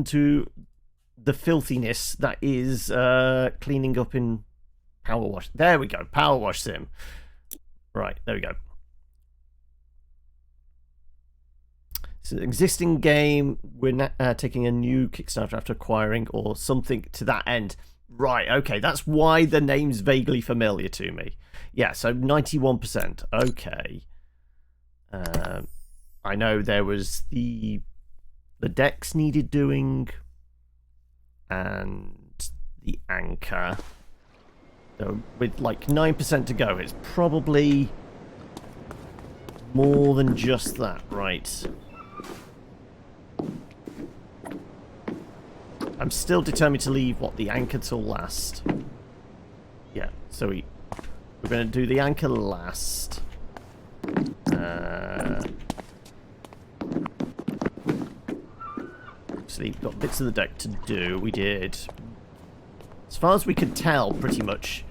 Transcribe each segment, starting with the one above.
on to the filthiness that is cleaning up in PowerWash. There we go, PowerWash Sim. Right, there we go. It's an existing game. We're taking a new Kickstarter after acquiring or something to that end. Right, okay, that's why the name's vaguely familiar to me. Yeah, so 91%. Okay. I know there was the decks needed doing and the anchor. So with like 9% to go, it's probably more than just that, right? I'm still determined to leave, what, the anchor till last. Yeah, so we're going to do the anchor last. Actually, got bits of the deck to do. We did, as far as we could tell, pretty much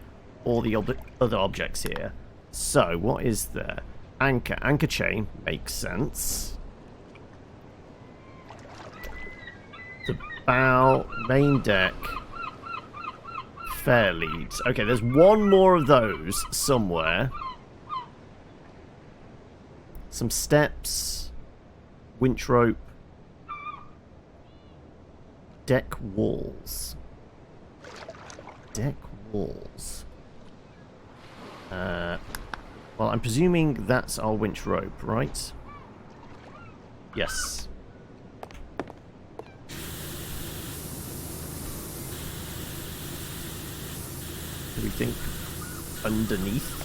all the other objects here. So, what is there? Anchor. Anchor chain makes sense. The bow, main deck, fair leads. Okay, there's one more of those somewhere. Some steps, winch rope, deck walls. Deck walls. Well, I'm presuming that's our winch rope, right? Yes. Do we think underneath?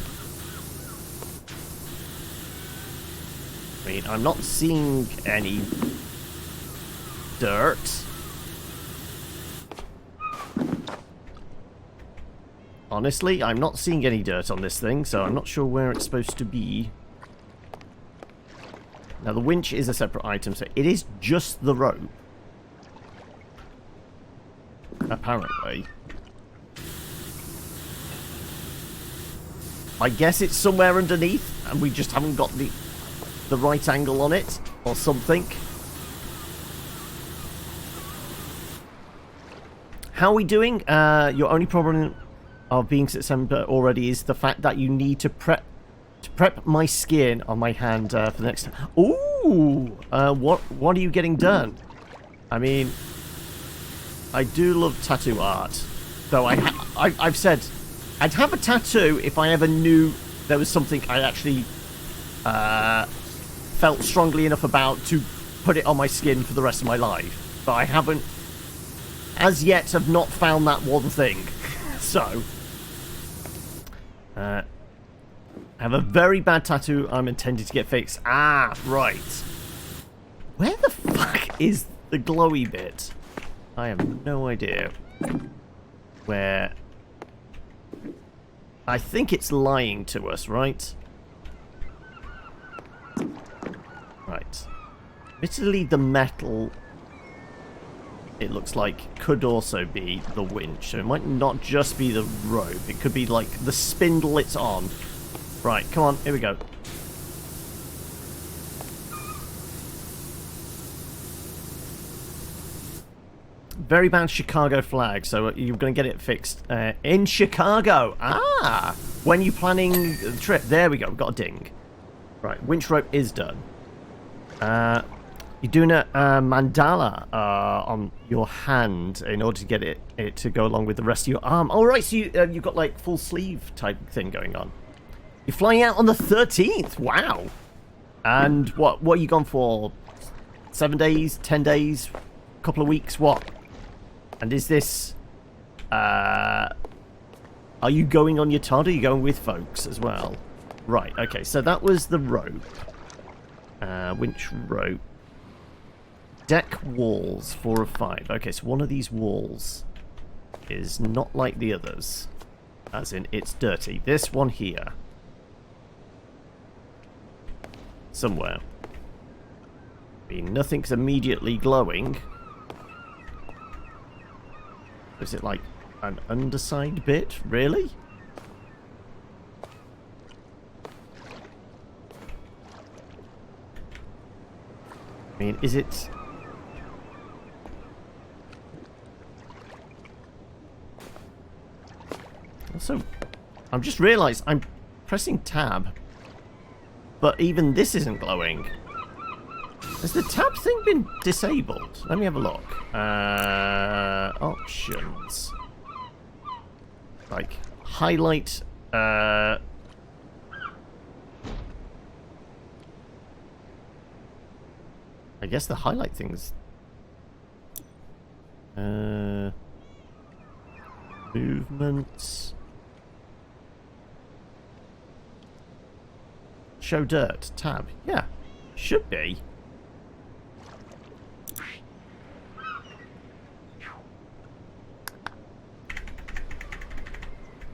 I mean, I'm not seeing any dirt. Honestly, I'm not seeing any dirt on this thing, so I'm not sure where it's supposed to be. Now, the winch is a separate item, so it is just the rope. Apparently. I guess it's somewhere underneath, and we just haven't got the right angle on it, or something. How are we doing? Your only problem of being September already is the fact that you need to prep my skin on my hand for the next time. Ooh! What are you getting done? I mean, I do love tattoo art, though I've said I'd have a tattoo if I ever knew there was something I actually felt strongly enough about to put it on my skin for the rest of my life. But I haven't, as yet, have not found that one thing. So, I have a very bad tattoo I'm intending to get fixed. Ah, right. Where the fuck is the glowy bit? I have no idea. Where... I think it's lying to us, right? Right. Admittedly, the metal, it looks like, could also be the winch. So it might not just be the rope. It could be, like, the spindle it's on. Right, come on, here we go. Very bad Chicago flag, so you're going to get it fixed in Chicago. Ah! When you planning the trip. There we go, we've got a ding. Right, winch rope is done. You're doing a mandala on your hand in order to get it to go along with the rest of your arm. All right, so you've got like full sleeve type thing going on. You're flying out on the 13th. Wow. And what are you gone for? 7 days, 10 days, couple of weeks, what? And is this are you going on your Todd, or are you going with folks as well? Right, okay, so that was the rope. Winch rope. Deck walls, 4 of 5. Okay, so one of these walls is not like the others. As in, it's dirty. This one here. Somewhere. I mean, nothing's immediately glowing. Is it like an underside bit? Really? I mean, is it... So, I've just realised I'm pressing tab, but even this isn't glowing. Has the tab thing been disabled? Let me have a look. Options. Like, highlight... I guess the highlight thing's... movements... Show dirt. Tab. Yeah. Should be.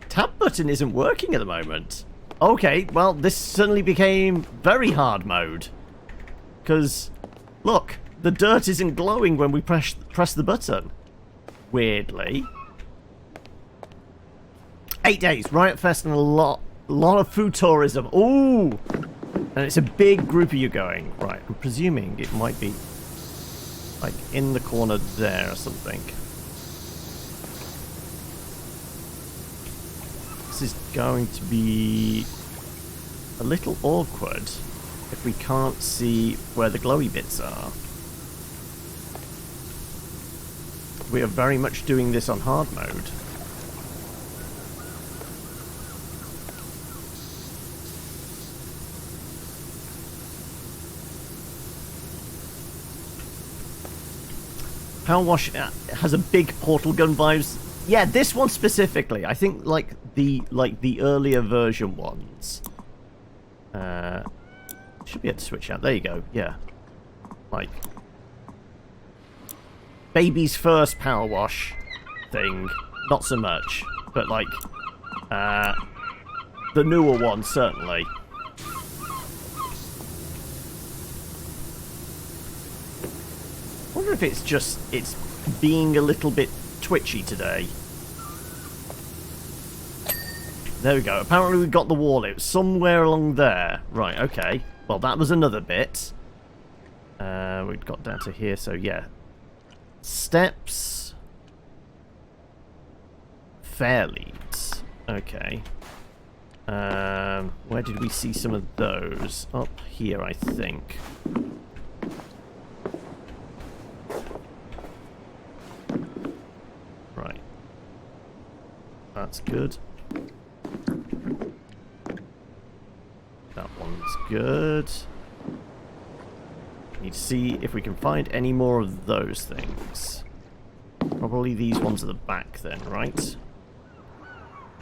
Tab button isn't working at the moment. Okay, well, this suddenly became very hard mode. Because, look, the dirt isn't glowing when we press the button. Weirdly. 8 days, Riot Fest, and a lot of food tourism. Ooh! And it's a big group of you going. Right, I'm presuming it might be, like, in the corner there or something. This is going to be a little awkward if we can't see where the glowy bits are. We are very much doing this on hard mode. PowerWash has a big portal gun vibes. Yeah, this one specifically. I think like the earlier version ones. Should be able to switch out. There you go. Yeah. Like baby's first PowerWash thing, not so much, but like the newer one certainly. I wonder if it's just it's being a little bit twitchy today. There we go. Apparently we got the wall. It was somewhere along there. Right, okay. Well, that was another bit. We'd got down to here, so yeah. Steps. Fair leads. Okay. Where did we see some of those? Up here, I think. Right. That's good. That one's good. Need to see if we can find any more of those things. Probably these ones at the back then, right?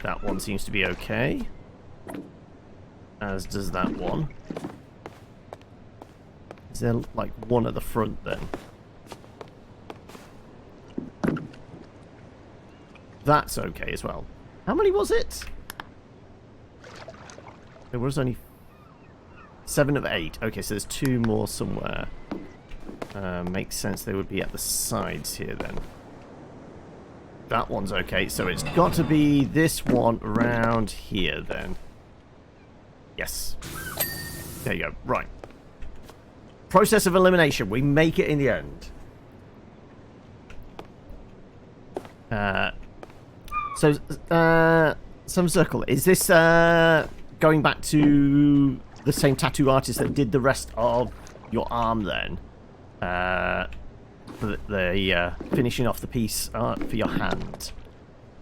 That one seems to be okay. As does that one. Is there like one at the front then? That's okay as well. How many was it? There was only 7 of 8. Okay, so there's 2 more somewhere. Makes sense they would be at the sides here then. That one's okay, so it's got to be this one around here then. Yes. There you go. Right. Process of elimination. We make it in the end. Some circle. Is this going back to the same tattoo artist that did the rest of your arm then? For the finishing off the piece for your hand?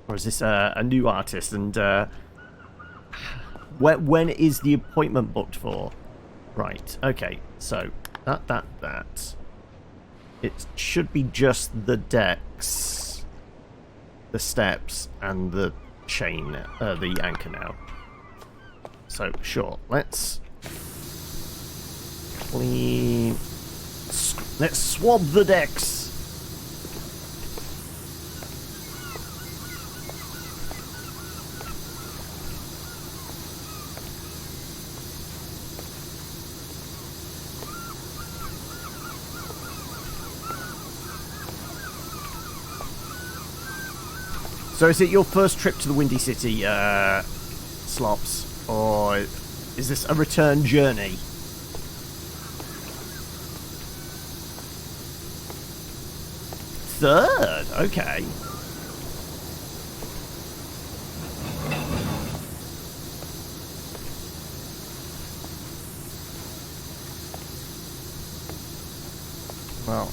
Or is this a new artist? And when is the appointment booked for? Right, okay. So, that. It should be just the decks, the steps, and the chain, the anchor now. So, sure, let's clean. Let's swab the decks. So is it your first trip to the Windy City, Slops? Or is this a return journey? Third? Okay. Well,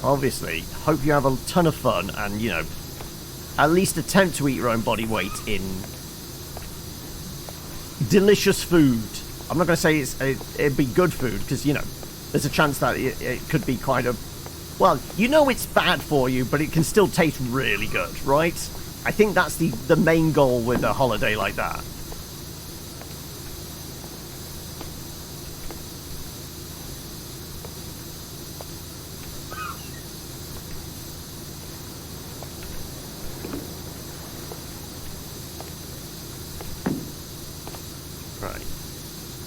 obviously, hope you have a ton of fun and, you know, at least attempt to eat your own body weight in delicious food. I'm not going to say it'd be good food, because, you know, there's a chance that it could be quite a... Well, you know it's bad for you, but it can still taste really good, right? I think that's the main goal with a holiday like that.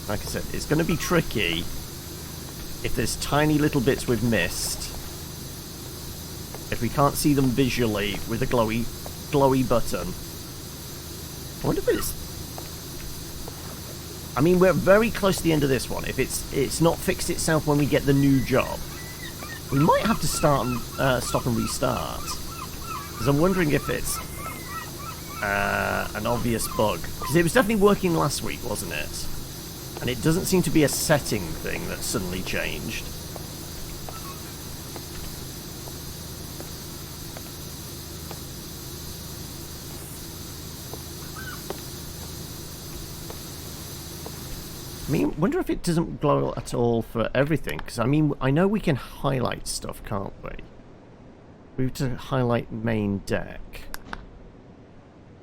Like I said, it's going to be tricky if there's tiny little bits we've missed. If we can't see them visually with a glowy button. I wonder if it's... I mean, we're very close to the end of this one. If it's not fixed itself when we get the new job, we might have to stop and restart. Because I'm wondering if it's an obvious bug. Because it was definitely working last week, wasn't it? And it doesn't seem to be a setting thing that suddenly changed. I mean, wonder if it doesn't glow at all for everything. Because, I mean, I know we can highlight stuff, can't we? We have to highlight main deck.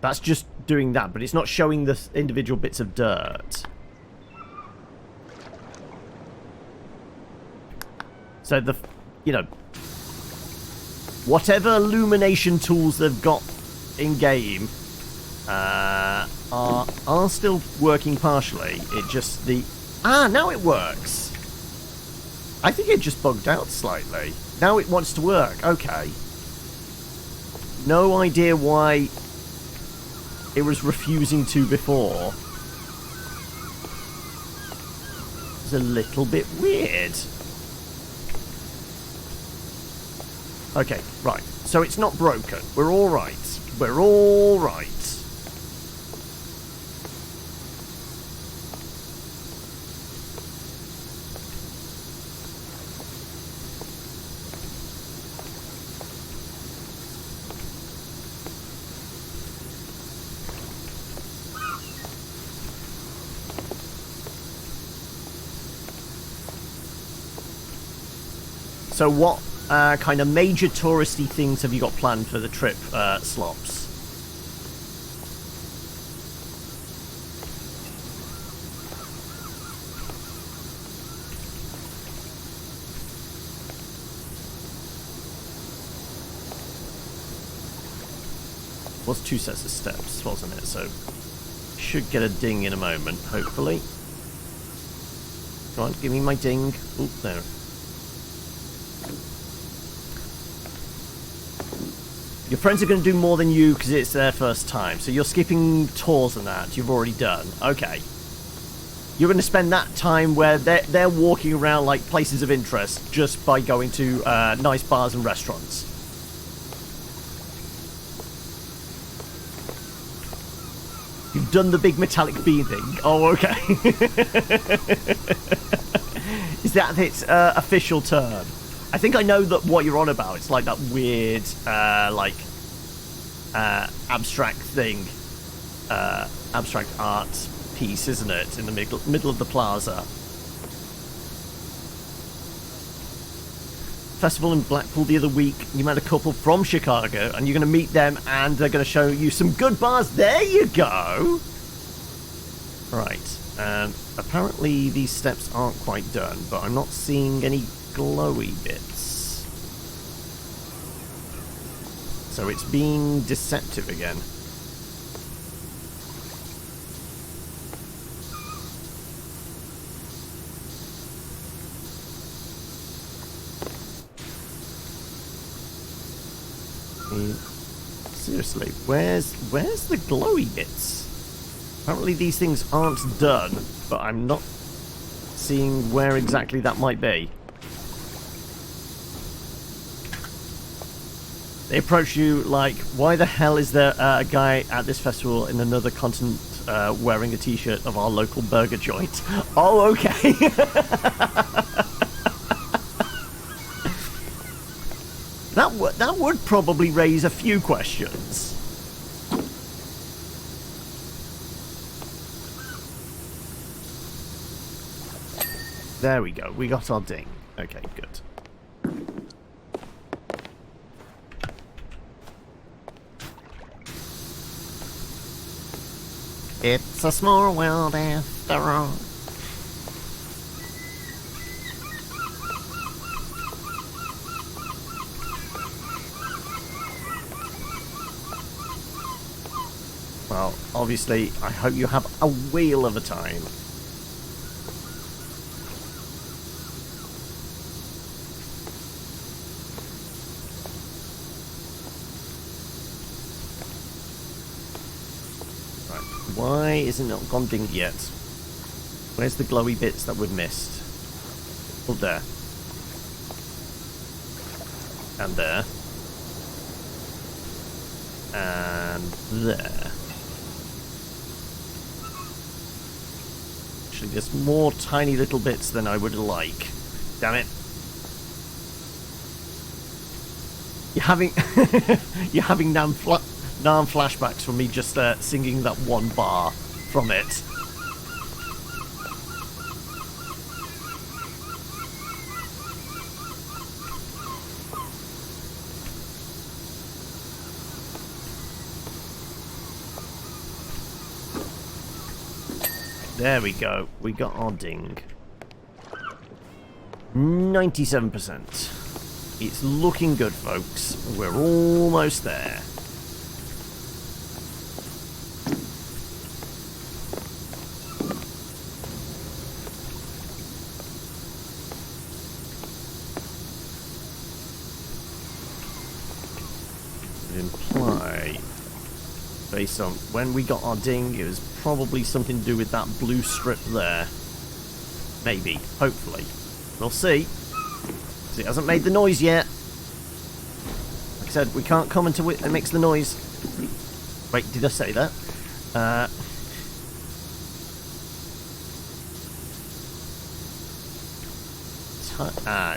That's just doing that, but it's not showing the individual bits of dirt. So the, you know, whatever illumination tools they've got in game are still working partially. It just now it works. I think it just bugged out slightly. Now it wants to work. Okay. No idea why it was refusing to before. It's a little bit weird. Okay, right. So it's not broken. We're all right. We're all right. So what kind of major touristy things have you got planned for the trip, Slops? It was 2 sets of steps, wasn't it? So should get a ding in a moment, hopefully. Come on, give me my ding. Oh, there. Your friends are going to do more than you because it's their first time. So you're skipping tours and that you've already done. Okay. You're going to spend that time where they're walking around like places of interest just by going to nice bars and restaurants. You've done the big metallic bee thing. Oh, okay. Is that its official term? I think I know that what you're on about. It's like that weird, abstract thing, abstract art piece, isn't it? In the middle of the plaza. Festival in Blackpool the other week. You met a couple from Chicago, and you're going to meet them, and they're going to show you some good bars. There you go. Right. Apparently these steps aren't quite done, but I'm not seeing any glowy bits. So it's being deceptive again. Seriously, where's the glowy bits? Apparently these things aren't done, but I'm not seeing where exactly that might be. They approach you like, why the hell is there a guy at this festival in another continent wearing a t-shirt of our local burger joint? Oh, okay. That would probably raise a few questions. There we go. We got our ding. Okay, good. It's a small world after all. Well, obviously, I hope you have a whale of a time. Right, why isn't it gone dinged yet? Where's the glowy bits that we've missed? Oh, there. And there. And there. There's more tiny little bits than I would like. Damn it. You're having you're having NAM flashbacks from me just singing that one bar from it. There we go. We got our ding. 97%. It's looking good, folks. We're almost there. Imply, based on when we got our ding, it was probably something to do with that blue strip there. Maybe. Hopefully. We'll see. Because it hasn't made the noise yet. Like I said, we can't come until it makes the noise. Wait, did I say that?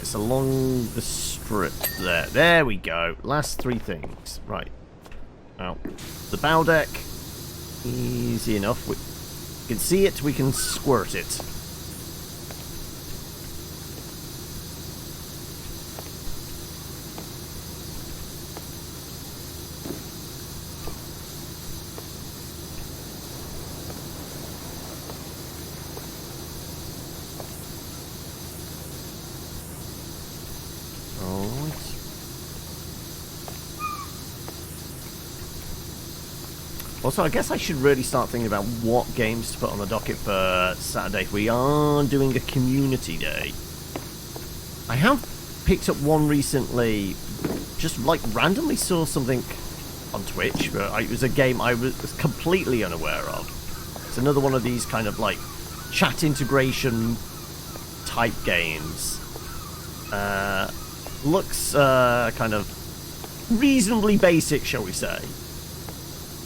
It's along the strip there. There we go. Last three things. Right. Now, the bow deck. Easy enough. We can see it, we can squirt it. Also, I guess I should really start thinking about what games to put on the docket for Saturday if we are doing a community day. I have picked up one recently, just like randomly saw something on Twitch, but it was a game I was completely unaware of. It's another one of these kind of like chat integration type games. Looks kind of reasonably basic, shall we say.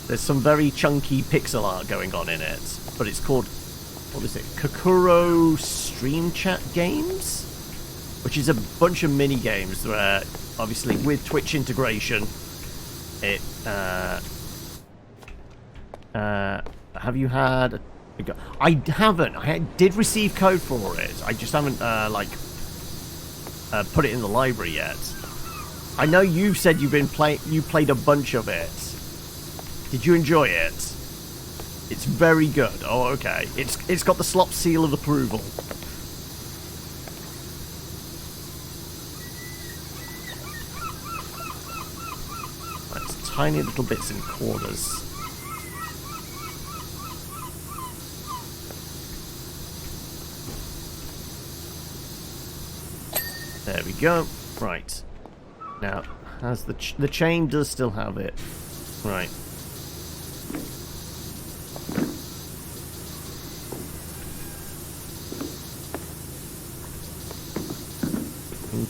There's some very chunky pixel art going on in it, but it's called, what is it, Kokoro Stream Chat Games? Which is a bunch of mini games where, obviously, with Twitch integration, it, have you had, I haven't, I did receive code for it, I just haven't, put it in the library yet. I know you said you played a bunch of it. Did you enjoy it? It's very good. Oh, okay. It's got the slop seal of approval. That's tiny little bits in corners. There we go. Right. Now, has the chain does still have it. Right.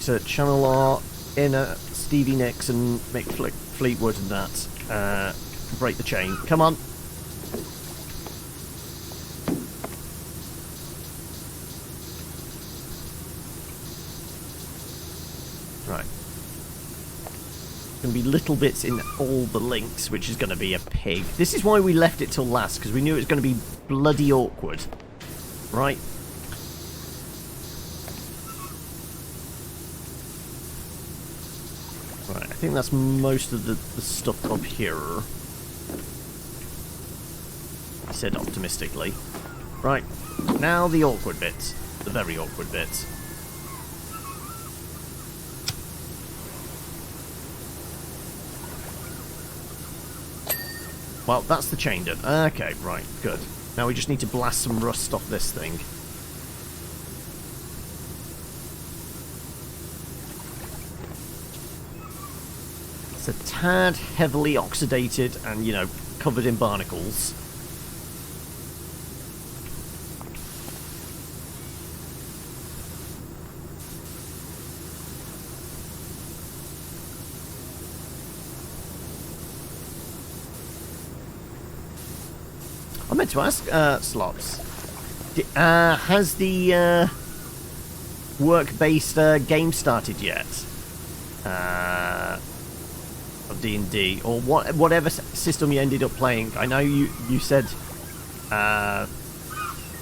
To channel our inner Stevie Nicks and Mick Fleetwood and that. Break the chain. Come on. Right. Going to be little bits in all the links, which is going to be a pig. This is why we left it till last, because we knew it was going to be bloody awkward. Right. Right, I think that's most of the stuff up here. I said optimistically. Right, now the awkward bits. The very awkward bits. Well, that's the chain done. Okay, right, good. Now we just need to blast some rust off this thing. It's a tad heavily oxidated and, you know, covered in barnacles. I meant to ask, Slots, has the work-based game started yet? Of D&D, or whatever system you ended up playing. I know you said a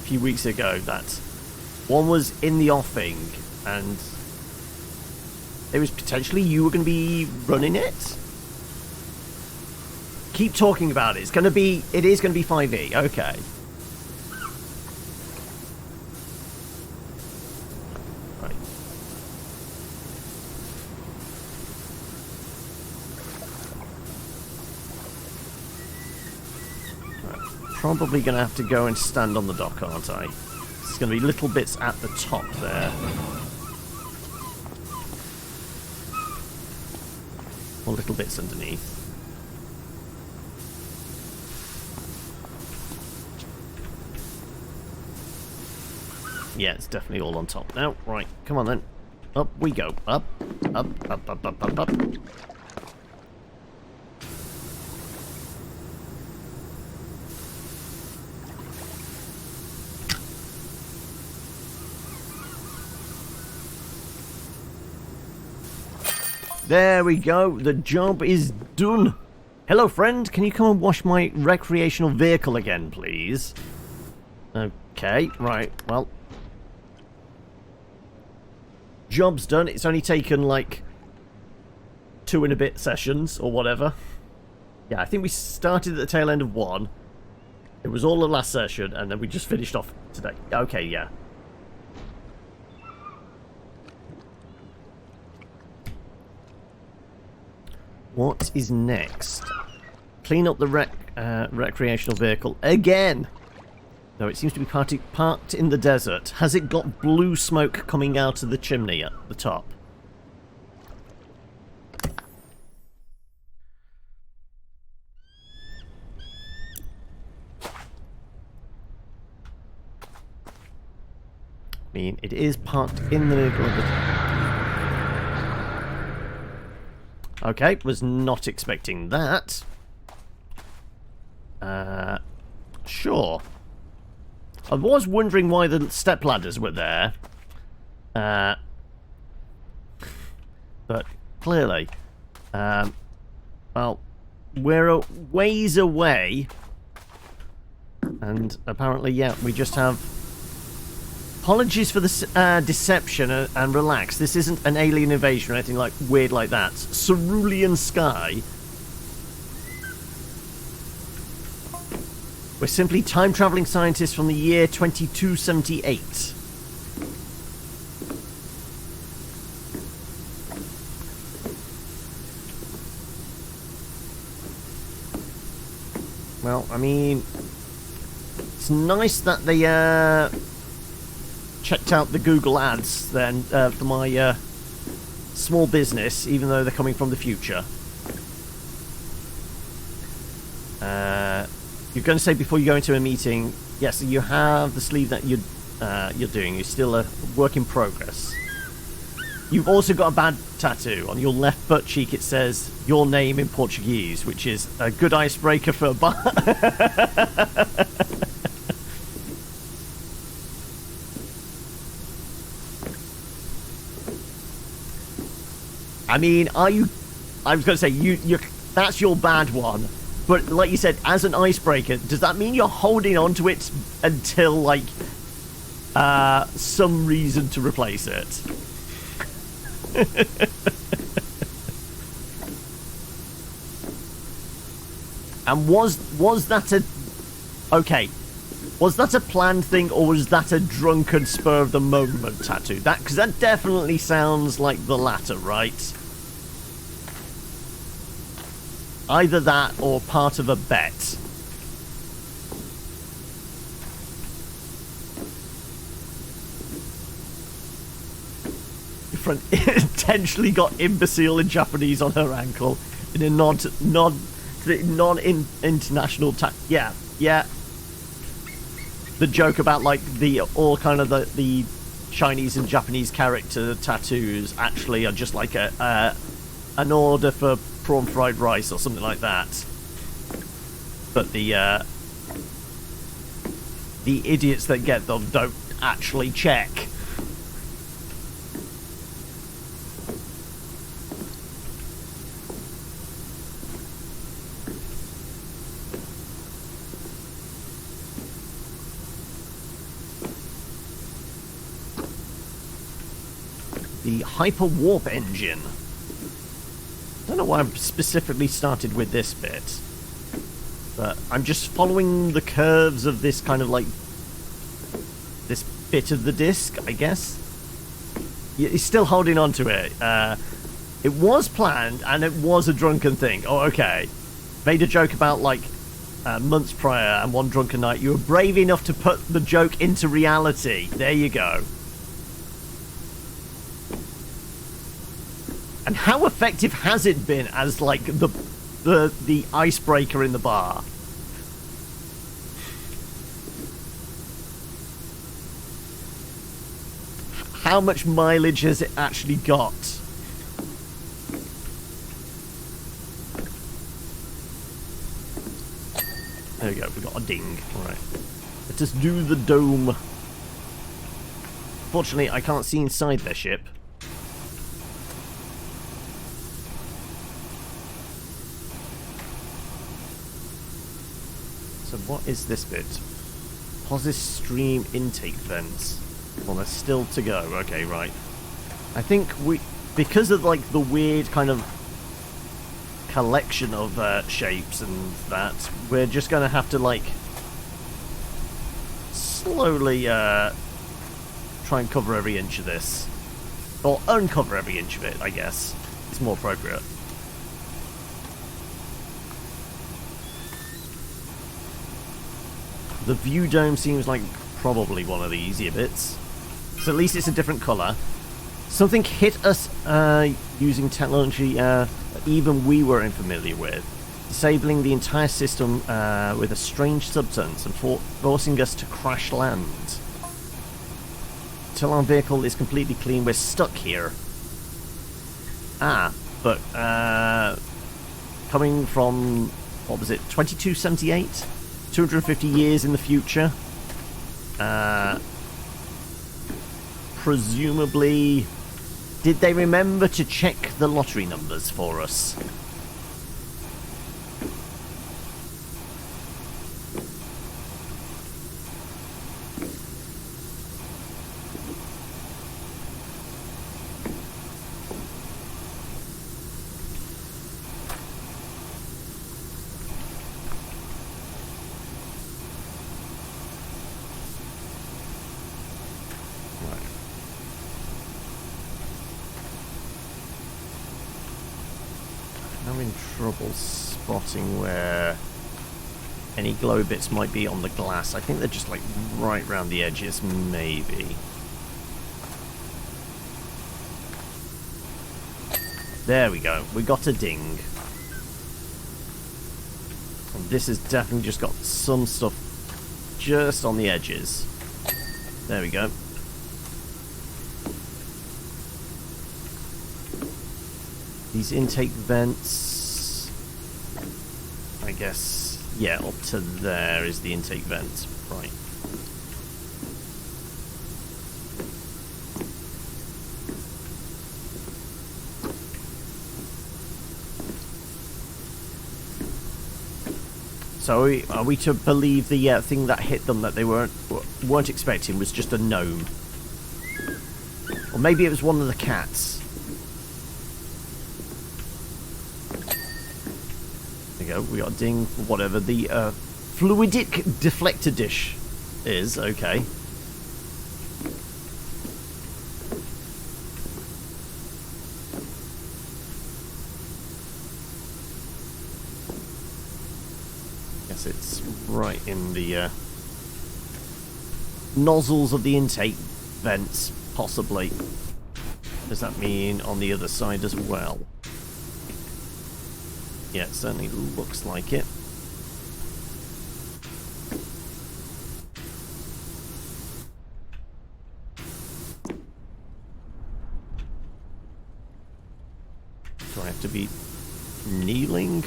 few weeks ago that one was in the offing, and it was potentially you were going to be running it. Keep talking about it. It is going to be 5e. Okay. Right. Probably going to have to go and stand on the dock, aren't I? It's going to be little bits at the top there. Or little bits underneath. Yeah, it's definitely all on top now. Right, come on then. Up we go. Up, up, up, up, up, up, up. There we go. The job is done. Hello, friend. Can you come and wash my recreational vehicle again, please? Okay, right. Well, job's done. It's only taken like 2 and a bit sessions or whatever. Yeah, I think we started at the tail end of 1. It was all the last session, and then we just finished off today. Okay, yeah. What is next? Clean up the recreational vehicle again. No, it seems to be parked in the desert. Has it got blue smoke coming out of the chimney at the top? I mean, it is parked in the middle of the... Okay, was not expecting that. Sure. I was wondering why the step ladders were there. But clearly. Well, we're a ways away. And apparently, yeah, we just have... Apologies for the deception and relax. This isn't an alien invasion or anything like weird like that. Cerulean sky. We're simply time-traveling scientists from the year 2278. Well, I mean, it's nice that they checked out the Google ads then for my small business, even though they're coming from the future. You're going to say before you go into a meeting, yes, you have the sleeve that you're doing. You're still a work in progress. You've also got a bad tattoo on your left butt cheek. It says your name in Portuguese, which is a good icebreaker for a bar. I mean, are I was going to say, that's your bad one. But like you said, as an icebreaker, does that mean you're holding on to it until, like, some reason to replace it? And was that a... Okay. Was that a planned thing, or was that a drunken spur-of-the-moment tattoo? Because that definitely sounds like the latter, right? Either that, or part of a bet. Your friend intentionally got imbecile in Japanese on her ankle in a non-international yeah. The joke about, like, all kind of the Chinese and Japanese character tattoos actually are just like an order for prawn fried rice or something like that. But the idiots that get them don't actually check. The hyper warp engine. I don't know why I've specifically started with this bit, but I'm just following the curves of this kind of, like, this bit of the disc, I guess. He's still holding on to it. It was planned, and it was a drunken thing. Oh, okay. Made a joke about, like, months prior and one drunken night. You were brave enough to put the joke into reality. There you go. And how effective has it been as, like, the icebreaker in the bar? How much mileage has it actually got? There we go, we got a ding. Alright. Let us do the dome. Fortunately, I can't see inside their ship. So what is this bit? Posis stream intake vents. Well, they're still to go. Okay, right. I think because of, like, the weird kind of collection of shapes and that, we're just going to have to, like, slowly try and cover every inch of this. Or uncover every inch of it, I guess. It's more appropriate. The view dome seems like probably one of the easier bits. So at least it's a different colour. Something hit us using technology even we were unfamiliar with, disabling the entire system with a strange substance and forcing us to crash land. Until our vehicle is completely clean, we're stuck here. But coming from, what was it, 2278? 250 years in the future. Presumably, did they remember to check the lottery numbers for us? Trouble spotting where any glow bits might be on the glass. I think they're just, like, right round the edges, maybe. There we go. We got a ding. And this has definitely just got some stuff just on the edges. There we go. These intake vents, I guess, yeah, up to there is the intake vents, right. So are we to believe the thing that hit them that they weren't expecting was just a gnome? Or maybe it was one of the cats. There we go. We got a ding for whatever the fluidic deflector dish is. Okay. Guess it's right in the nozzles of the intake vents, possibly. Does that mean on the other side as well? Yeah, it certainly looks like it. Do I have to be kneeling?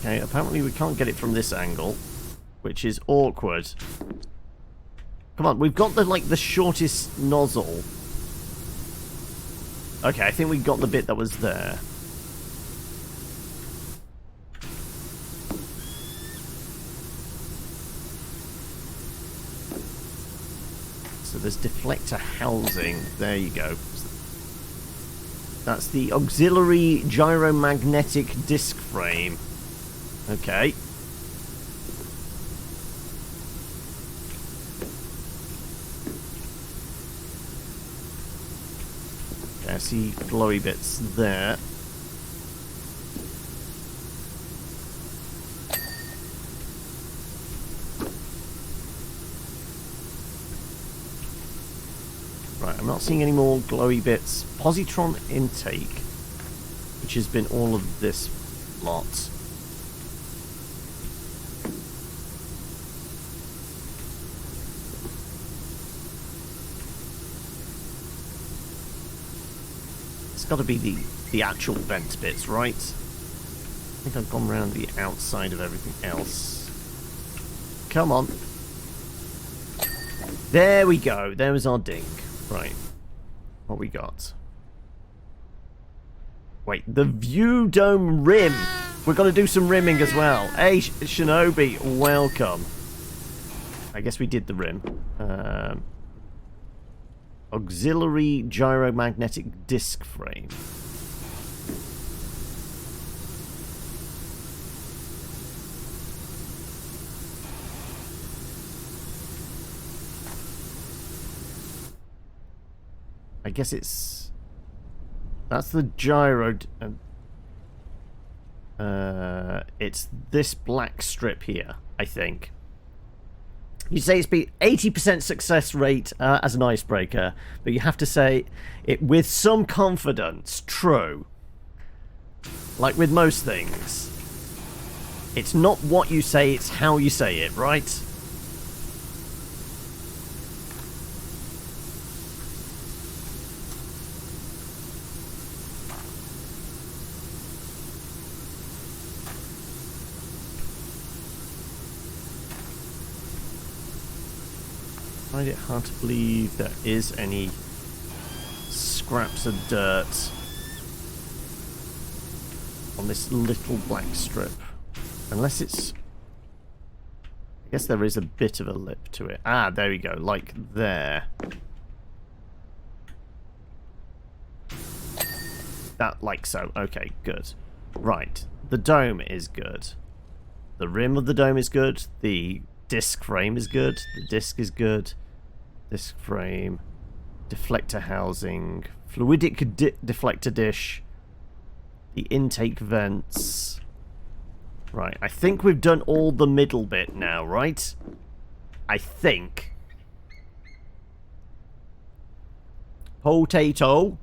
Okay, apparently we can't get it from this angle, which is awkward. Come on, we've got the shortest nozzle. Okay, I think we got the bit that was there. So there's deflector housing. There you go. That's the auxiliary gyromagnetic disc frame. Okay. I see glowy bits there. Right, I'm not seeing any more glowy bits. Positron intake, which has been all of this lot. It's got to be the actual vent bits, right? I think I've gone around the outside of everything else. Come on. There we go. There was our ding. Right. What we got? Wait, the view dome rim. We're going to do some rimming as well. Hey, Shinobi, welcome. I guess we did the rim. Auxiliary gyromagnetic disc frame. I guess it's... That's the gyro... it's this black strip here, I think. You say it's been 80% success rate as an icebreaker, but you have to say it with some confidence. True. Like with most things. It's not what you say, it's how you say it, right? I find it hard to believe there is any scraps of dirt on this little black strip. Unless it's... I guess there is a bit of a lip to it. Ah, there we go, like there. That, like so. Okay, good. Right, the dome is good. The rim of the dome is good. The disc frame is good. The disc is good. Disc frame. Deflector housing. Fluidic deflector dish. The intake vents. Right, I think we've done all the middle bit now, right? I think. Potato.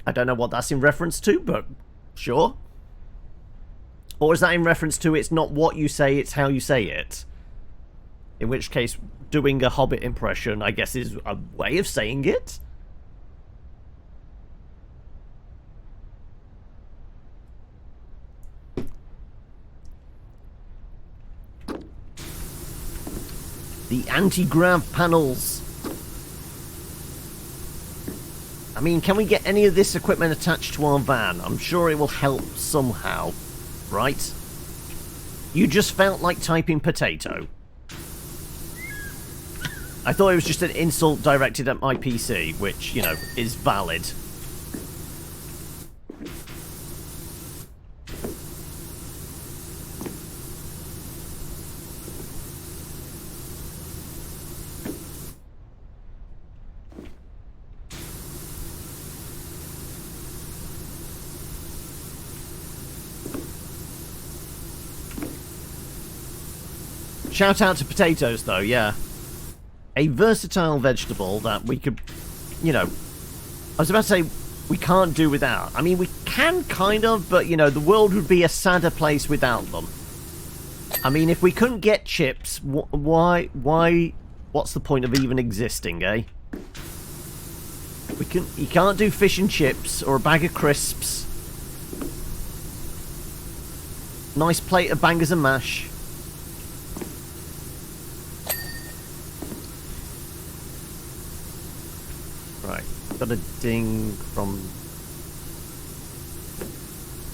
I don't know what that's in reference to, but sure. Or is that in reference to it's not what you say, it's how you say it? In which case, doing a Hobbit impression, I guess, is a way of saying it? The anti-grav panels. I mean, can we get any of this equipment attached to our van? I'm sure it will help somehow, right? You just felt like typing potato. I thought it was just an insult directed at my PC, which, you know, is valid. Shout out to potatoes, though, yeah. A versatile vegetable that we could, you know... I was about to say we can't do without. I mean, we can kind of, but, you know, the world would be a sadder place without them. I mean, if we couldn't get chips, why... What's the point of even existing, eh? You can't do fish and chips, or a bag of crisps. Nice plate of bangers and mash. Right, got a ding from...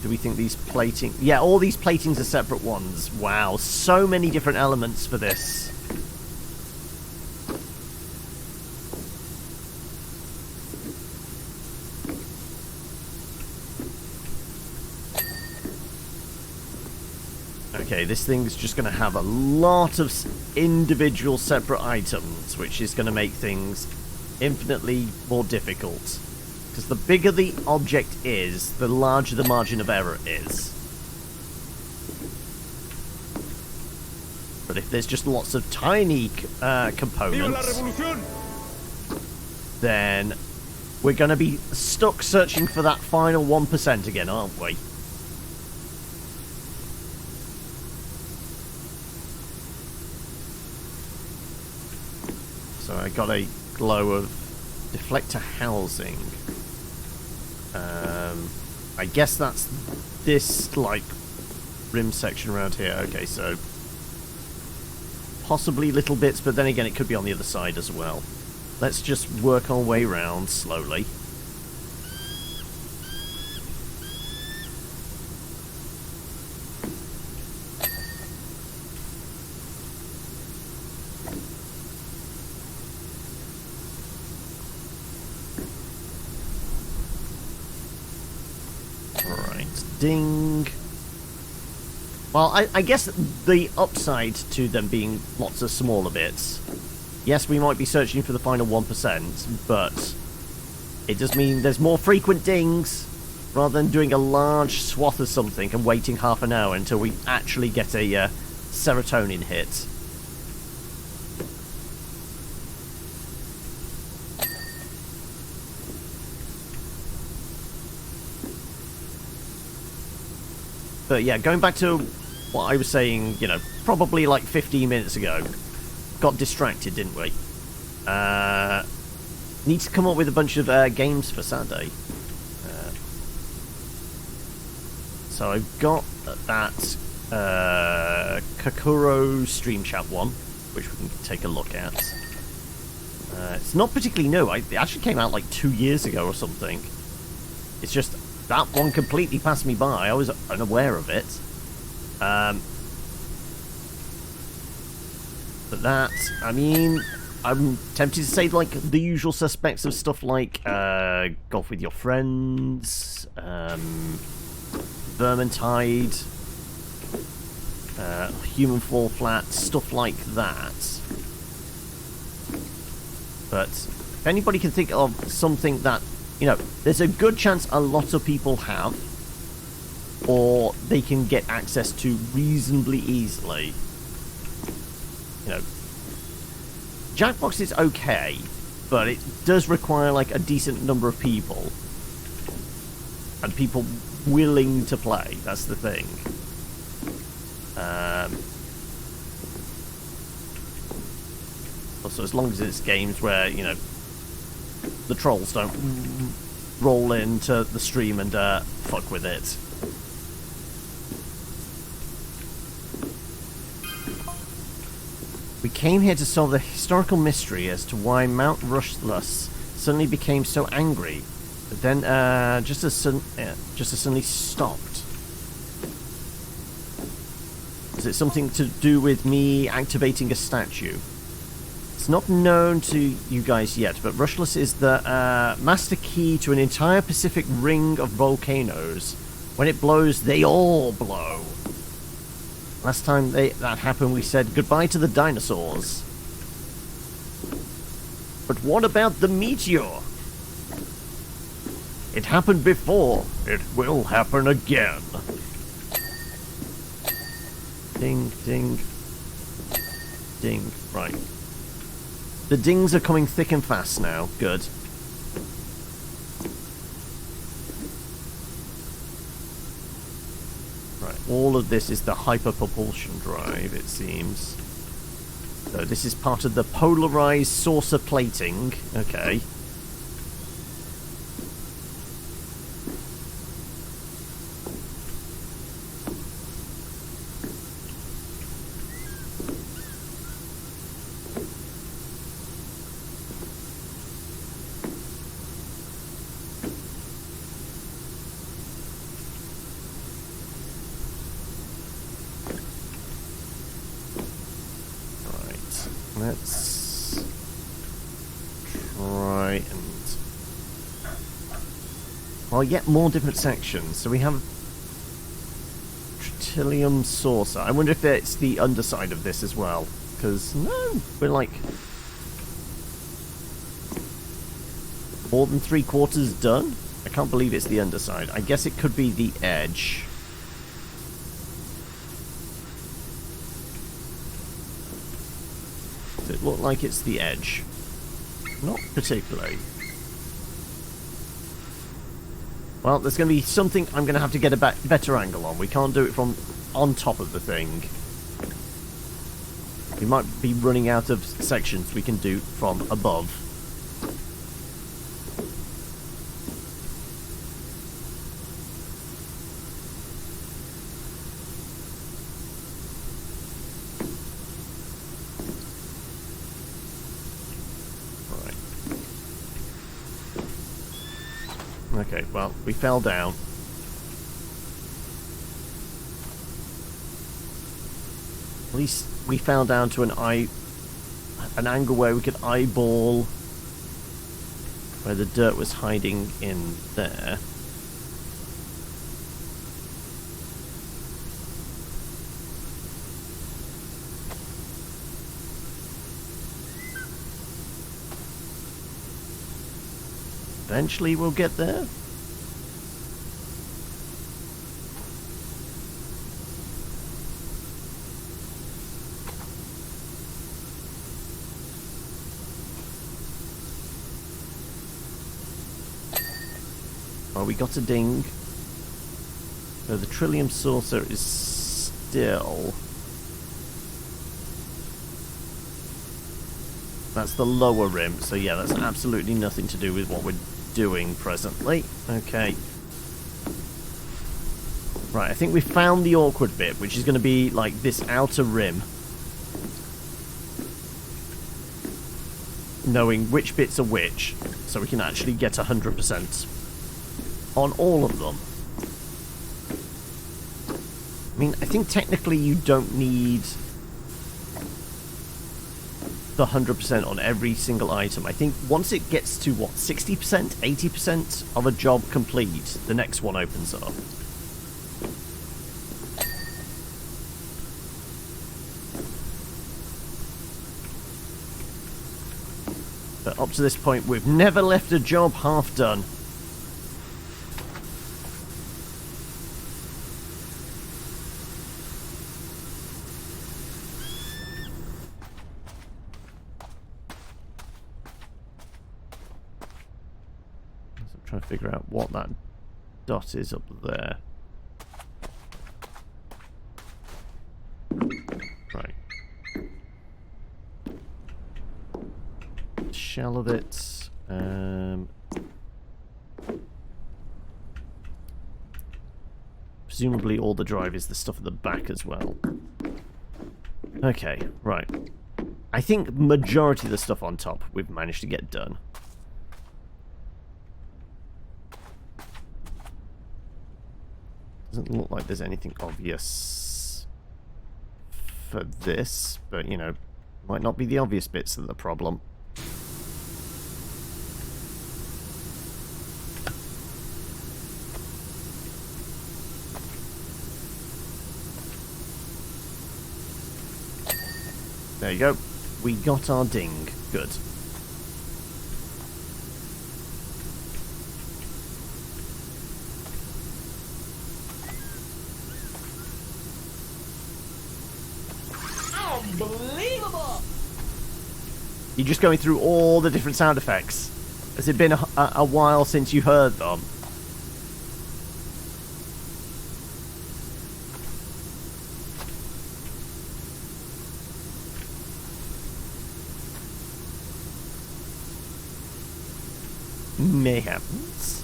Do we think these plating... Yeah, all these platings are separate ones. Wow, so many different elements for this. Okay, this thing's just going to have a lot of individual separate items, which is going to make things infinitely more difficult. Because the bigger the object is, the larger the margin of error is. But if there's just lots of tiny components, then we're going to be stuck searching for that final 1% again, aren't we? So I got a glow of deflector housing. I guess that's this, like, rim section around here. Okay, so possibly little bits, but then again it could be on the other side as well. Let's just work our way around slowly. Ding. Well, I guess the upside to them being lots of smaller bits, yes, we might be searching for the final 1%, but it does mean there's more frequent dings, rather than doing a large swath of something and waiting half an hour until we actually get a serotonin hit. But yeah, going back to what I was saying, you know, probably like 15 minutes ago. Got distracted, didn't we? Need to come up with a bunch of games for Saturday. So I've got that Kakuro Stream Chat one, which we can take a look at. It's not particularly new. It actually came out like 2 years ago or something. It's just... that one completely passed me by. I was unaware of it. But that, I mean, I'm tempted to say, like, the usual suspects of stuff like Golf with Your Friends, Vermintide, Human Fall Flat, stuff like that. But if anybody can think of something that, you know, there's a good chance a lot of people have, or they can get access to reasonably easily. You know, Jackbox is okay, but it does require, like, a decent number of people. And people willing to play, that's the thing. Also, as long as it's games where, you know, the trolls don't roll into the stream and fuck with it. We came here to solve the historical mystery as to why Mount Rushless suddenly became so angry. But then, just as suddenly stopped. Is it something to do with me activating a statue? It's not known to you guys yet, but Rushless is the master key to an entire Pacific ring of volcanoes. When it blows, they all blow. Last time that happened, we said goodbye to the dinosaurs. But what about the meteor? It happened before. It will happen again. Ding, ding. Ding. Right. The dings are coming thick and fast now. Good. Right. All of this is the hyperpropulsion drive, it seems. So this is part of the polarized saucer plating. Okay. Let's try and... Well, yet more different sections. So we have Tritium Saucer. I wonder if it's the underside of this as well. Because, no, we're like... more than 3/4 done? I can't believe it's the underside. I guess it could be the edge. It look like it's the edge. Not particularly. Well, there's going to be something I'm going to have to get a better angle on. We can't do it from on top of the thing. We might be running out of sections we can do from above. Okay, well, we fell down. At least we fell down to an angle where we could eyeball where the dirt was hiding in there. Eventually we'll get there. Oh, we got a ding. So the Trillium Saucer is still... That's the lower rim, so yeah, that's absolutely nothing to do with what we're doing presently. Okay. Right, I think we found the awkward bit, which is going to be like this outer rim. Knowing which bits are which, so we can actually get 100% on all of them. I mean, I think technically you don't need the 100% on every single item. I think once it gets to, what, 60%, 80% of a job complete, the next one opens up. But up to this point, we've never left a job half done. Trying to figure out what that dot is up there. Right. Shell of it. Presumably all the drive is the stuff at the back as well. Okay, right. I think majority of the stuff on top we've managed to get done. Doesn't look like there's anything obvious for this, but, you know, might not be the obvious bits that are the problem. There you go. We got our ding. Good. Unbelievable! You're just going through all the different sound effects. Has it been a while since you heard them? Mayhaps.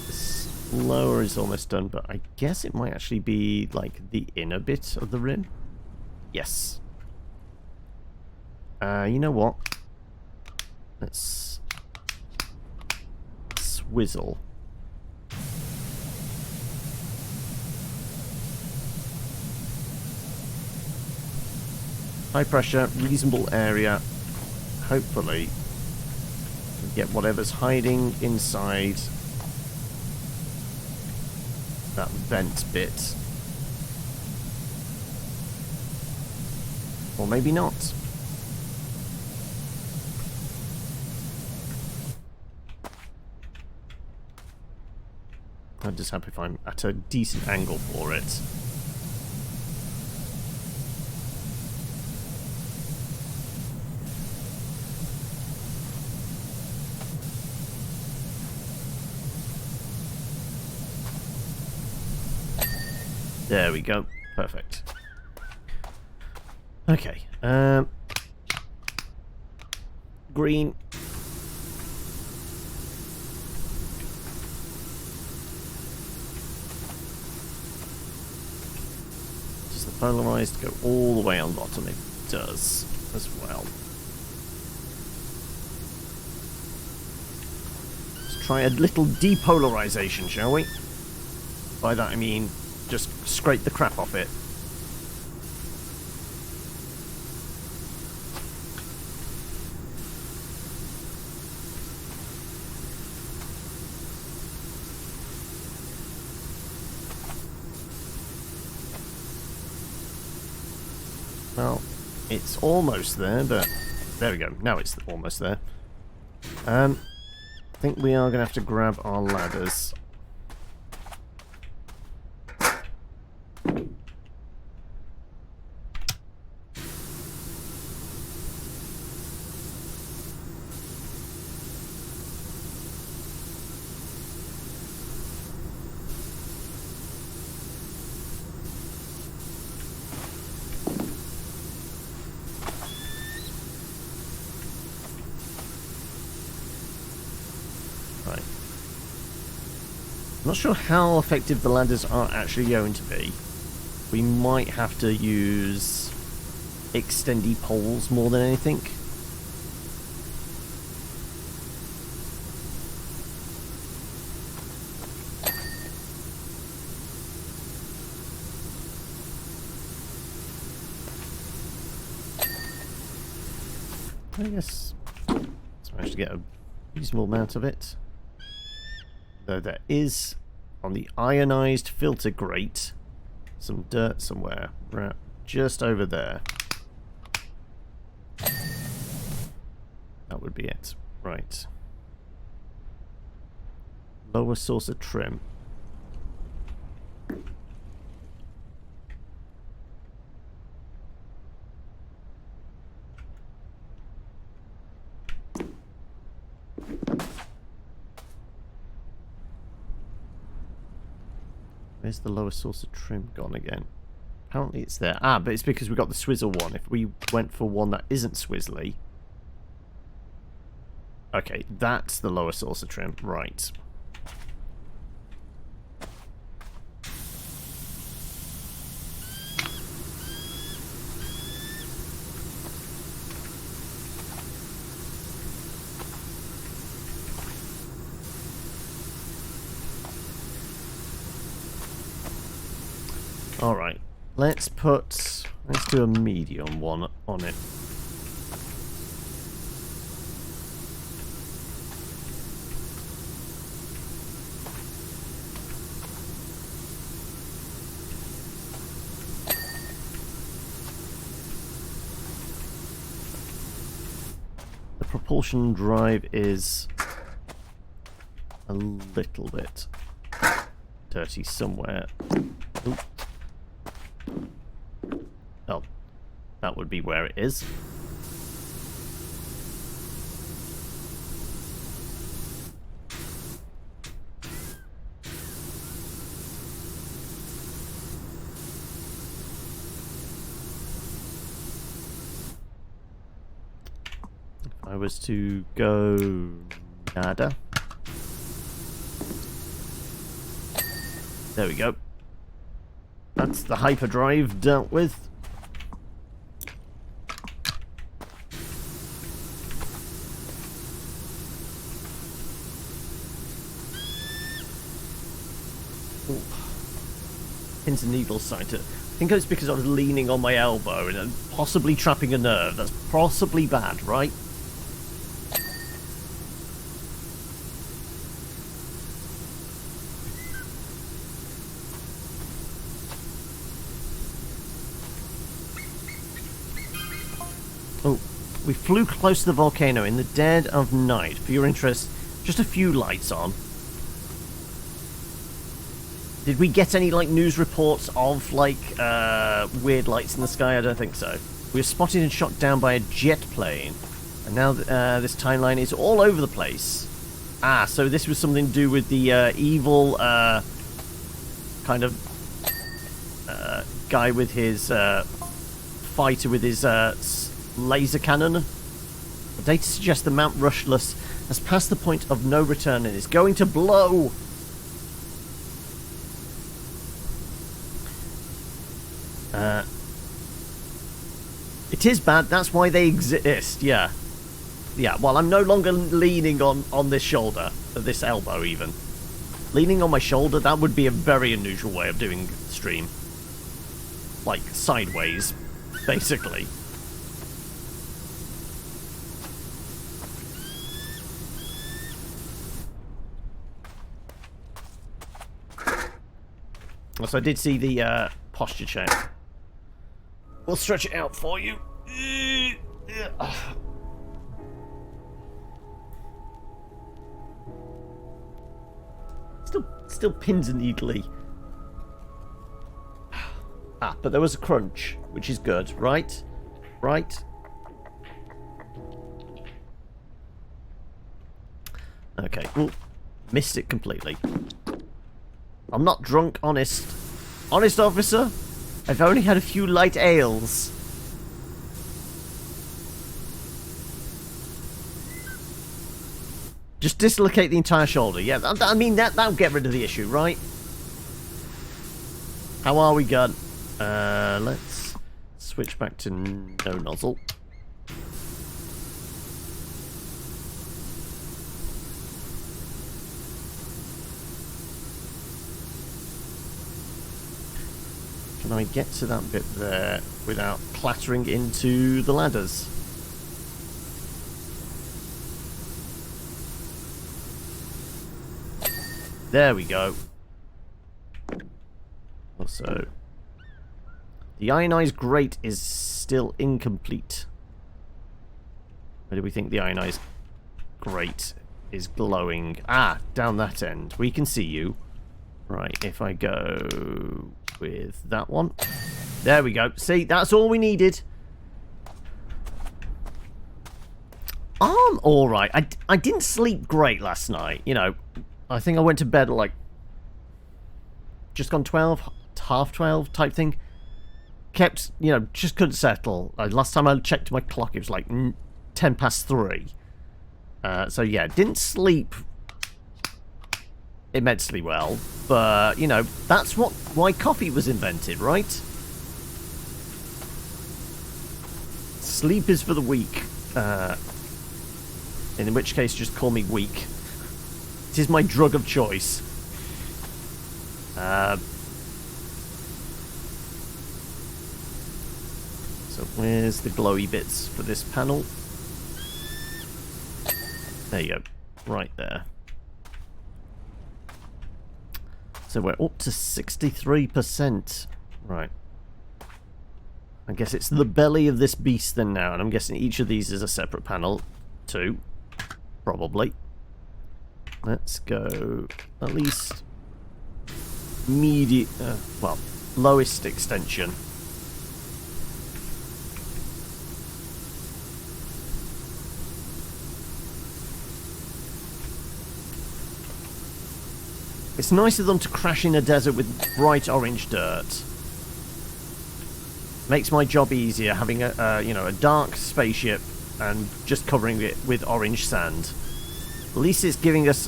This lower is almost done, but I guess it might actually be like the inner bit of the rim. Yes. You know what? Let's swizzle. High pressure, reasonable area. Hopefully, we get whatever's hiding inside that vent bit. Or maybe not. I'm just happy if I'm at a decent angle for it. There we go. Perfect. Okay. Green. Does the polarized go all the way on bottom? It does as well. Let's try a little depolarization, shall we? By that I mean just scrape the crap off it. Well, it's almost there, but there we go. Now it's almost there. I think we are going to have to grab our ladders. I'm not sure how effective the ladders are actually going to be. We might have to use extendy poles more than anything. I guess let's manage to get a reasonable amount of it. Though there is, on the ionized filter grate, some dirt somewhere, right just over there. That would be it. Right. Lower saucer trim. Where's the lower saucer trim gone again? Apparently it's there. Ah, but it's because we got the swizzle one. If we went for one that isn't swizzly... Okay, that's the lower saucer trim. Right. Alright. Let's do a medium one on it. The propulsion drive is a little bit dirty somewhere. Oop. Oh, that would be where it is. If I was to go nada. There we go. That's the hyperdrive dealt with. Ooh. Pins and needles sight. I think it's because I was leaning on my elbow and possibly trapping a nerve. That's possibly bad, right? Oh, we flew close to the volcano in the dead of night. For your interest, just a few lights on. Did we get any, like, news reports of, like, weird lights in the sky? I don't think so. We were spotted and shot down by a jet plane. And now this timeline is all over the place. Ah, so this was something to do with the evil kind of guy with his fighter with his laser cannon. The data suggests the Mount Rushless has passed the point of no return and is going to blow. It is bad, that's why they exist, yeah. Yeah, well, I'm no longer leaning on this shoulder, or this elbow even. Leaning on my shoulder, that would be a very unusual way of doing stream. Like, sideways, basically. Also, I did see the posture check. We'll stretch it out for you. Still pins and needly. Ah, but there was a crunch, which is good, right? Right? Okay, well, missed it completely. I'm not drunk, honest. Honest, officer. I've only had a few light ales. Just dislocate the entire shoulder. Yeah, I mean, that'll get rid of the issue, right? How are we, gun? Let's switch back to no nozzle. Can I get to that bit there without clattering into the ladders? There we go. Also, the ionized grate is still incomplete. Where do we think the ionized grate is glowing? Ah, down that end. We can see you. Right, if I go with that one. There we go. See, that's all we needed. I'm alright. I didn't sleep great last night. You know, I think I went to bed at like just gone 12, half 12 type thing. Kept, you know, just couldn't settle. Last time I checked my clock, it was like 10 past 3. So yeah, didn't sleep immensely well, but you know, that's why coffee was invented, right? Sleep is for the weak. In which case, just call me weak. It is my drug of choice. So where's the glowy bits for this panel? There you go. Right there. So we're up to 63%. Right. I guess it's the belly of this beast then now, and I'm guessing each of these is a separate panel too. Probably. Let's go at least well, lowest extension. It's nice of them to crash in a desert with bright orange dirt. Makes my job easier having a you know, a dark spaceship and just covering it with orange sand. At least it's giving us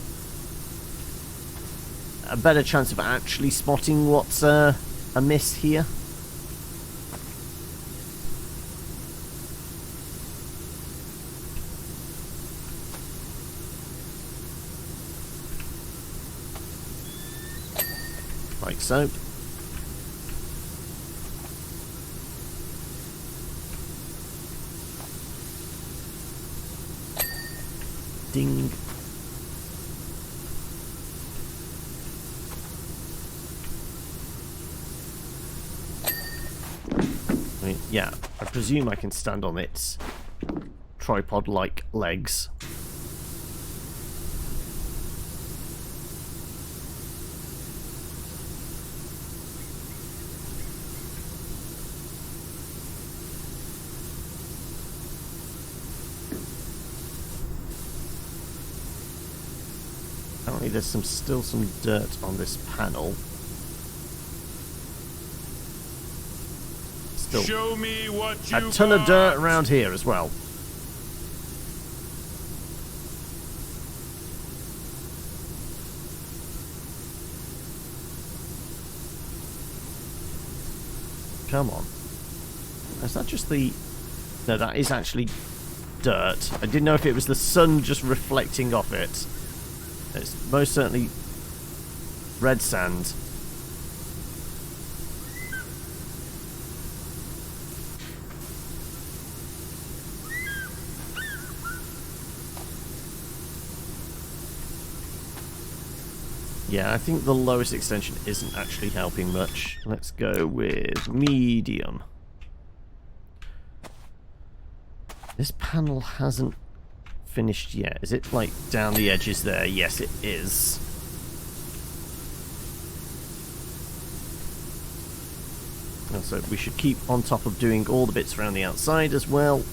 a better chance of actually spotting what's amiss here. Like so. Ding. I mean, yeah, I presume I can stand on its tripod-like legs. Apparently there's still some dirt on this panel. Still show me what you a ton of dirt around here as well. Come on. Is that just the... No, that is actually dirt. I didn't know if it was the sun just reflecting off it. It's most certainly red sand. Yeah, I think the lowest extension isn't actually helping much. Let's go with medium. This panel hasn't finished yet. Is it like down the edges there? Yes, it is. And so we should keep on top of doing all the bits around the outside as well.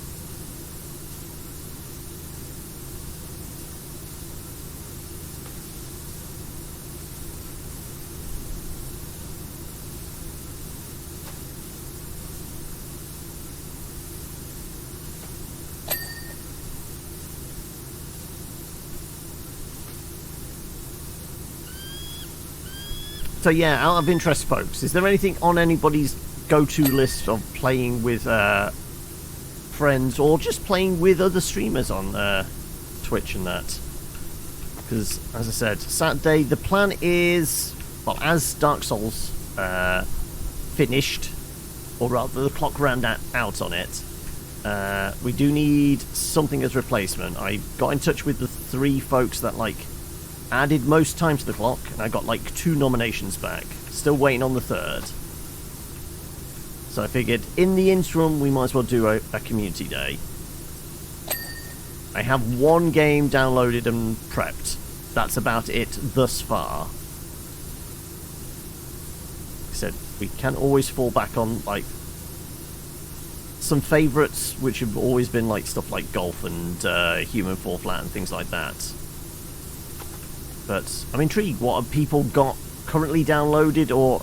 So yeah, out of interest, folks, is there anything on anybody's go-to list of playing with friends or just playing with other streamers on Twitch and that? Because, as I said, Saturday, the plan is, well, as Dark Souls finished, or rather the clock ran out on it, we do need something as replacement. I got in touch with the 3 folks that, like, added most time to the clock, and I got like 2 nominations back. Still waiting on the 3rd. So I figured, in the interim, we might as well do a community day. I have 1 game downloaded and prepped. That's about it thus far. Like I said, we can always fall back on, like, some favourites, which have always been like stuff like golf and Human Fall Flat and things like that. But I'm intrigued. What have people got currently downloaded or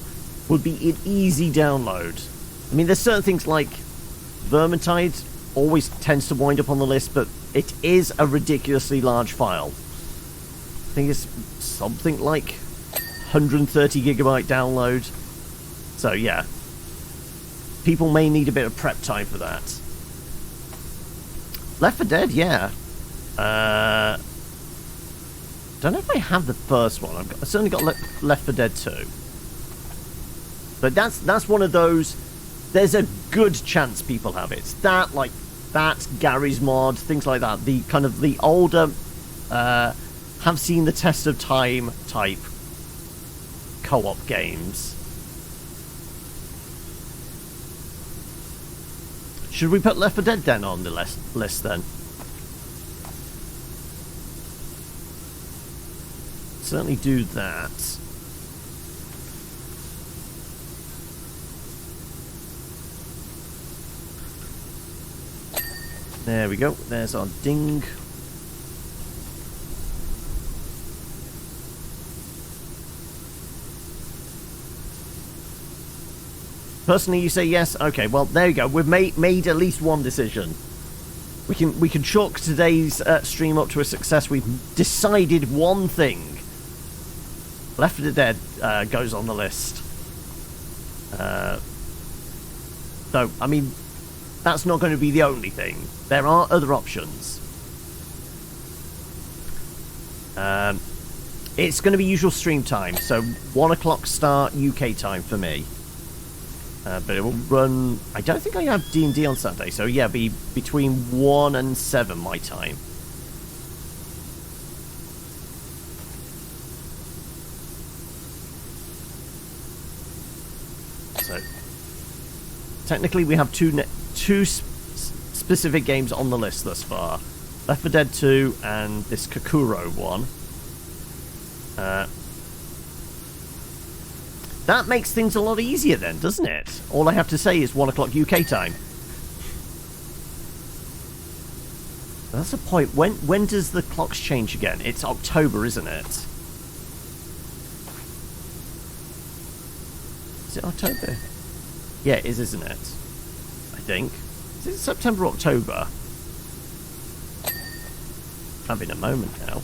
would be an easy download? I mean, there's certain things like Vermintide always tends to wind up on the list, but it is a ridiculously large file. I think it's something like 130 gigabyte download. So yeah, people may need a bit of prep time for that. Left 4 Dead, yeah. Don't know if I have the first one. I've certainly got Left 4 Dead 2. But that's one of those there's a good chance people have it. That, like, that, Gary's Mod, things like that. The kind of the older, have seen the test of time type co-op games. Should we put Left 4 Dead then on the list then? Certainly do that. There we go. There's our ding. Personally, you say yes. Okay, well, there you go. We've made at least one decision. We can chalk today's stream up to a success. We've decided one thing. Left 4 Dead goes on the list. So, I mean, that's not going to be the only thing. There are other options. It's going to be usual stream time, so 1 o'clock start UK time for me. But it will run... I don't think I have D&D on Saturday, so yeah, be between 1 and 7 my time. So, technically we have two specific games on the list thus far. Left 4 Dead 2 and this Kokuro one. That makes things a lot easier then, doesn't it? All I have to say is 1 o'clock UK time. That's a point. When does the clocks change again? It's October, isn't it? Is it October? Yeah, it is, isn't it? I think. Is it September, October? Having a moment now.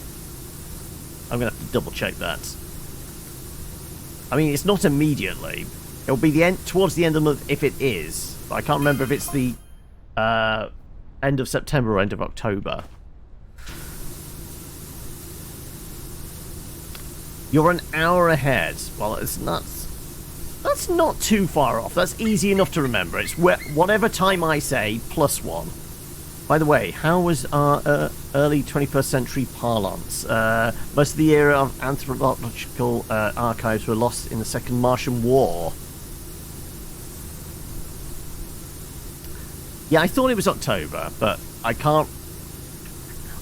I'm going to have to double check that. I mean, it's not immediately. It'll be the end, towards the end of the month if it is. But I can't remember if it's the end of September or end of October. You're an hour ahead. Well, it's not. That's not too far off. That's easy enough to remember. It's whatever time I say plus 1. By the way, how was our early 21st century parlance? Most of the era of anthropological archives were lost in the Second Martian War. Yeah, I thought it was October, but I can't...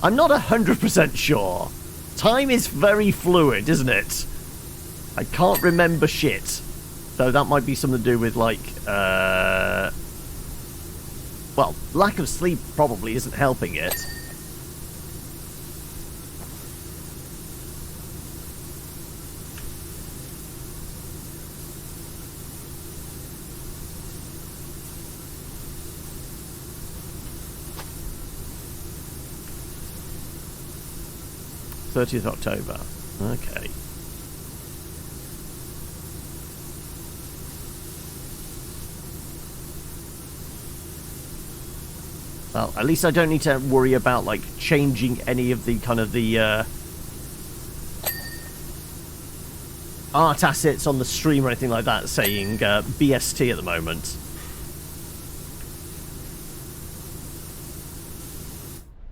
I'm not 100% sure. Time is very fluid, isn't it? I can't remember shit. So that might be something to do with, like... Well, lack of sleep probably isn't helping it. '30th October. Okay. Well, at least I don't need to worry about, like, changing any of the kind of the art assets on the stream or anything like that, saying BST at the moment.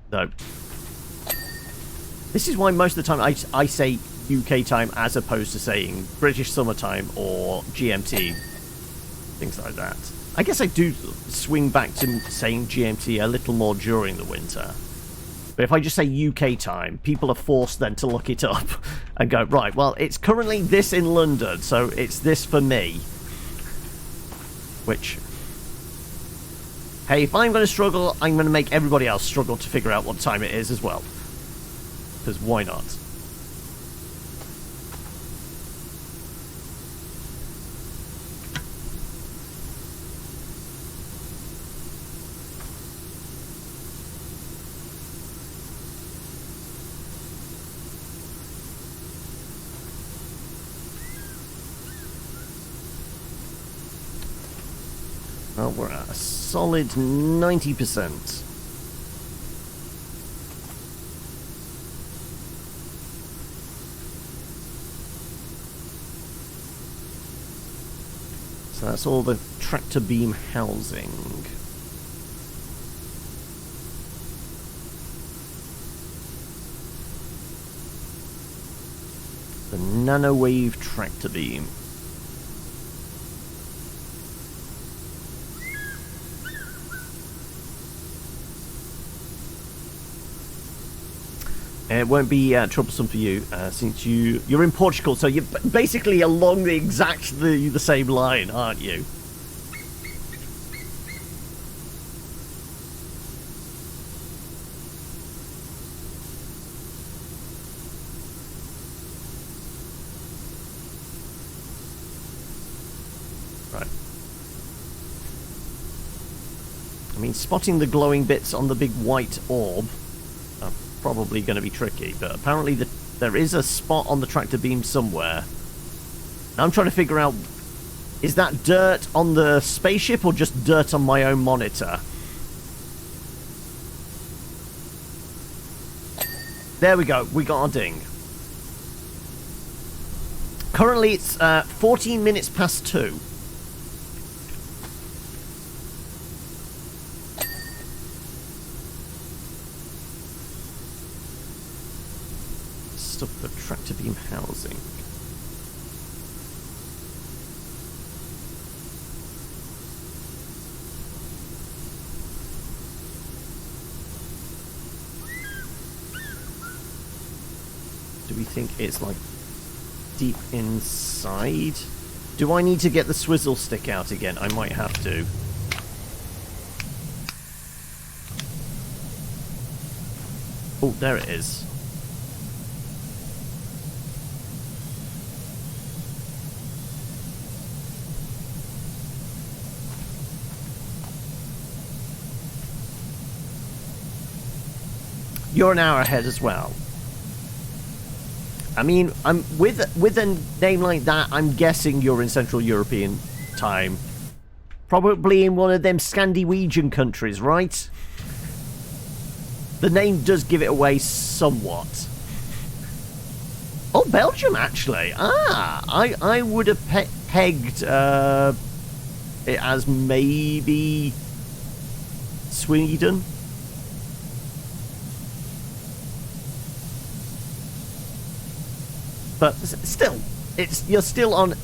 So, this is why most of the time I say UK time as opposed to saying British summertime or GMT, things like that. I guess I do swing back to saying GMT a little more during the winter. But if I just say UK time, people are forced then to look it up and go, right, well, it's currently this in London, so it's this for me. Which, hey, if I'm going to struggle, I'm going to make everybody else struggle to figure out what time it is as well. Because why not? Well, we're at a solid 90%. So that's all the tractor beam housing. The nanowave tractor beam. It won't be troublesome for you since you're in Portugal, so you're basically along the same line, aren't you? Right. I mean, spotting the glowing bits on the big white orb are probably going to be tricky, but apparently there is a spot on the tractor beam somewhere. Now I'm trying to figure out, is that dirt on the spaceship or just dirt on my own monitor? There we go, we got our ding. Currently it's 14 minutes past 2. Stuff for tractor beam housing. Do we think it's like deep inside? Do I need to get the swizzle stick out again? I might have to. Oh, there it is. You're an hour ahead as well. I mean, I'm with a name like that, I'm guessing you're in Central European time. Probably in one of them Scandinavian countries, right? The name does give it away somewhat. Oh, Belgium, actually. Ah, I would have pegged it as maybe Sweden. But still, you're still on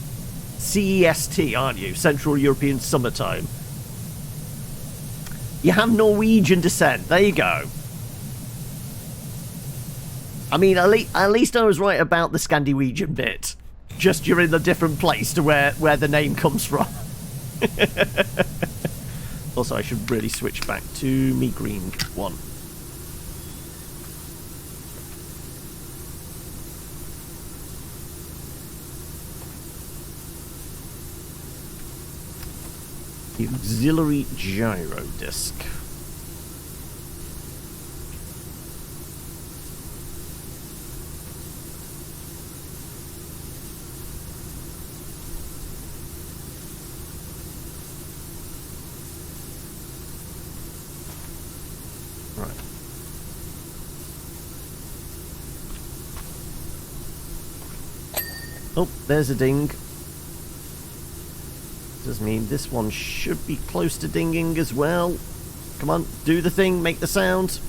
CEST, aren't you? Central European Summertime. You have Norwegian descent. There you go. I mean, at least I was right about the Scandinavian bit. Just you're in a different place to where the name comes from. Also, I should really switch back to me green one. Auxiliary gyro disc. Right. Oh, there's a ding. Does mean this one should be close to dinging as well. Come on, do the thing, make the sound.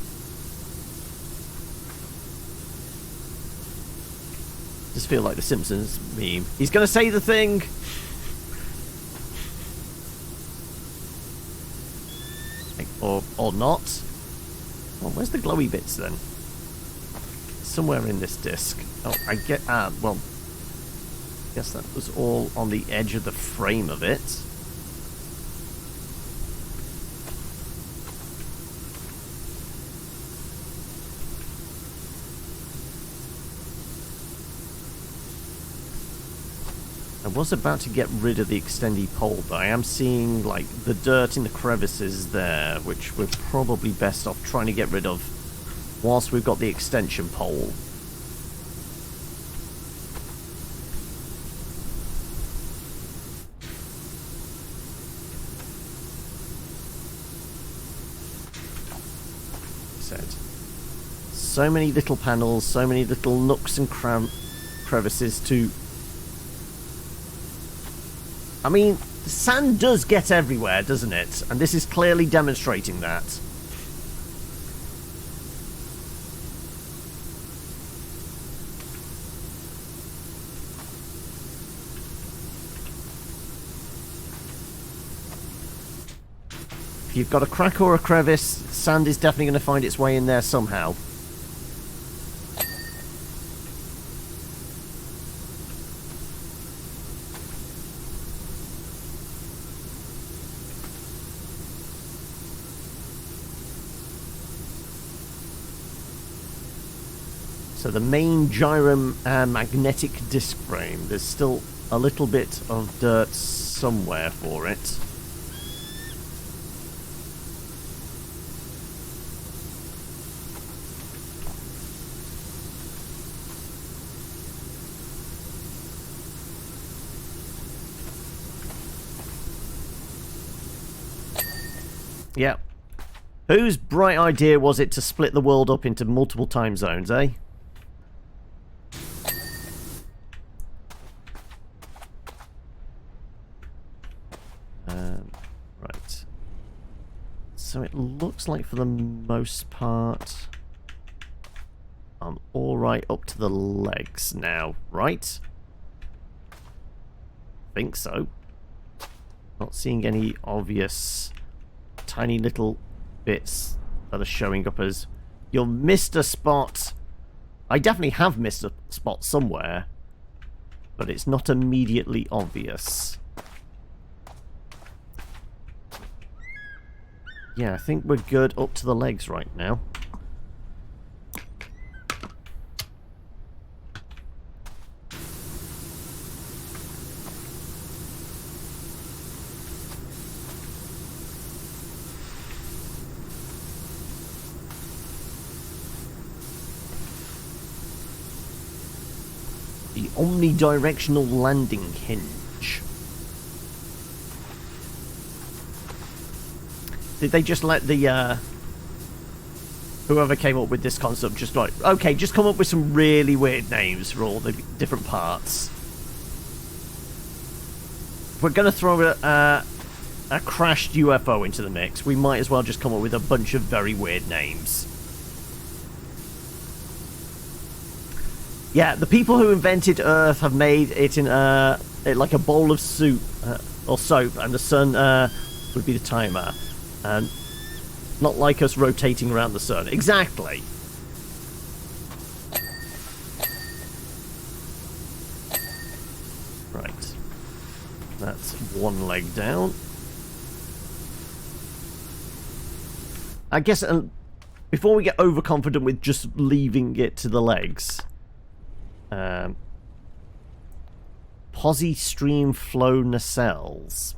Just feel like the Simpsons meme. He's gonna say the thing. Or not. Well, where's the glowy bits then? Somewhere in this disc. Oh, I get. Well. Guess that was all on the edge of the frame of it. I was about to get rid of the extendy pole, but I am seeing like the dirt in the crevices there, which we're probably best off trying to get rid of whilst we've got the extension pole. So many little panels, so many little nooks and crevices to... I mean, The sand does get everywhere, doesn't it? And this is clearly demonstrating that. If you've got a crack or a crevice, sand is definitely going to find its way in there somehow. So the main gyromagnetic disc frame, there's still a little bit of dirt somewhere for it. Yep. Whose bright idea was it to split the world up into multiple time zones, eh? Right. So it looks like for the most part I'm alright up to the legs now, right? Think so. Not seeing any obvious tiny little bits that are showing up as you'll missed a spot. I definitely have missed a spot somewhere, but it's not immediately obvious. Yeah, I think we're good up to the legs right now. The omnidirectional landing hinge. Did they just let the whoever came up with this concept just like, okay, just come up with some really weird names for all the different parts? If we're gonna throw a crashed UFO into the mix, we might as well just come up with a bunch of very weird names. Yeah, the people who invented Earth have made it in like a bowl of soup or soap, and the sun would be the timer, and not like us rotating around the sun. Exactly. Right, that's one leg down. I guess before we get overconfident with just leaving it to the legs. Posy-stream flow nacelles.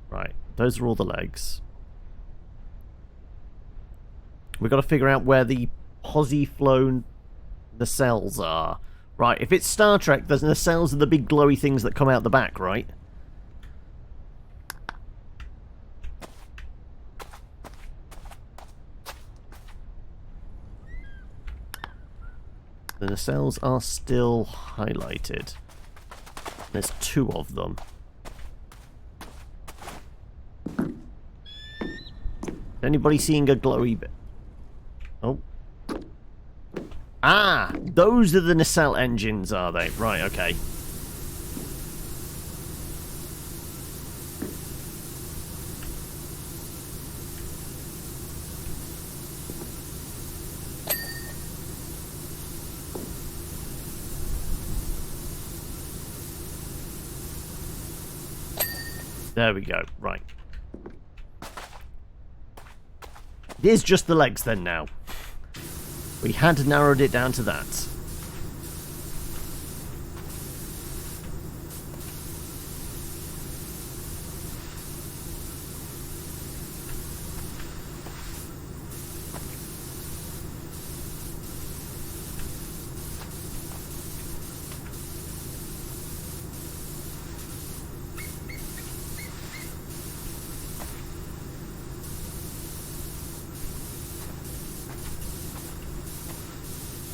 Right, those are all the legs. We've got to figure out where the posy-flow nacelles are. Right, if it's Star Trek, the nacelles are the big glowy things that come out the back, right? The nacelles are still highlighted. There's two of them. Anybody seeing a glowy bit? Oh. Ah! Those are the nacelle engines, are they? Right, okay. There we go, right. It is just the legs then now. We had narrowed it down to that.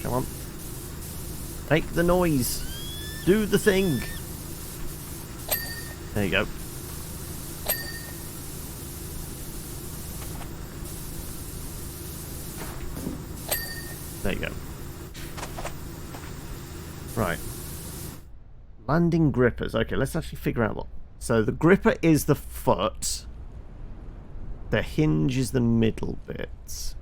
Come on. Make the noise. Do the thing. There you go. There you go. Right. Landing grippers. Okay, let's actually figure out what... So the gripper is the foot. The hinge is the middle bit.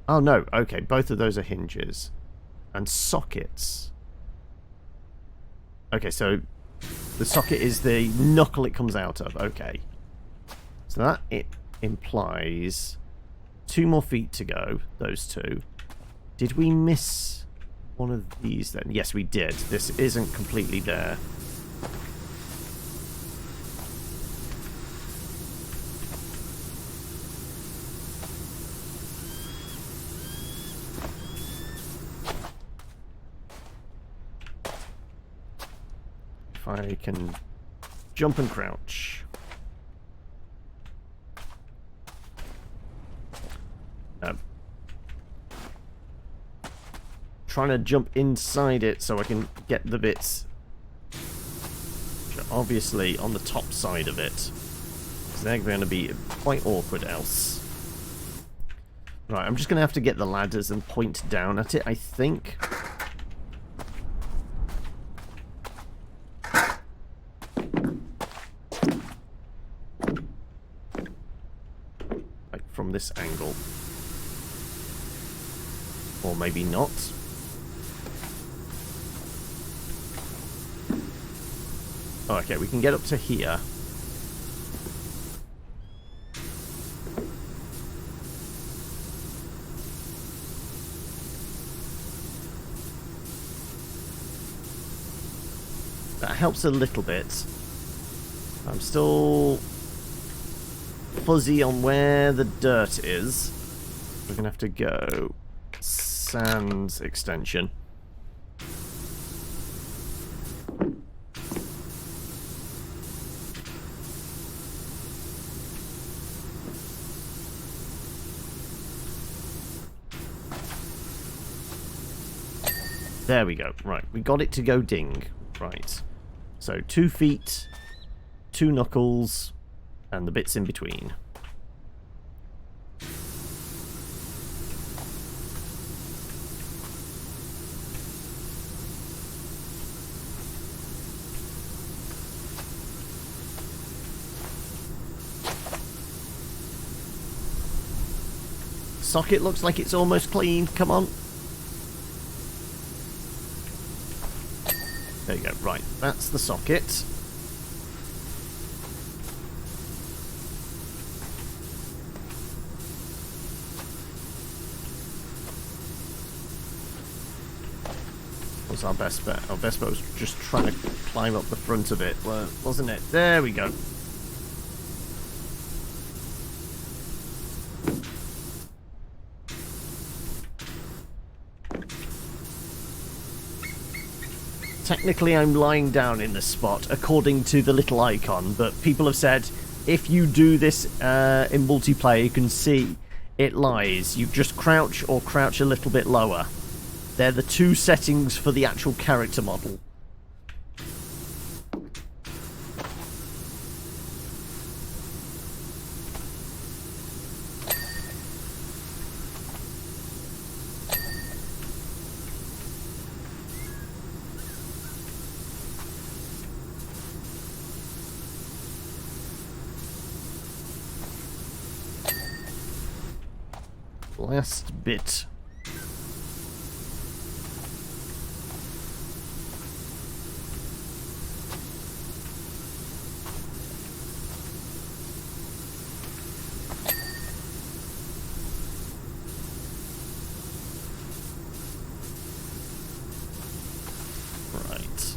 Oh, no. Okay, both of those are hinges. And sockets. Okay, so the socket is the knuckle it comes out of. Okay. So that it implies 2 more feet to go. Those 2. Did we miss one of these then? Yes, we did. This isn't completely there. If I can jump and crouch. No. Trying to jump inside it so I can get the bits which are obviously on the top side of it. So they're going to be quite awkward else. Right, I'm just going to have to get the ladders and point down at it, I think. Like from this angle. Or maybe not. Oh, okay, we can get up to here. That helps a little bit. I'm still fuzzy on where the dirt is. We're going to have to go sand extension. There we go. Right, we got it to go ding. Right. So 2 feet, 2 knuckles, and the bits in between. Socket looks like it's almost clean. Come on. There you go. Right, that's the socket. What's our best bet? Our best bet was just trying to climb up the front of it, wasn't it? There we go. Technically, I'm lying down in this spot, according to the little icon, but people have said if you do this in multiplayer, you can see it lies. You just crouch or crouch a little bit lower. They're the 2 settings for the actual character model. Last bit. Right.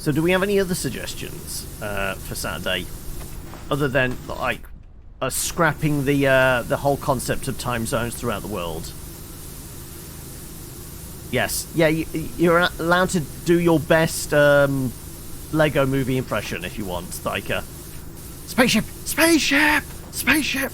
So do we have any other suggestions for Saturday? Other than, like, scrapping the whole concept of time zones throughout the world. Yes. Yeah, you're allowed to do your best Lego movie impression if you want. Like, spaceship! Spaceship! Spaceship!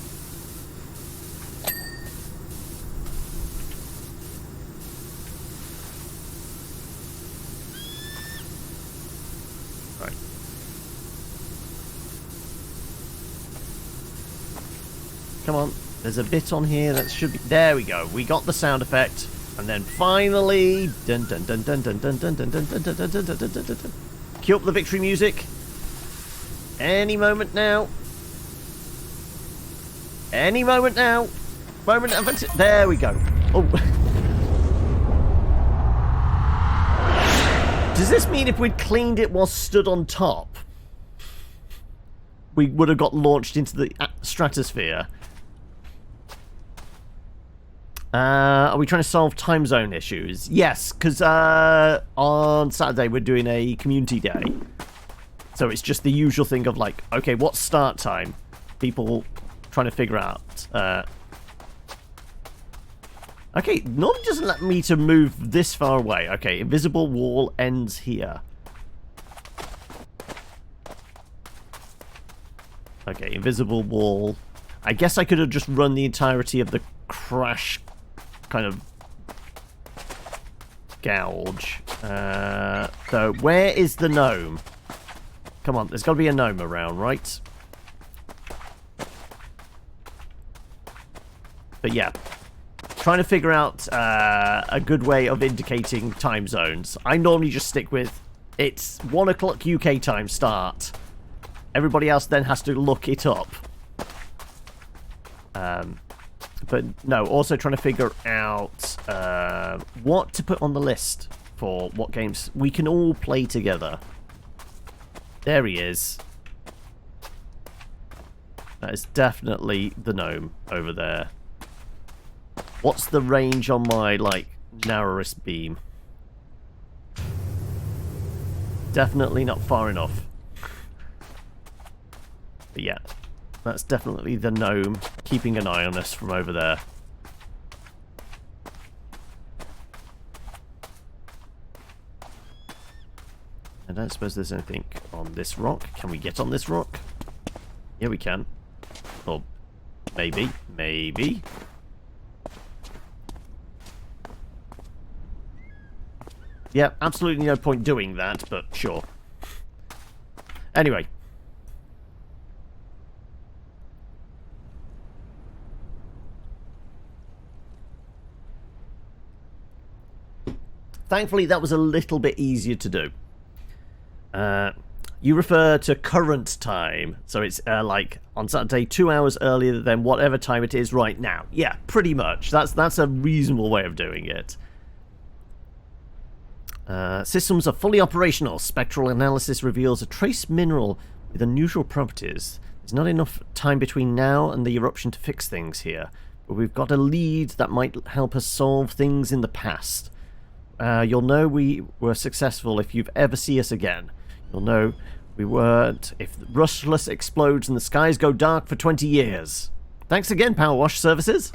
Come on. There's a bit on here that should be... There we go. We got the sound effect. And then finally... Dun dun dun dun dun dun dun dun dun dun dun dun dun dun dun dun dun. Cue up the victory music. Any moment now. Any moment now. Moment of... There we go. Oh. Does this mean if we'd cleaned it while stood on top, we would have got launched into the stratosphere? Are we trying to solve time zone issues? Yes, because on Saturday we're doing a community day. So it's just the usual thing of like, okay, what's start time? People trying to figure out. Okay, normally doesn't let me to move this far away. Okay, invisible wall ends here. Okay, invisible wall. I guess I could have just run the entirety of the crash kind of gouge. So, where is the gnome? Come on, there's got to be a gnome around, right? But yeah. Trying to figure out a good way of indicating time zones. I normally just stick with it's 1 o'clock UK time start. Everybody else then has to look it up. But no, also trying to figure out what to put on the list for what games we can all play together. There he is. That is definitely the gnome over there. What's the range on my, like, narrowest beam? Definitely not far enough. But yeah, that's definitely the gnome keeping an eye on us from over there. I don't suppose there's anything on this rock. Can we get on this rock? Yeah, we can. Or maybe. Maybe. Yeah, absolutely no point doing that, but sure. Anyway. Thankfully, that was a little bit easier to do. You refer to current time, so it's like on Saturday 2 hours earlier than whatever time it is right now. Yeah, pretty much. That's a reasonable way of doing it. Systems are fully operational. Spectral analysis reveals a trace mineral with unusual properties. There's not enough time between now and the eruption to fix things here, but we've got a lead that might help us solve things in the past. You'll know we were successful if you ever see us again. You'll know we weren't if Rustless explodes and the skies go dark for 20 years. Thanks again, PowerWash Services.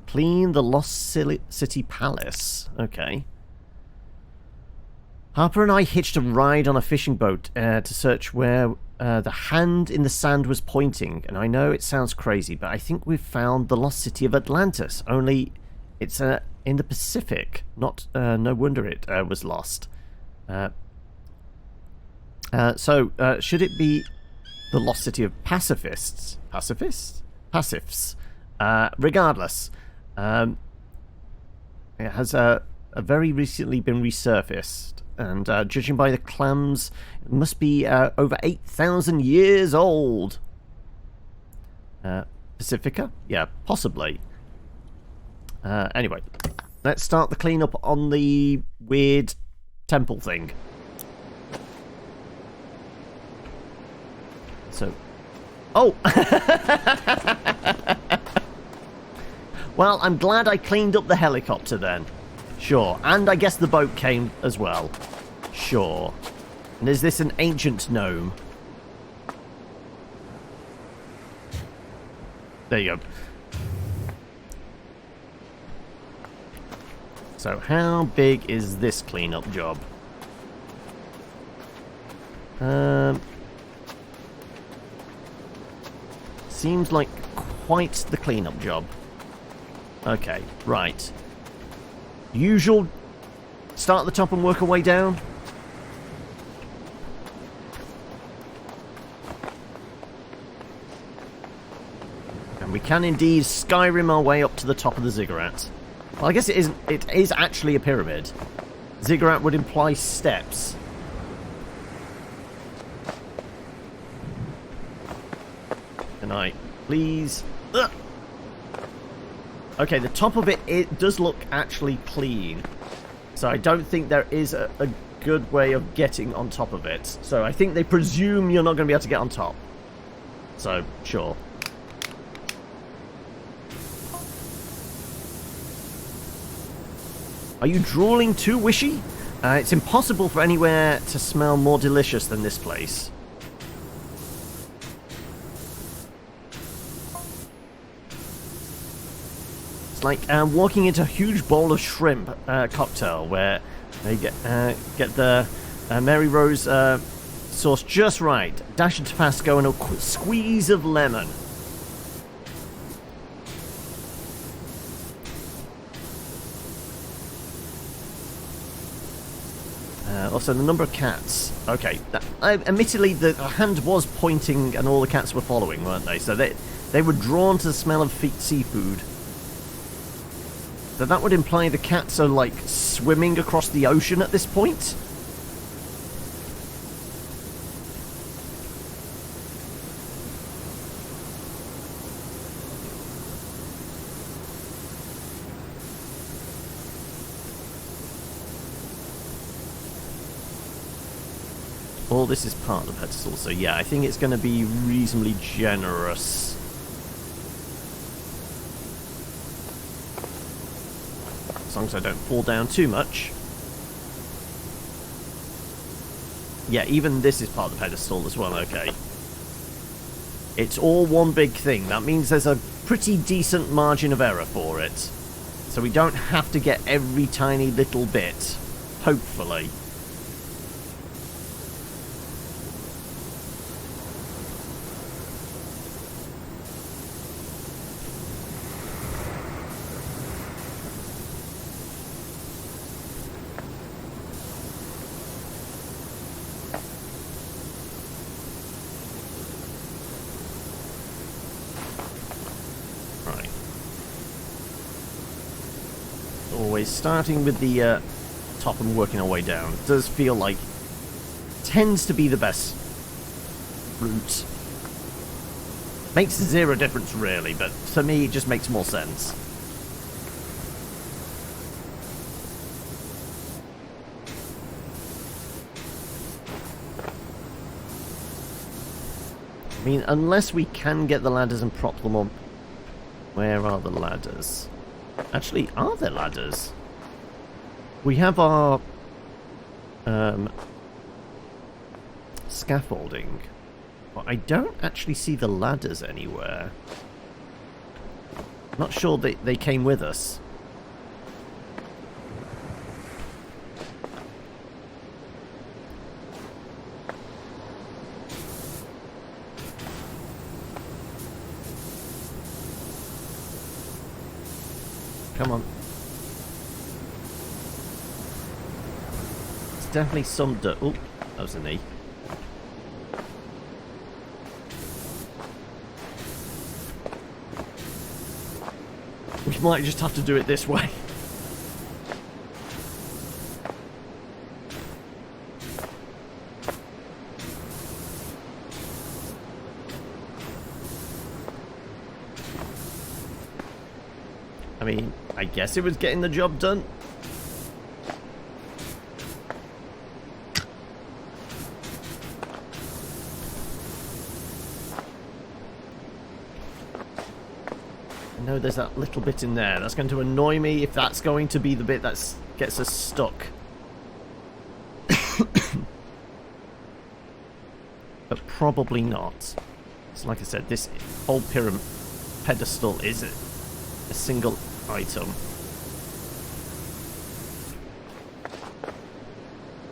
Clean the Lost City Palace. Okay. Harper and I hitched a ride on a fishing boat to search where the hand in the sand was pointing. And I know it sounds crazy, but I think we've found the lost city of Atlantis. Only it's in the Pacific. Not no wonder it was lost. So should it be the lost city of pacifists? Pacifists? Pacifs. Regardless, it has very recently been resurfaced. And judging by the clams, it must be over 8,000 years old. Pacifica? Yeah, possibly. Anyway, let's start the cleanup on the weird temple thing. So... Oh! Well, I'm glad I cleaned up the helicopter then. Sure. And I guess the boat came as well. Sure. And is this an ancient gnome? There you go. So how big is this cleanup job? Seems like quite the cleanup job. Okay, right. Usual, start at the top and work our way down. And we can indeed Skyrim our way up to the top of the ziggurat. Well, I guess it isn't. It is actually a pyramid. Ziggurat would imply steps. Can I please? Ugh. Okay, the top of it does look actually clean. So I don't think there is a good way of getting on top of it. So I think they presume you're not going to be able to get on top. So, sure. Are you drooling too, Wishy? It's impossible for anywhere to smell more delicious than this place. It's like walking into a huge bowl of shrimp cocktail where they get the Mary Rose sauce just right, dash of Tabasco and a squeeze of lemon. Also, the number of cats. Okay, admittedly, the hand was pointing and all the cats were following, weren't they? So they were drawn to the smell of seafood. So that would imply the cats are, like, swimming across the ocean at this point? All this is part of the pedestal, so yeah, I think it's going to be reasonably generous. As long as I don't fall down too much. Yeah, even this is part of the pedestal as well, okay. It's all one big thing. That means there's a pretty decent margin of error for it. So we don't have to get every tiny little bit. Hopefully. Always starting with the top and working our way down. It does feel like tends to be the best route. Makes zero difference really, but for me it just makes more sense. I mean, unless we can get the ladders and prop them on. Where are the ladders? Actually, are there ladders? We have our scaffolding, but I don't actually see the ladders anywhere. Not sure they came with us. Come on. It's definitely some dirt. Oh, that was a knee. We might just have to do it this way. I mean, I guess it was getting the job done. I know there's that little bit in there. That's going to annoy me if that's going to be the bit that gets us stuck. But probably not. So like I said, this whole pyramid pedestal is a single item.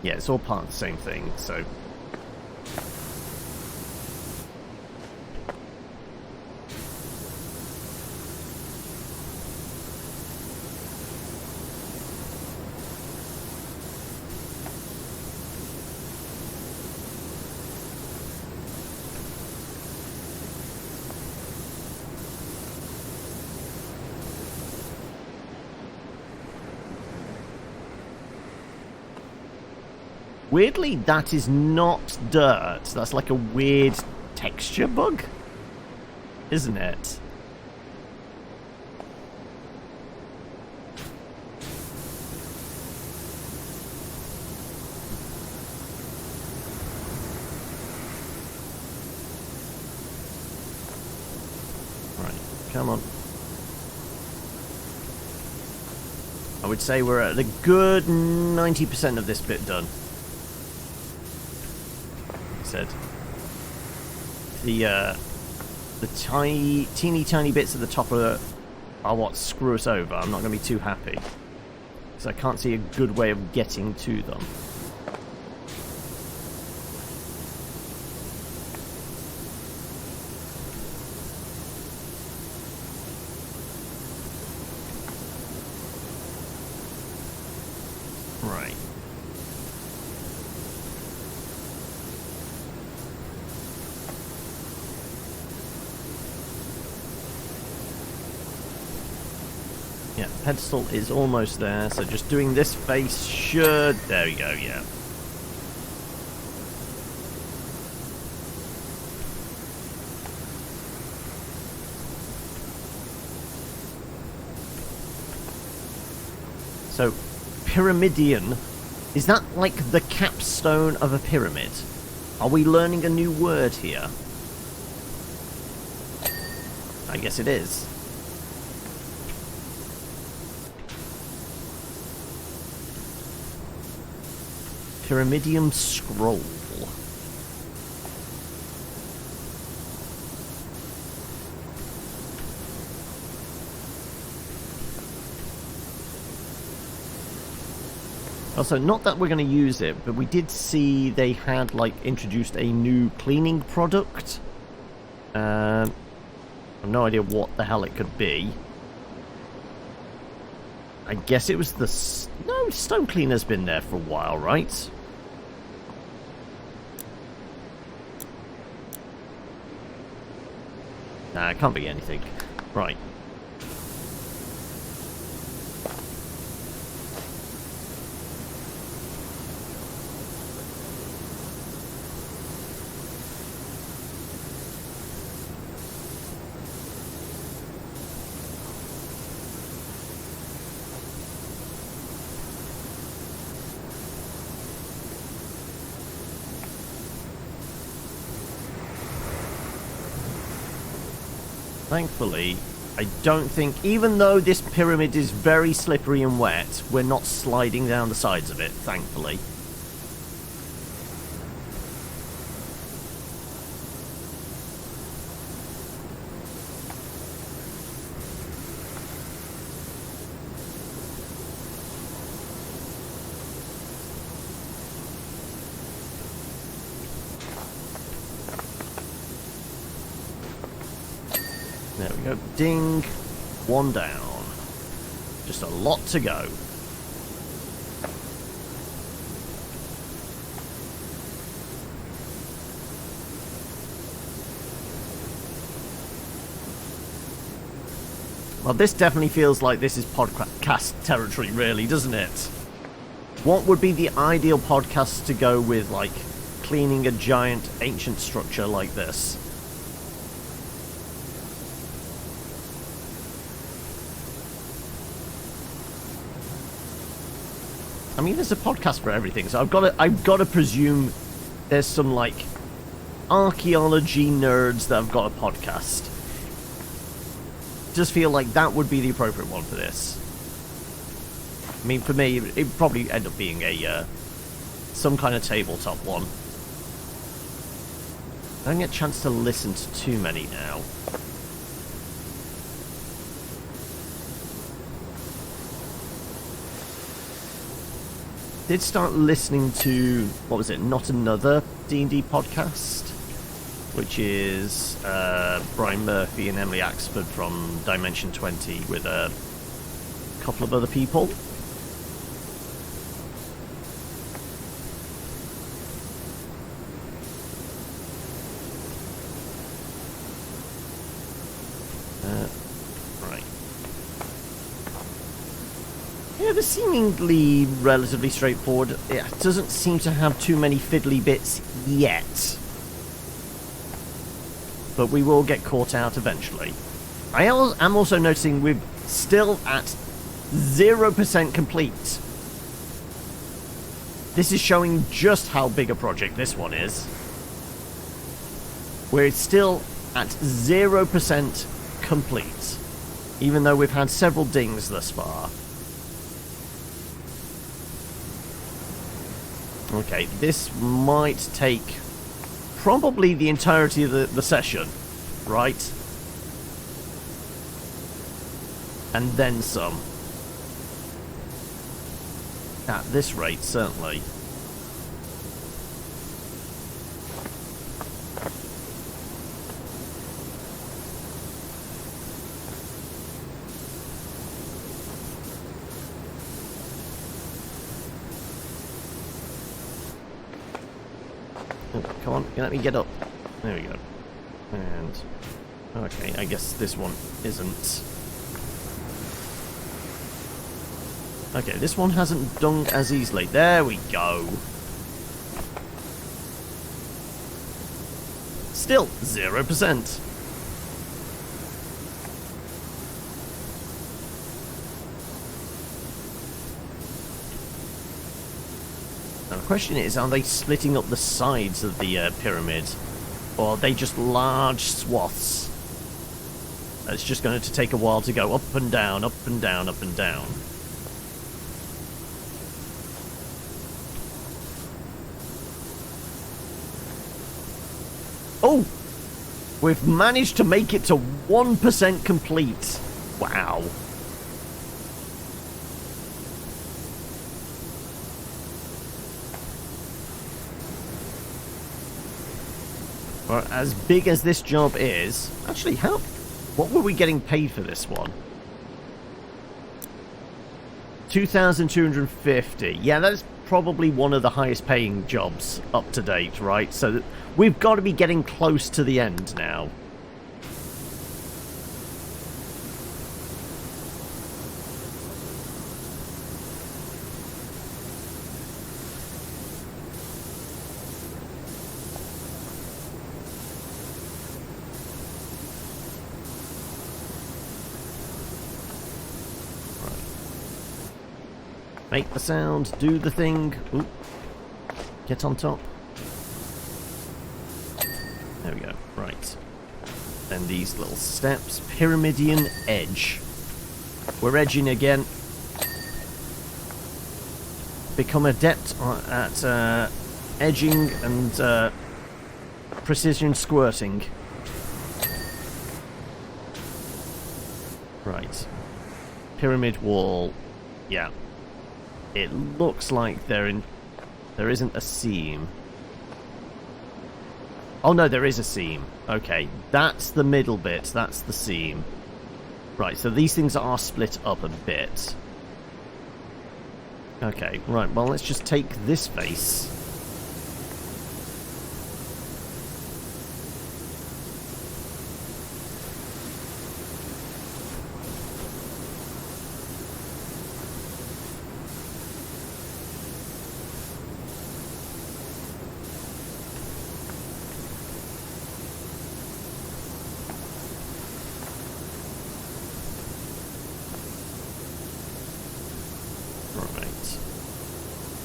Yeah, it's all part of the same thing, so... Weirdly, that is not dirt. That's like a weird texture bug, isn't it? Right, come on. I would say we're at a good 90% of this bit done. Said the teeny tiny bits at the top are what screw us over. I'm not going to be too happy because I can't see a good way of getting to them. Right. Yeah, pedestal is almost there, so just doing this face should... There we go, yeah. So, pyramidion, is that like the capstone of a pyramid? Are we learning a new word here? I guess it is. Pyramidium scroll. Also, not that we're going to use it, but we did see they had, like, introduced a new cleaning product. I have no idea what the hell it could be. I guess it was the... No, stone cleaner's been there for a while, right? Nah, it can't be anything. Right. Thankfully, I don't think, even though this pyramid is very slippery and wet, we're not sliding down the sides of it, thankfully. There we go. Ding. One down. Just a lot to go. Well, this definitely feels like this is podcast territory, really, doesn't it? What would be the ideal podcast to go with, like, cleaning a giant ancient structure like this? I mean, there's a podcast for everything, so I've got to presume there's some, like, archaeology nerds that have got a podcast. Just feel like that would be the appropriate one for this. I mean, for me, it'd probably end up being a some kind of tabletop one. I don't get a chance to listen to too many now. Did start listening to, what was it, Not Another D&D podcast, which is Brian Murphy and Emily Axford from Dimension 20 with a couple of other people. Yeah, they're seemingly relatively straightforward. It doesn't seem to have too many fiddly bits yet. But we will get caught out eventually. I am also noticing we're still at 0% complete. This is showing just how big a project this one is. We're still at 0% complete, even though we've had several dings thus far. Okay, this might take probably the entirety of the session, right? And then some. At this rate, certainly. Oh, come on, let me get up. There we go. And... okay, I guess this one isn't... okay, this one hasn't done as easily. There we go. Still 0%. Now the question is, are they splitting up the sides of the pyramid? Or are they just large swaths? It's just going to take a while to go up and down, up and down, up and down. Oh! We've managed to make it to 1% complete. Wow. Well, as big as this job is... actually, what were we getting paid for this one? 2,250. Yeah, that's probably one of the highest paying jobs up to date, right? So we've got to be getting close to the end now. Make the sound, do the thing. Ooh. Get on top. There we go. Right. And these little steps. Pyramidian edge. We're edging again. Become adept at edging and precision squirting. Right. Pyramid wall. Yeah. It looks like there isn't a seam. Oh no, there is a seam. Okay, that's the middle bit. That's the seam. Right, so these things are split up a bit. Okay, right, well, let's just take this face.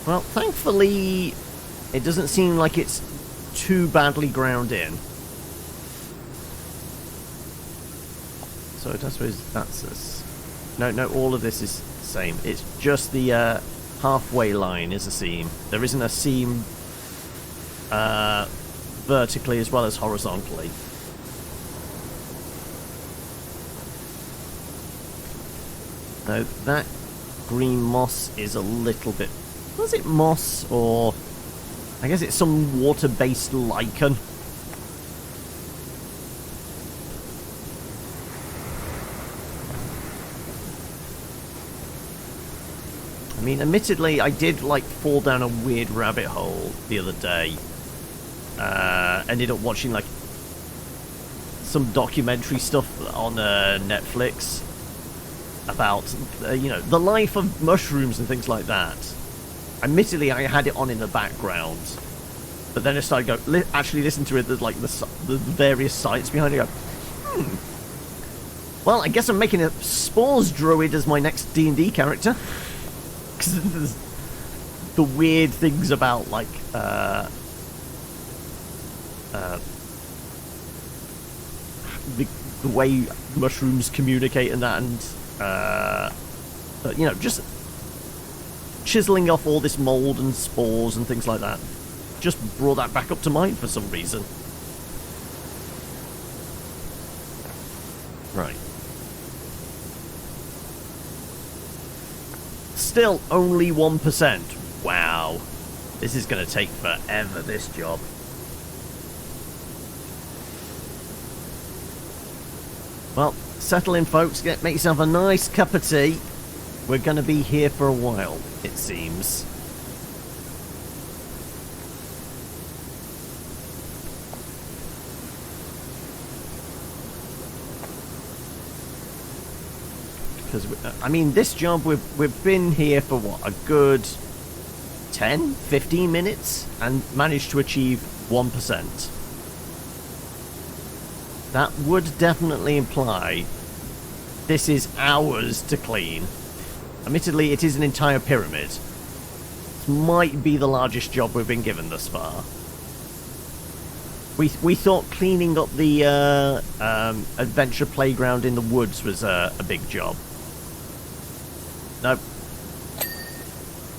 Well, thankfully, it doesn't seem like it's too badly ground in. So I suppose that's this. No, all of this is the same. It's just the halfway line is a seam. There isn't a seam vertically as well as horizontally. Now, that green moss is a little bit... was it moss, or... I guess it's some water-based lichen. I mean, admittedly, I did, like, fall down a weird rabbit hole the other day. Ended up watching, like, some documentary stuff on Netflix. about, you know, the life of mushrooms and things like that. Admittedly, I had it on in the background, but then I started actually listen to it, like the various sites behind it. Go, well, I guess I'm making a spores druid as my next D&D character, because there's the weird things about like the way mushrooms communicate and that, and you know, just chiseling off all this mold and spores and things like that. Just brought that back up to mind for some reason. Right. Still only 1%. Wow. This is going to take forever, this job. Well, settle in, folks. Make yourself a nice cup of tea. We're going to be here for a while, it seems. Because, I mean, this job, we've been here for, what, a good 10, 15 minutes? And managed to achieve 1%. That would definitely imply this is hours to clean. Admittedly, it is an entire pyramid. This might be the largest job we've been given thus far. We thought cleaning up the adventure playground in the woods was a big job. Nope.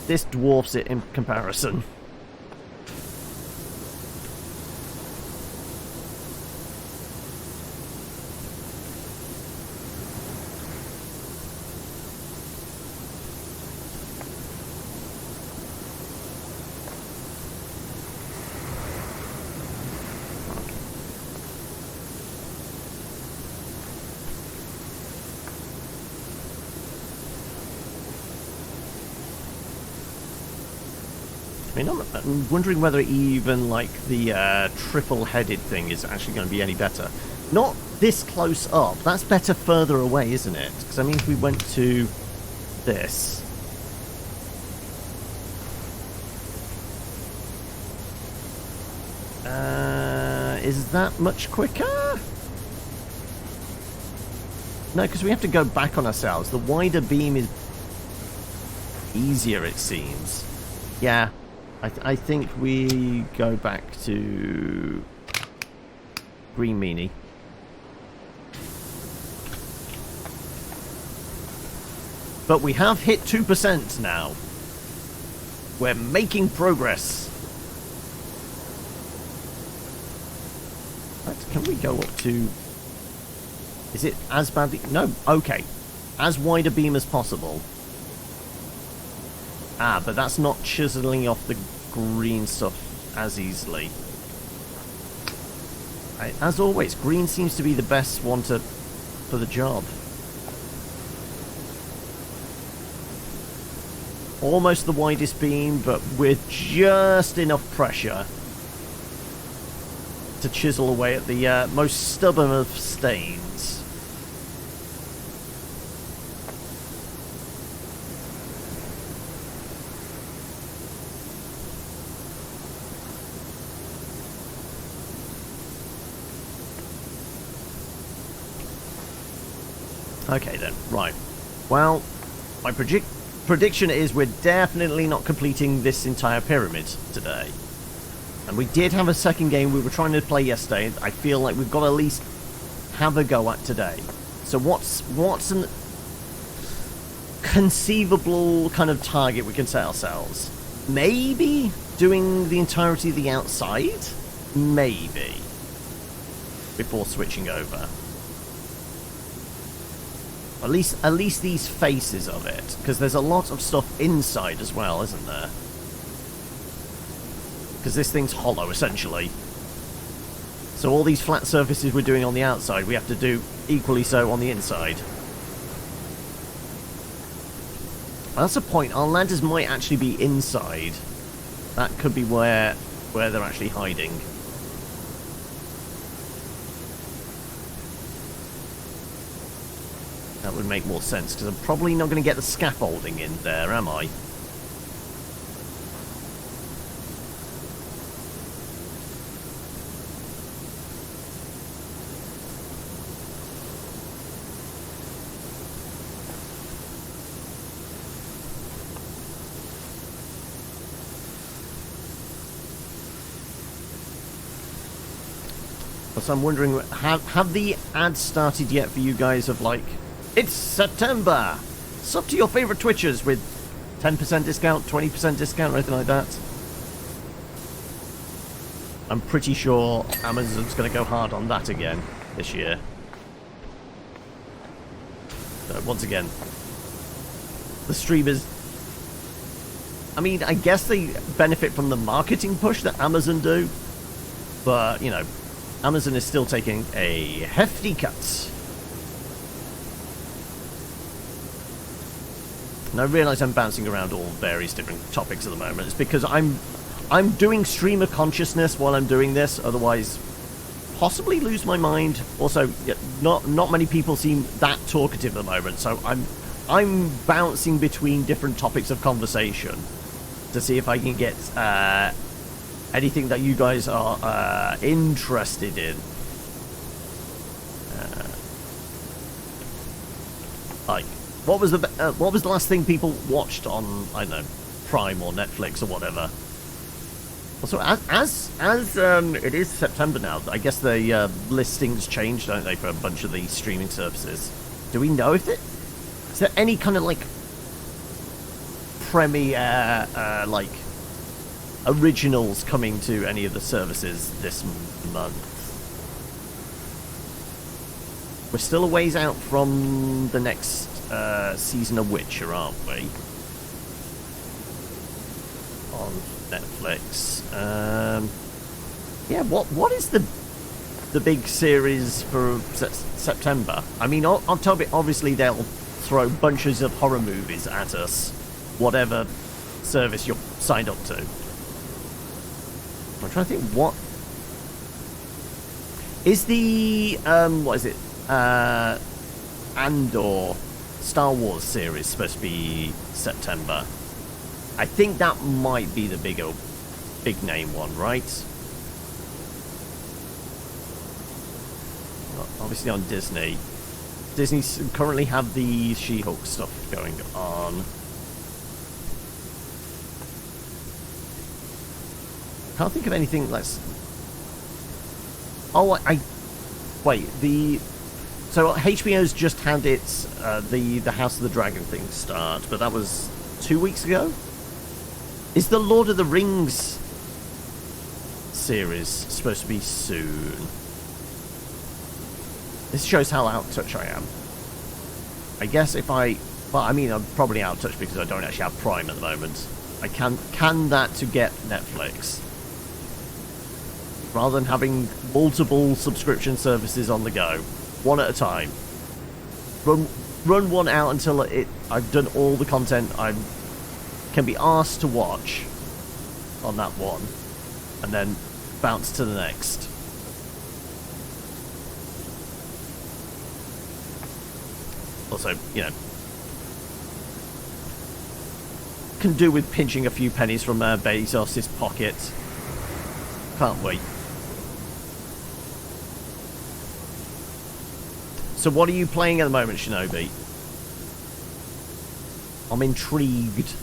This dwarfs it in comparison. I mean, I'm wondering whether even, like, the triple-headed thing is actually going to be any better. Not this close up. That's better further away, isn't it? Because, I mean, if we went to this... is that much quicker? No, because we have to go back on ourselves. The wider beam is easier, it seems. Yeah. I think we go back to Green Meanie. But we have hit 2% now. We're making progress. Right, can we go up to... Is it as badly... No, okay. As wide a beam as possible. Ah, but that's not chiseling off the green stuff as easily. As always, green seems to be the best one for the job. Almost the widest beam, but with just enough pressure to chisel away at the most stubborn of stains. Okay then, right. Well, my prediction is we're definitely not completing this entire pyramid today. And we did have a second game we were trying to play yesterday. I feel like we've got to at least have a go at today. So what's an conceivable kind of target we can set ourselves? Maybe doing the entirety of the outside? Maybe. Before switching over. At least these faces of it, because there's a lot of stuff inside as well, isn't there? Because this thing's hollow, essentially. So all these flat surfaces we're doing on the outside, we have to do equally so on the inside. That's a point. Our ladders might actually be inside. That could be where they're actually hiding. That would make more sense, because I'm probably not going to get the scaffolding in there, am I? So I'm wondering, have the ads started yet for you guys of like, it's September! Sub to your favourite Twitchers with 10% discount, 20% discount, or anything like that? I'm pretty sure Amazon's going to go hard on that again this year. So once again, the streamers, I mean, I guess they benefit from the marketing push that Amazon do, but, you know, Amazon is still taking a hefty cut. And I realise I'm bouncing around all various different topics at the moment. It's because I'm doing streamer consciousness while I'm doing this, otherwise possibly lose my mind. Also, not many people seem that talkative at the moment, so I'm bouncing between different topics of conversation to see if I can get anything that you guys are interested in. Like, what was the last thing people watched on, I don't know, Prime or Netflix or whatever? Also, as it is September now, I guess the listings changed, don't they, for a bunch of these streaming services? Do we know if is there any kind of like premiere like originals coming to any of the services this month? We're still a ways out from the next season of Witcher, aren't we? On Netflix. Yeah, what is the big series for September? I mean, on top of it, obviously they'll throw bunches of horror movies at us, whatever service you're signed up to. I'm trying to think, what is the what is it? Andor Star Wars series supposed to be September. I think that might be the big name one, right? Obviously on Disney. Disney currently have the She-Hulk stuff going on. Can't think of anything that's... Oh, wait, so HBO's just had its the House of the Dragon thing start, but that was 2 weeks ago. Is the Lord of the Rings series supposed to be soon? This shows how out of touch I am. I guess if well, I mean, I'm probably out of touch because I don't actually have Prime at the moment. I can that to get Netflix, rather than having multiple subscription services on the go, one at a time. Run one out until I've done all the content I can be asked to watch on that one, and then bounce to the next. Also, you know, can do with pinching a few pennies from Bezos' pocket. Can't wait. So what are you playing at the moment, Shinobi? I'm intrigued.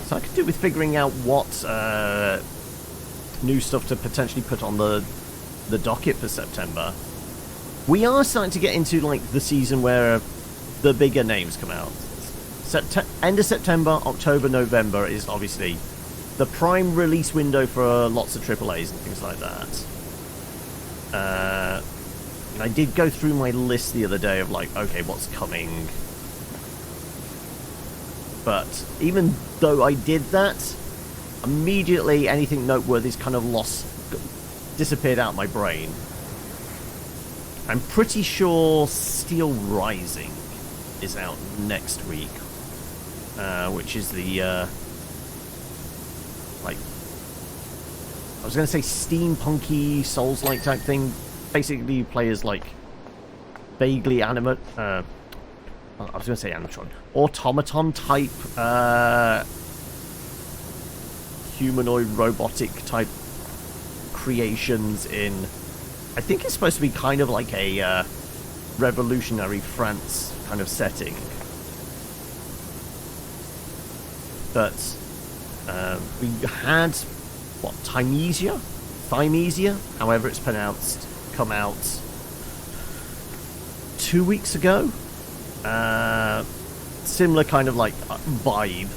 So I could do with figuring out what new stuff to potentially put on the docket for September. We are starting to get into like the season where the bigger names come out. End of September, October, November is obviously the prime release window for lots of AAAs and things like that. And I did go through my list the other day of like, okay, what's coming? But even though I did that, immediately anything noteworthy is kind of disappeared out of my brain. I'm pretty sure Steel Rising is out next week, which is the like, I was going to say steampunky Souls-like type thing. Basically, you play as like vaguely animate. I was going to say animatron, automaton type, humanoid robotic type creations in. I think it's supposed to be kind of like a revolutionary France kind of setting. But we had, what, Thymesia, however it's pronounced, come out 2 weeks ago. Similar kind of like vibe.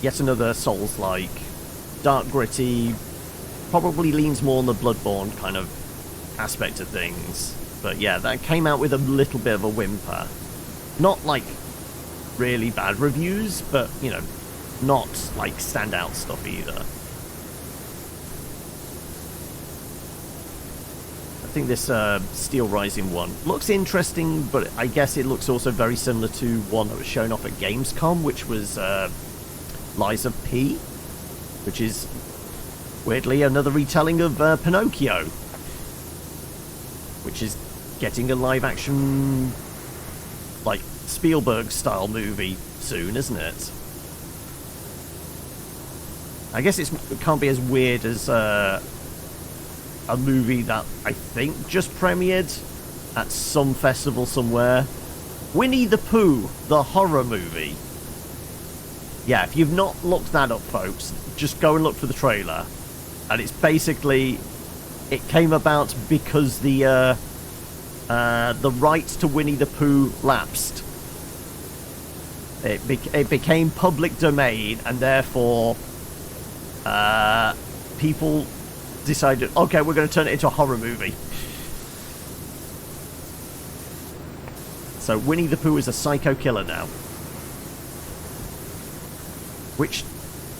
Yet another Souls-like, dark, gritty, probably leans more on the Bloodborne kind of aspect of things. But yeah, that came out with a little bit of a whimper. Not like really bad reviews, but you know, not like standout stuff either. I think this Steel Rising one looks interesting, but I guess it looks also very similar to one that was shown off at Gamescom, which was Lies of P, which is weirdly another retelling of Pinocchio, which is getting a live-action, like, Spielberg-style movie soon, isn't it? I guess it can't be as weird as a movie that I think just premiered at some festival somewhere. Winnie the Pooh, the horror movie. Yeah, if you've not looked that up, folks, just go and look for the trailer. And it's basically, it came about because the rights to Winnie the Pooh lapsed. It became public domain, and therefore people decided, okay, we're going to turn it into a horror movie. So Winnie the Pooh is a psycho killer now. Which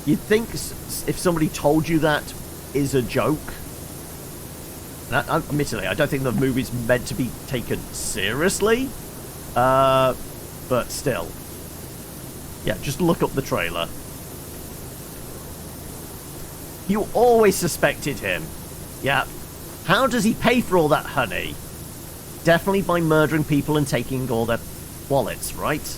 you'd think, if somebody told you that, is a joke. Admittedly, I don't think the movie's meant to be taken seriously. But still. Yeah, just look up the trailer. You always suspected him. Yeah. How does he pay for all that honey? Definitely by murdering people and taking all their wallets, right?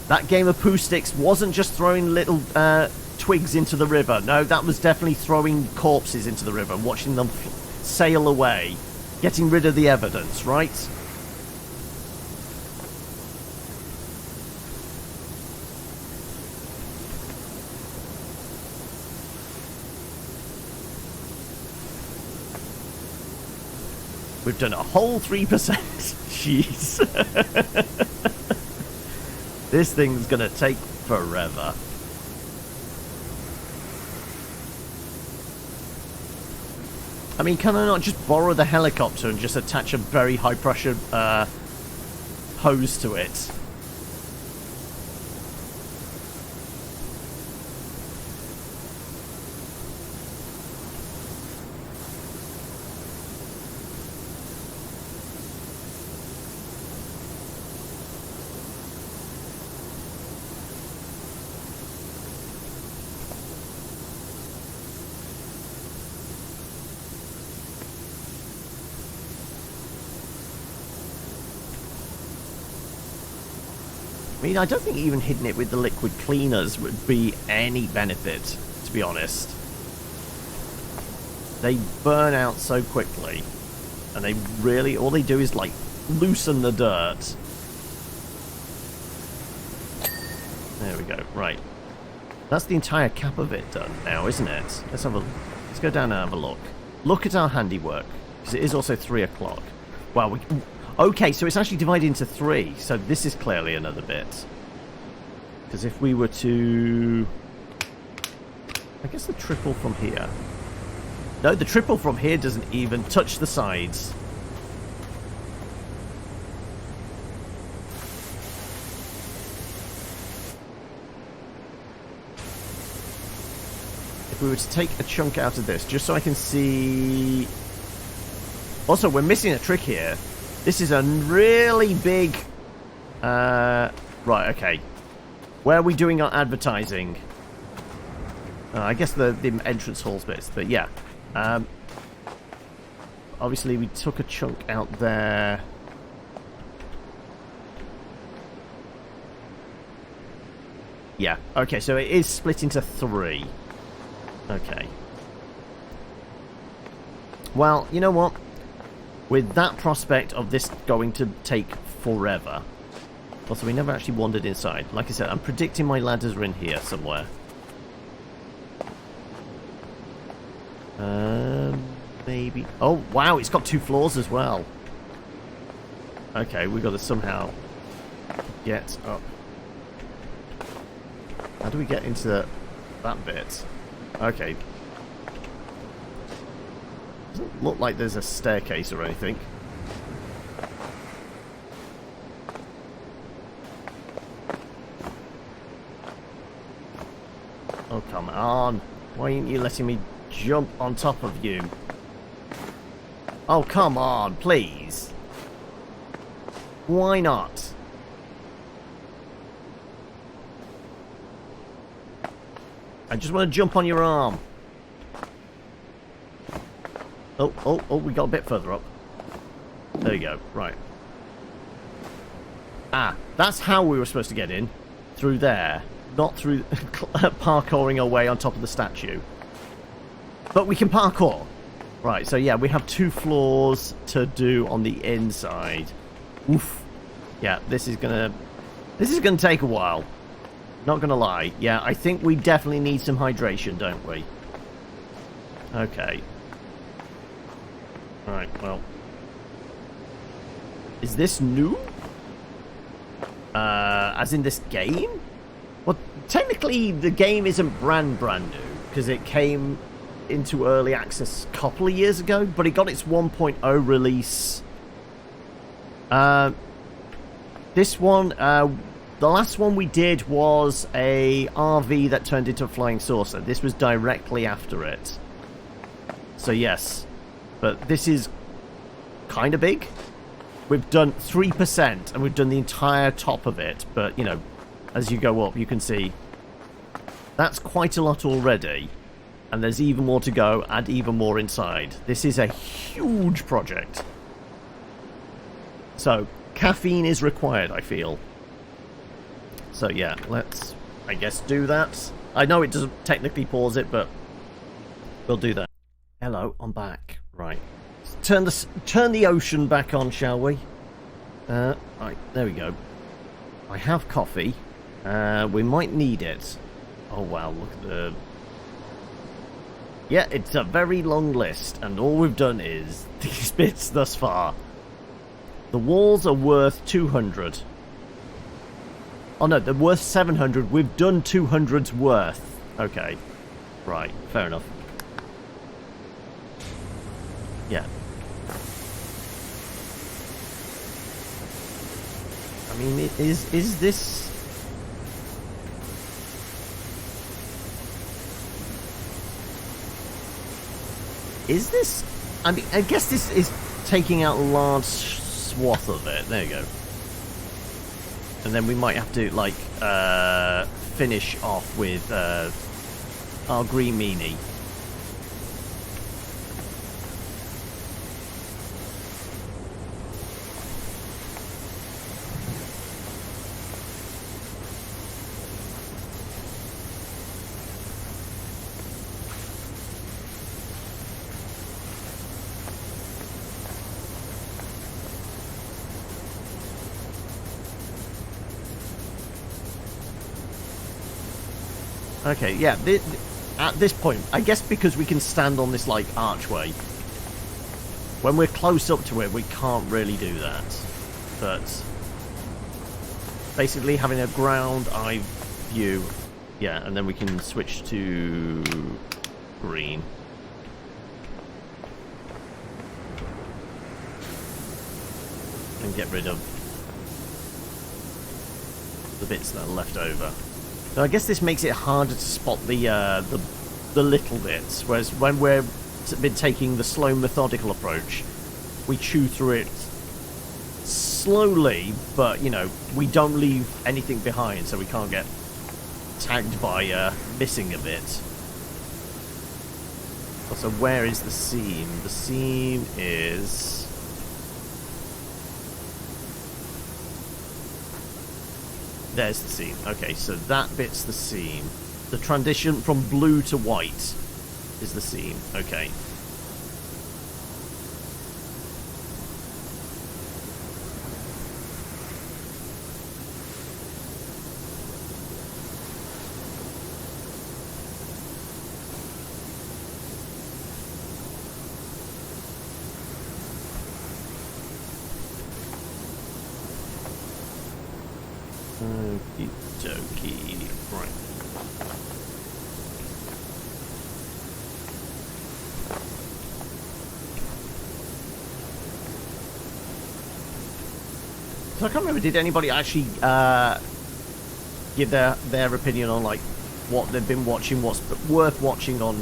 That game of Pooh Sticks wasn't just throwing little twigs into the river. No, that was definitely throwing corpses into the river and watching them sail away. Getting rid of the evidence, right? We've done a whole 3%. Jeez. This thing's gonna take forever. I mean, can I not just borrow the helicopter and just attach a very high pressure hose to it? I mean, I don't think even hitting it with the liquid cleaners would be any benefit, to be honest. They burn out so quickly, and they really, all they do is, like, loosen the dirt. There we go, right. That's the entire cap of it done now, isn't it? Let's go down and have a look. Look at our handiwork, because it is also 3 o'clock. Well, okay, so it's actually divided into 3, so this is clearly another bit. Because if we were to... I guess the triple from here... No, the triple from here doesn't even touch the sides. if we were to take a chunk out of this, just so I can see... Also, we're missing a trick here. This is a really big... Right, okay. Where are we doing our advertising? I guess the entrance halls bits, but yeah. Obviously, we took a chunk out there. Yeah, okay, so it is split into 3. Okay. Well, you know what? With that prospect of this going to take forever... Also, we never actually wandered inside. Like I said, I'm predicting my ladders are in here somewhere. Maybe... Oh, wow, it's got 2 floors as well. Okay, we've got to somehow get up. How do we get into that bit? Okay. Doesn't look like there's a staircase or anything. Oh, come on. Why aren't you letting me jump on top of you? Oh, come on, please. Why not? I just want to jump on your arm. Oh, we got a bit further up. There you go, right. Ah, that's how we were supposed to get in. Through there. Not through parkouring our way on top of the statue. But we can parkour. Right, so yeah, we have 2 floors to do on the inside. Oof. Yeah, this is gonna take a while. Not gonna lie. Yeah, I think we definitely need some hydration, don't we? Okay. Alright, well. Is this new? As in this game? Well, technically the game isn't brand new, because it came into early access a couple of years ago, but it got its 1.0 release. This one, the last one we did was a RV that turned into a flying saucer. This was directly after it. So yes, but this is kind of big. We've done 3%, and we've done the entire top of it, but, you know, as you go up, you can see that's quite a lot already, and there's even more to go, and even more inside. This is a huge project. So, caffeine is required, I feel. So yeah, let's, I guess, do that. I know it doesn't technically pause it, but we'll do that. Hello, I'm back. Right. Turn the ocean back on, shall we? Right, there we go. I have coffee. We might need it. Oh wow, look at the... Yeah, it's a very long list, and all we've done is these bits thus far. The walls are worth 200. Oh no, they're worth 700. We've done 200's worth. Okay. Right, fair enough. Yeah. I mean, is this... Is this... I mean, I guess this is taking out a large swath of it. There you go. And then we might have to, like, finish off with our green meanie. Okay, yeah, at this point, I guess because we can stand on this, like, archway, when we're close up to it, we can't really do that. But basically having a ground eye view, yeah, and then we can switch to green. And get rid of the bits that are left over. So I guess this makes it harder to spot the the little bits, whereas when we've been taking the slow, methodical approach, we chew through it slowly, but, you know, we don't leave anything behind, so we can't get tagged by missing a bit. So where is the seam? The seam is... There's the seam. Okay, so that bit's the seam. The transition from blue to white is the seam. Okay. Okie dokie. Right. So I can't remember, did anybody actually give their opinion on like what they've been watching, what's worth watching on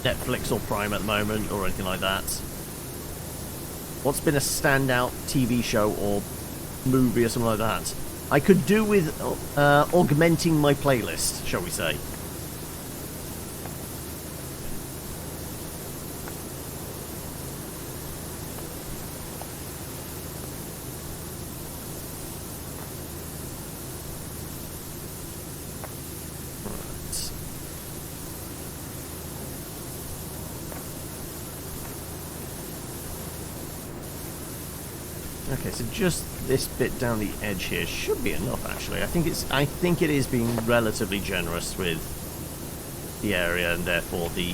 Netflix or Prime at the moment, or anything like that? What's been a standout TV show or movie or something like that? I could do with augmenting my playlist, shall we say. Okay, so just this bit down the edge here should be enough, actually. I think it is being relatively generous with the area, and therefore the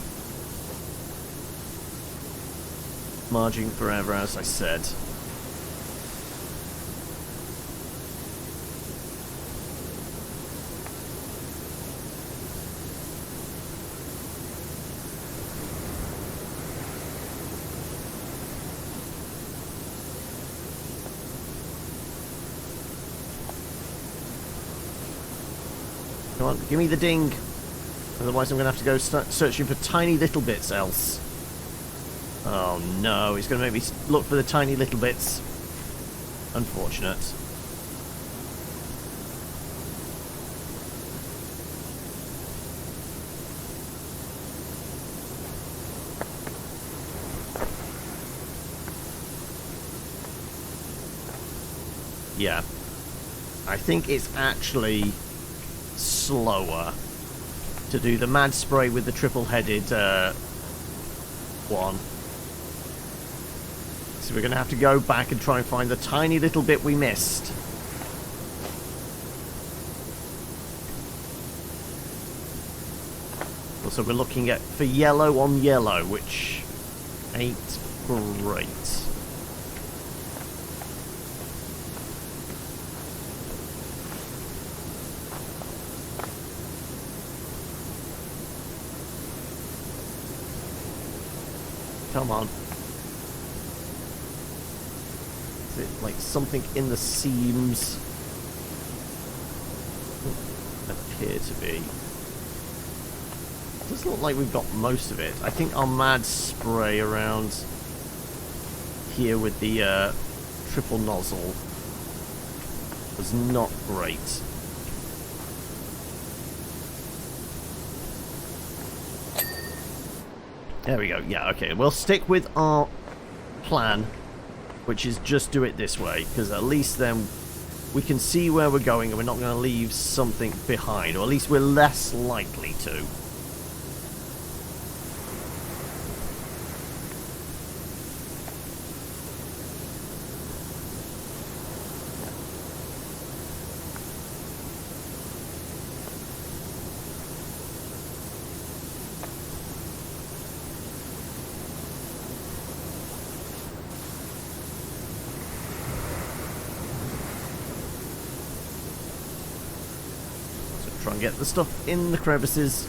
margin forever, as I said. Come on, give me the ding. Otherwise I'm going to have to go start searching for tiny little bits else. Oh no, he's going to make me look for the tiny little bits. Unfortunate. Yeah. I think it's actually slower to do the mad spray with the triple-headed one. So we're going to have to go back and try and find the tiny little bit we missed. So we're looking at for yellow on yellow, which ain't great. Come on. Is it like something in the seams? Appear to be. Doesn't look like we've got most of it. I think our mad spray around here with the triple nozzle was not great. There we go. Yeah, okay. We'll stick with our plan, which is just do it this way, because at least then we can see where we're going and we're not going to leave something behind, or at least we're less likely to. Try and get the stuff in the crevices.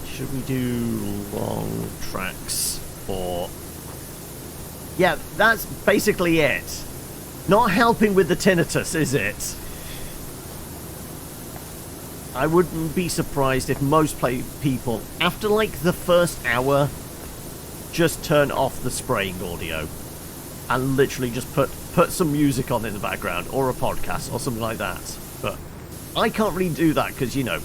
Should we do long tracks or Yeah, that's basically it. Not helping with the tinnitus, is it? I wouldn't be surprised if most people, after like the first hour, just turn off the spraying audio and literally just put some music on in the background or a podcast or something like that. But I can't really do that because, you know,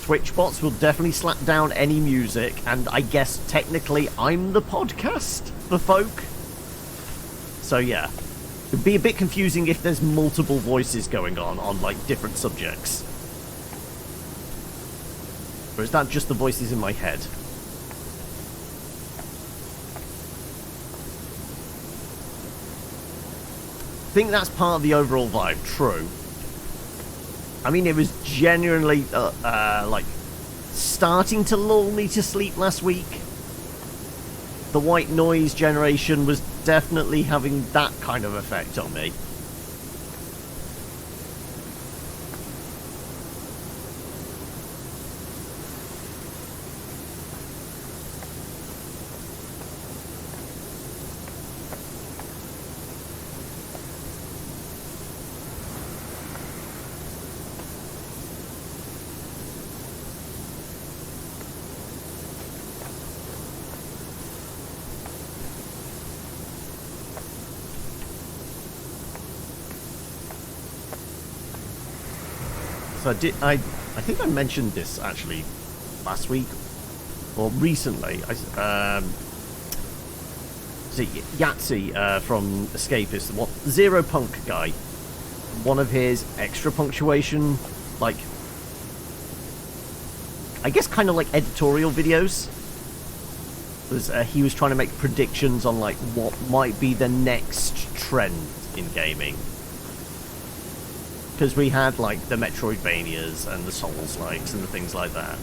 Twitch bots will definitely slap down any music, and I guess technically I'm the podcast for folk. So yeah, it'd be a bit confusing if there's multiple voices going on like different subjects. Or is that just the voices in my head? I think that's part of the overall vibe, true. I mean, it was genuinely, like, starting to lull me to sleep last week. The white noise generation was definitely having that kind of effect on me. So I think I mentioned this actually last week or recently. Yahtzee from Escapist, what Zero Punk guy, one of his extra punctuation, like, I guess kind of like editorial videos, was he was trying to make predictions on like what might be the next trend in gaming. Because we had, like, the Metroidvanias and the Souls-likes and the things like that.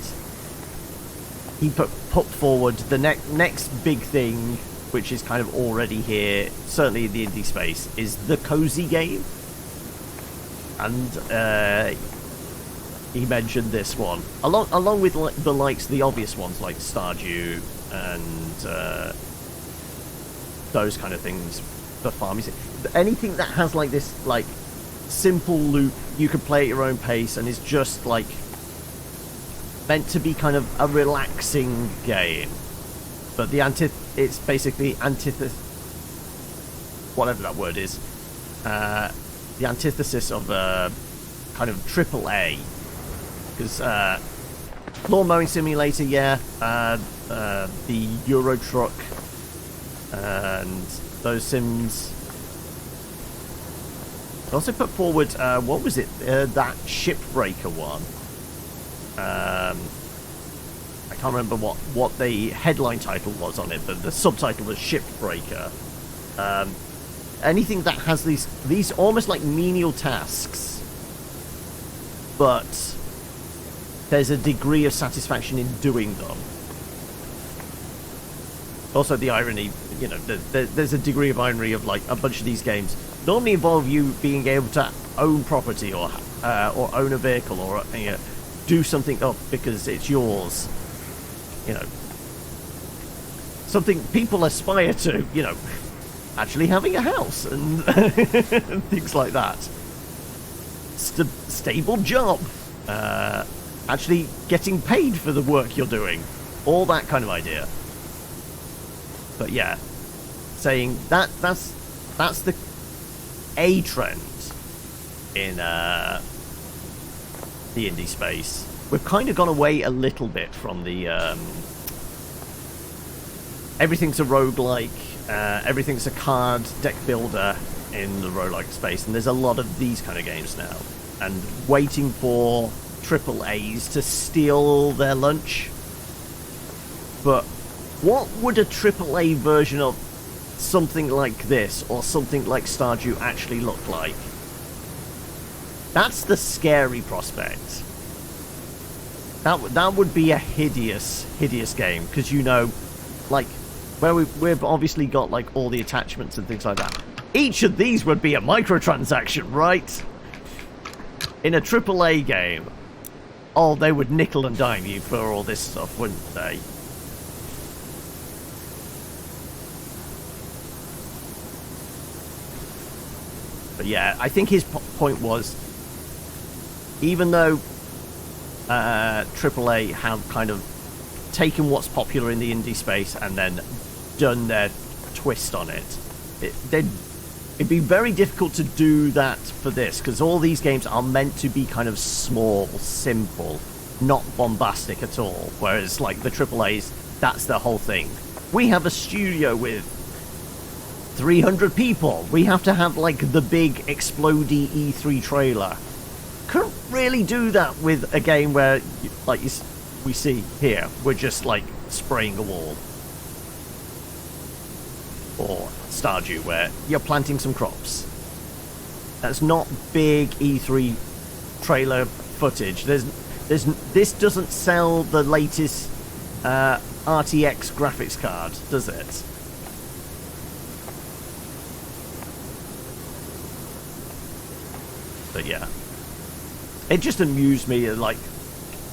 He put forward the next big thing, which is kind of already here, certainly in the indie space, is the cozy game. And he mentioned this one. Along with like, the obvious ones, like Stardew and those kind of things for farming. Anything that has, like, this, like, simple loop, you can play at your own pace, and it's just like meant to be kind of a relaxing game. But it's basically antithesis, whatever that word is, the antithesis of kind of AAA. Because lawn mowing simulator, yeah, the Euro Truck and those sims. I also put forward, what was it? That Shipbreaker one. I can't remember what the headline title was on it, but the subtitle was Shipbreaker. Anything that has these almost like menial tasks, but there's a degree of satisfaction in doing them. Also, the irony, you know, there's a degree of irony of like a bunch of these games normally involve you being able to own property or own a vehicle or do something up because it's yours. You know, something people aspire to. You know, actually having a house and things like that. Stable job, actually getting paid for the work you're doing, all that kind of idea. But yeah, saying that's the a trend in the indie space. We've kind of gone away a little bit from the everything's a roguelike, everything's a card deck builder in the roguelike space, and there's a lot of these kind of games now, and waiting for AAAs to steal their lunch. But what would a AAA version of something like this or something like Stardew actually look like? That's the scary prospect. That would be a hideous game, because, you know, like, where we've obviously got like all the attachments and things like that. Each of these would be a microtransaction, right? In a AAA game, oh, they would nickel and dime you for all this stuff, wouldn't they? But yeah, I think his point was, even though AAA have kind of taken what's popular in the indie space and then done their twist on it, it'd be very difficult to do that for this, because all these games are meant to be kind of small, simple, not bombastic at all, whereas like the AAAs, that's the whole thing. We have a studio with 300 people. We have to have like the big explodey E3 trailer. Couldn't really do that with a game where, like we see here, we're just like spraying a wall. Or Stardew, where you're planting some crops. That's not big E3 trailer footage. This doesn't sell the latest RTX graphics card, does it? But yeah, it just amused me, like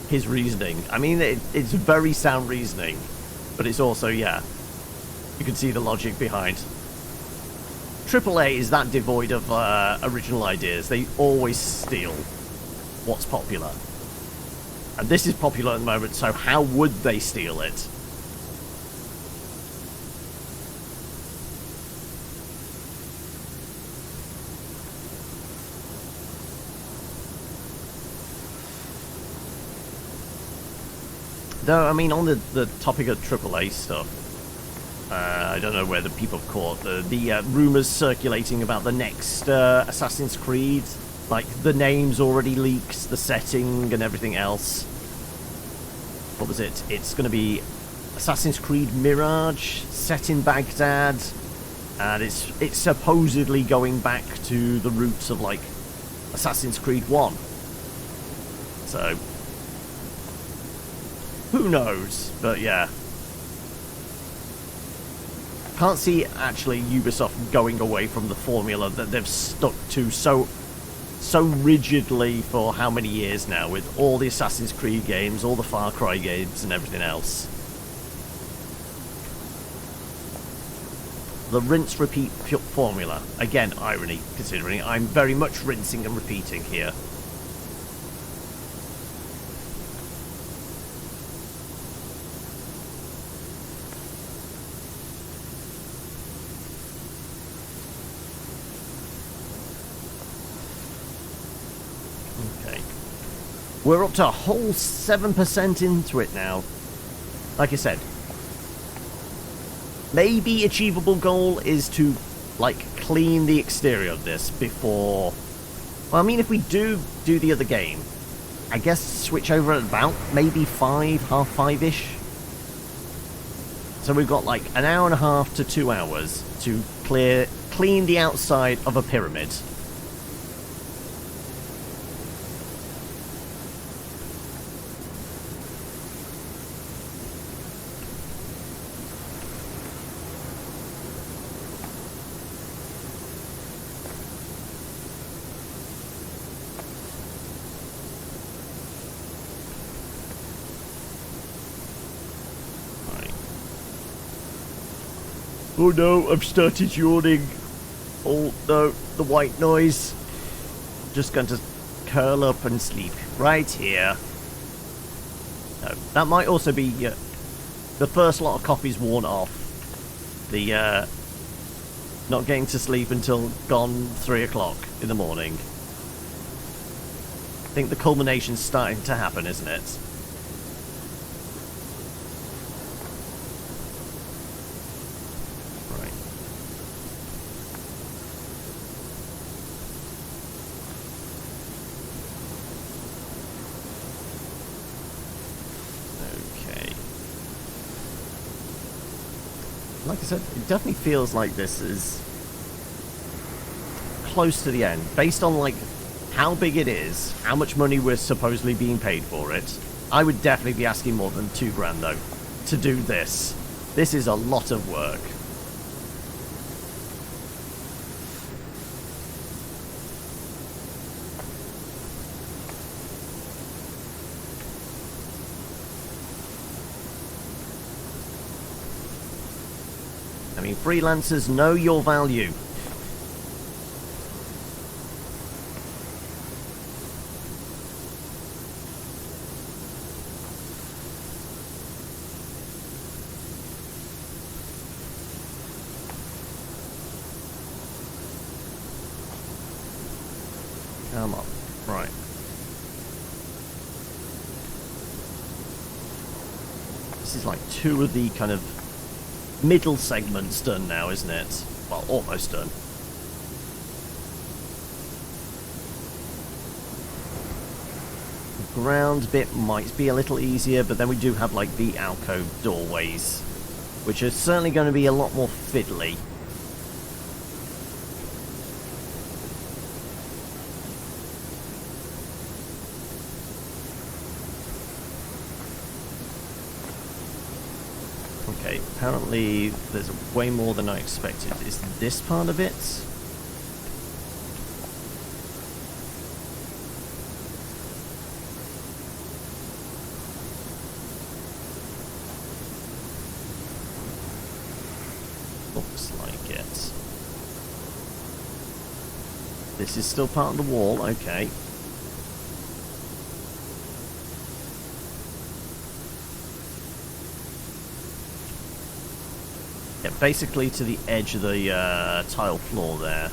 his reasoning. I mean, it's very sound reasoning, but it's also, yeah, you can see the logic behind. AAA is that devoid of original ideas. They always steal what's popular. And this is popular at the moment, so how would they steal it? Though, I mean, on the topic of AAA stuff, I don't know whether people have caught the rumours circulating about the next Assassin's Creed. Like, the name's already leaked, the setting and everything else. What was it? It's going to be Assassin's Creed Mirage, set in Baghdad. And it's supposedly going back to the roots of, like, Assassin's Creed 1. So, who knows? But yeah. Can't see actually Ubisoft going away from the formula that they've stuck to so rigidly for how many years now, with all the Assassin's Creed games, all the Far Cry games and everything else. The rinse repeat formula. Again, irony, considering I'm very much rinsing and repeating here. We're up to a whole 7% into it now. Like I said, maybe achievable goal is to, like, clean the exterior of this before... Well, I mean, if we do the other game, I guess switch over at about maybe 5, half 5-ish. So we've got like an hour and a half to 2 hours to clean the outside of a pyramid. Oh no, I've started yawning. Oh no, the white noise. I'm just going to curl up and sleep right here. No, that might also be the first lot of coffees worn off. The not getting to sleep until gone 3 o'clock in the morning. I think the culmination's starting to happen, isn't it? Like I said, it definitely feels like this is close to the end. Based on, like, how big it is, how much money we're supposedly being paid for it, I would definitely be asking more than $2,000, though, to do this. This is a lot of work. I mean, freelancers know your value. Come on. Right. This is like 2 of the kind of middle segments done now, isn't it? Well, almost done. The ground bit might be a little easier, but then we do have like the alcove doorways, which are certainly going to be a lot more fiddly. Okay, apparently there's way more than I expected. Is this part of it? Looks like it. This is still part of the wall, okay. Yeah, basically to the edge of the tile floor there.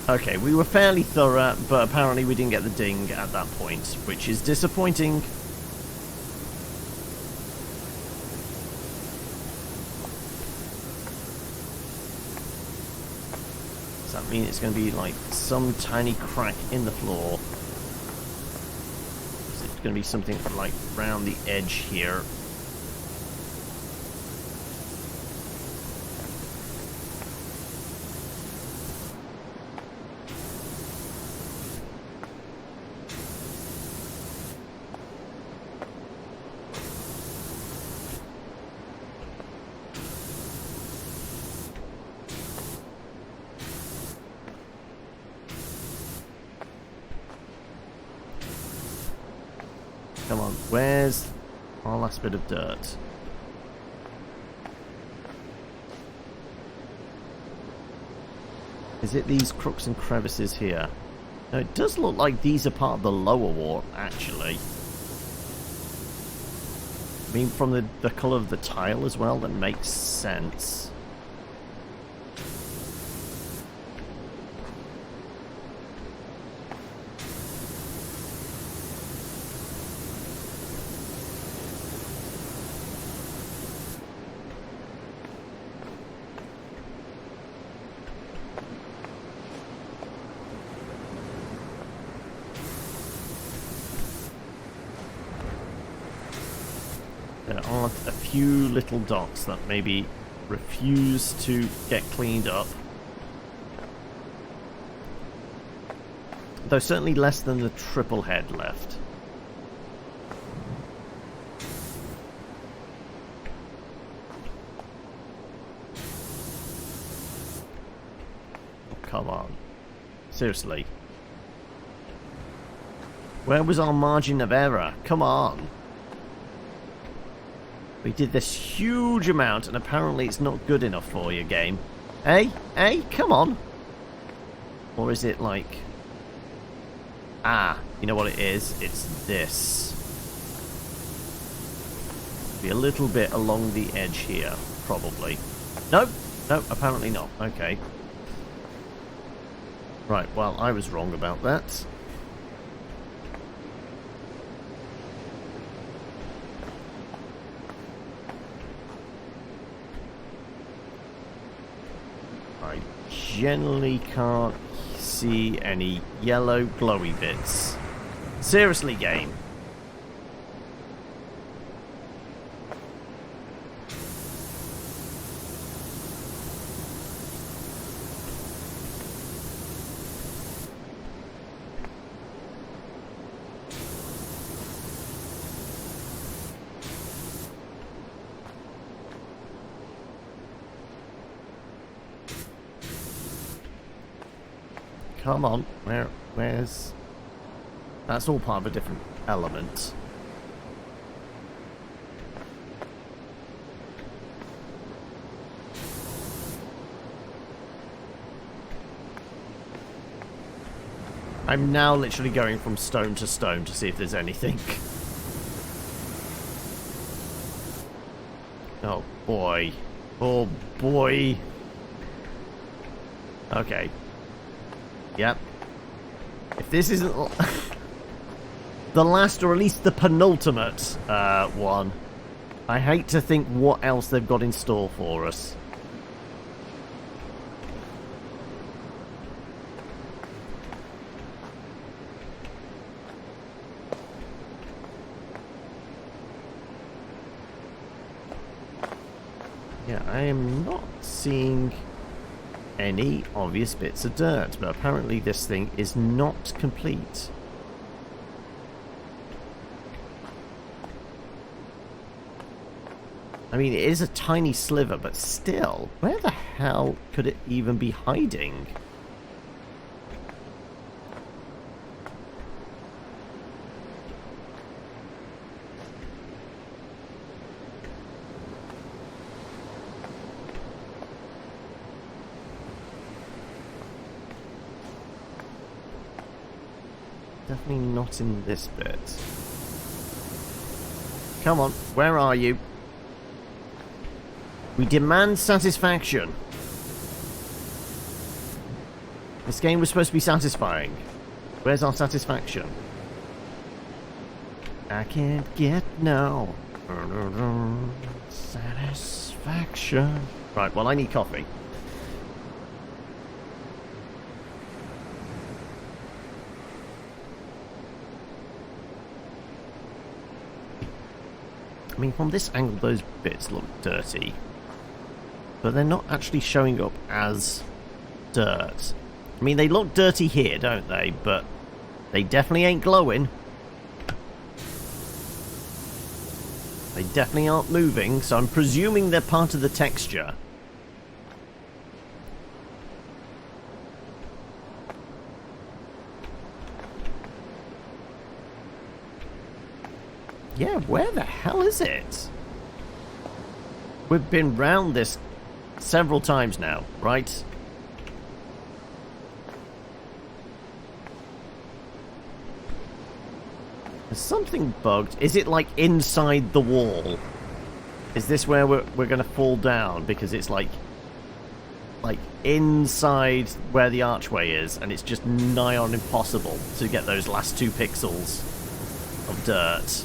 Okay, we were fairly thorough, but apparently we didn't get the ding at that point, which is disappointing. Does that mean it's going to be like some tiny crack in the floor? Is it going to be something like around the edge here? Come on, where's our last bit of dirt? Is it these crooks and crevices here? No, it does look like these are part of the lower wall, actually. I mean, from the colour of the tile as well, that makes sense. There are a few little dots that maybe refuse to get cleaned up. Though certainly less than the triple head left. Oh, come on. Seriously. Where was our margin of error? Come on. We did this huge amount, and apparently it's not good enough for you, game. Hey? Hey? Come on! Or is it like... Ah, you know what it is? It's this. Be a little bit along the edge here, probably. Nope. No, apparently not. Okay. Right, well, I was wrong about that. I generally can't see any yellow glowy bits. Seriously, game. Come on, where's... That's all part of a different element. I'm now literally going from stone to stone to see if there's anything. Oh boy. Oh boy. Okay. Yep. If this isn't the last, or at least the penultimate one, I hate to think what else they've got in store for us. Yeah, I am not seeing any obvious bits of dirt, but apparently this thing is not complete. I mean, it is a tiny sliver, but still, where the hell could it even be hiding? Definitely not in this bit. Come on, where are you? We demand satisfaction. This game was supposed to be satisfying. Where's our satisfaction? I can't get no satisfaction. Right, well, I need coffee. I mean, from this angle, those bits look dirty. But they're not actually showing up as dirt. I mean, they look dirty here, don't they? But they definitely ain't glowing. They definitely aren't moving, so I'm presuming they're part of the texture. Yeah, where the hell is it? We've been round this several times now, right? There's something bugged. Is it like inside the wall? Is this where we're gonna fall down? Because it's like inside where the archway is, and it's just nigh on impossible to get those last 2 pixels of dirt.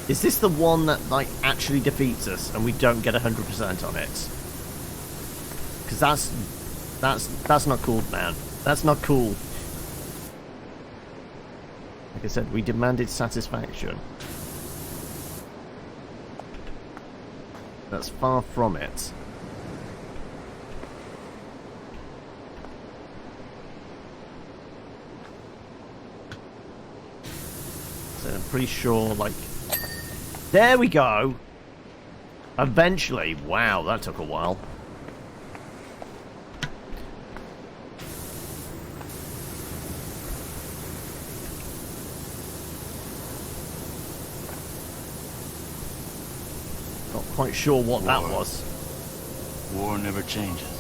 Is this the one that, like, actually defeats us and we don't get 100% on it? Because that's not cool, man. That's not cool. Like I said, we demanded satisfaction. That's far from it. So I'm pretty sure, like... There we go! Eventually. Wow, that took a while. Not quite sure what that was. War never changes.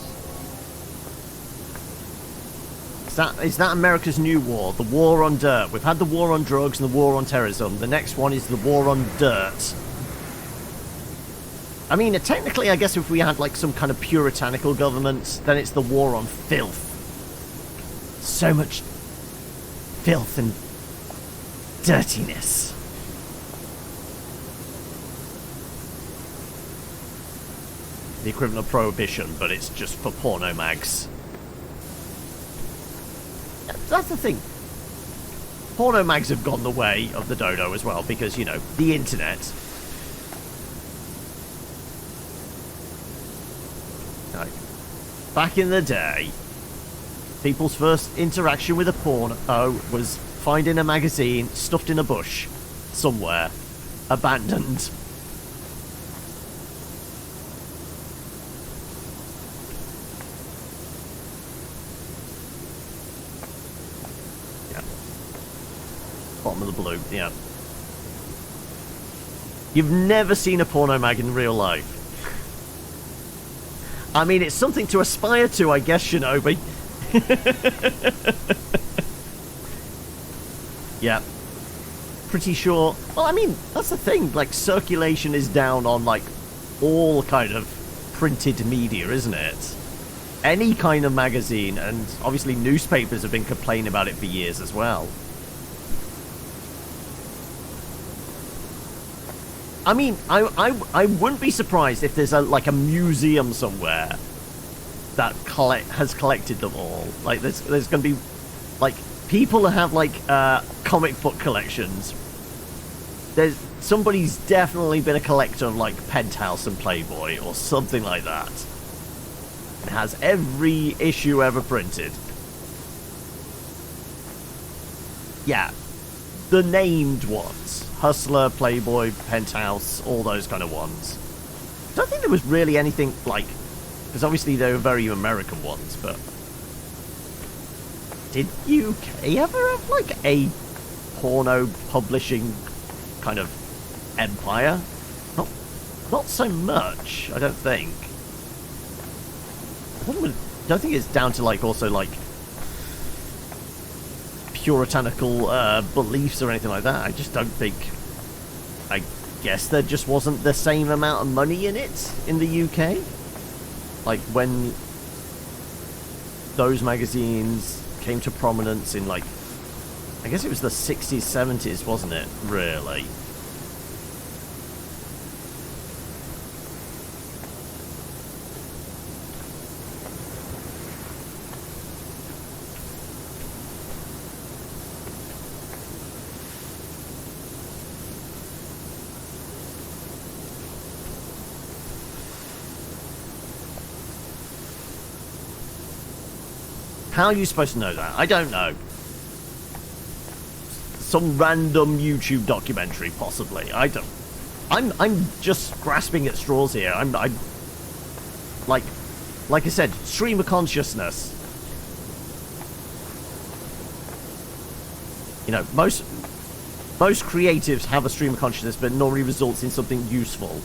Is that America's new war? The war on dirt. We've had the war on drugs and the war on terrorism. The next one is the war on dirt. I mean, technically, I guess if we had like some kind of puritanical government, then it's the war on filth. So much filth and dirtiness. The equivalent of prohibition, but it's just for porno mags. That's the thing. Porno mags have gone the way of the dodo as well, because, you know, the internet. Like, back in the day, people's first interaction with a porno was finding a magazine stuffed in a bush somewhere, abandoned. Bottom of the blue, yeah. You've never seen a porno mag in real life. I mean, it's something to aspire to, I guess, Shinobi. Yeah. Pretty sure. Well, I mean, that's the thing. Like, circulation is down on, like, all kind of printed media, isn't it? Any kind of magazine, and obviously newspapers have been complaining about it for years as well. I mean, I wouldn't be surprised if there's like a museum somewhere that has collected them all. Like, there's going to be, like, people that have, like, comic book collections. Somebody's definitely been a collector of, like, Penthouse and Playboy or something like that. It has every issue ever printed. Yeah, the named ones. Hustler, Playboy, Penthouse, all those kind of ones. I don't think there was really anything, like... Because obviously they were very American ones, but... Did UK ever have, like, a porno publishing kind of empire? Not so much, I don't think. I don't think it's down to, like, also, like... puritanical beliefs or anything like that. I just don't think... I guess there just wasn't the same amount of money in it in the UK. Like, when those magazines came to prominence in, like, I guess it was the 60s, 70s, wasn't it? Really? How are you supposed to know that? I don't know. Some random YouTube documentary, possibly. I don't. I'm just grasping at straws here. I'm like I said, stream of consciousness. You know, most creatives have a stream of consciousness, but it normally results in something useful.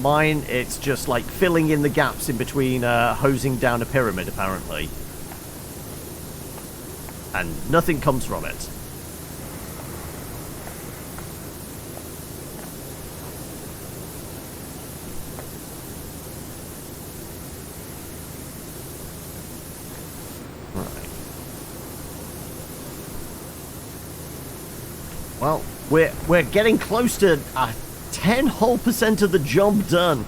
Mine, it's just like filling in the gaps in between hosing down a pyramid, apparently. And nothing comes from it. Right. Well, we're getting close to 10 whole % of the job done.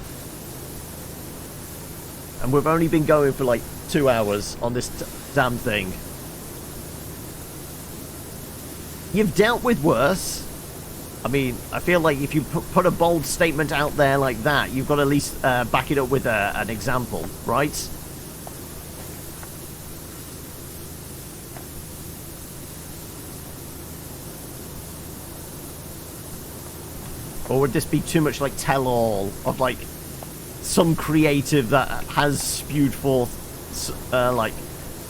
And we've only been going for like 2 hours on this damn thing. You've dealt with worse. I mean, I feel like if you put a bold statement out there like that, you've got to at least back it up with an example, right? Or would this be too much like tell-all of like some creative that has spewed forth like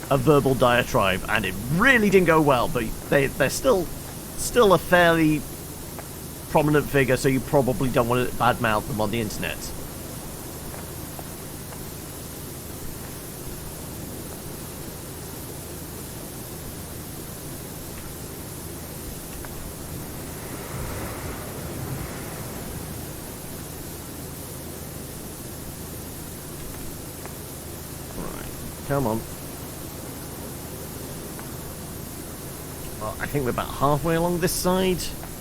a verbal diatribe and it really didn't go well, but they're still a fairly prominent figure, so you probably don't want to badmouth them on the internet. Come on. Well, I think we're about halfway along this side.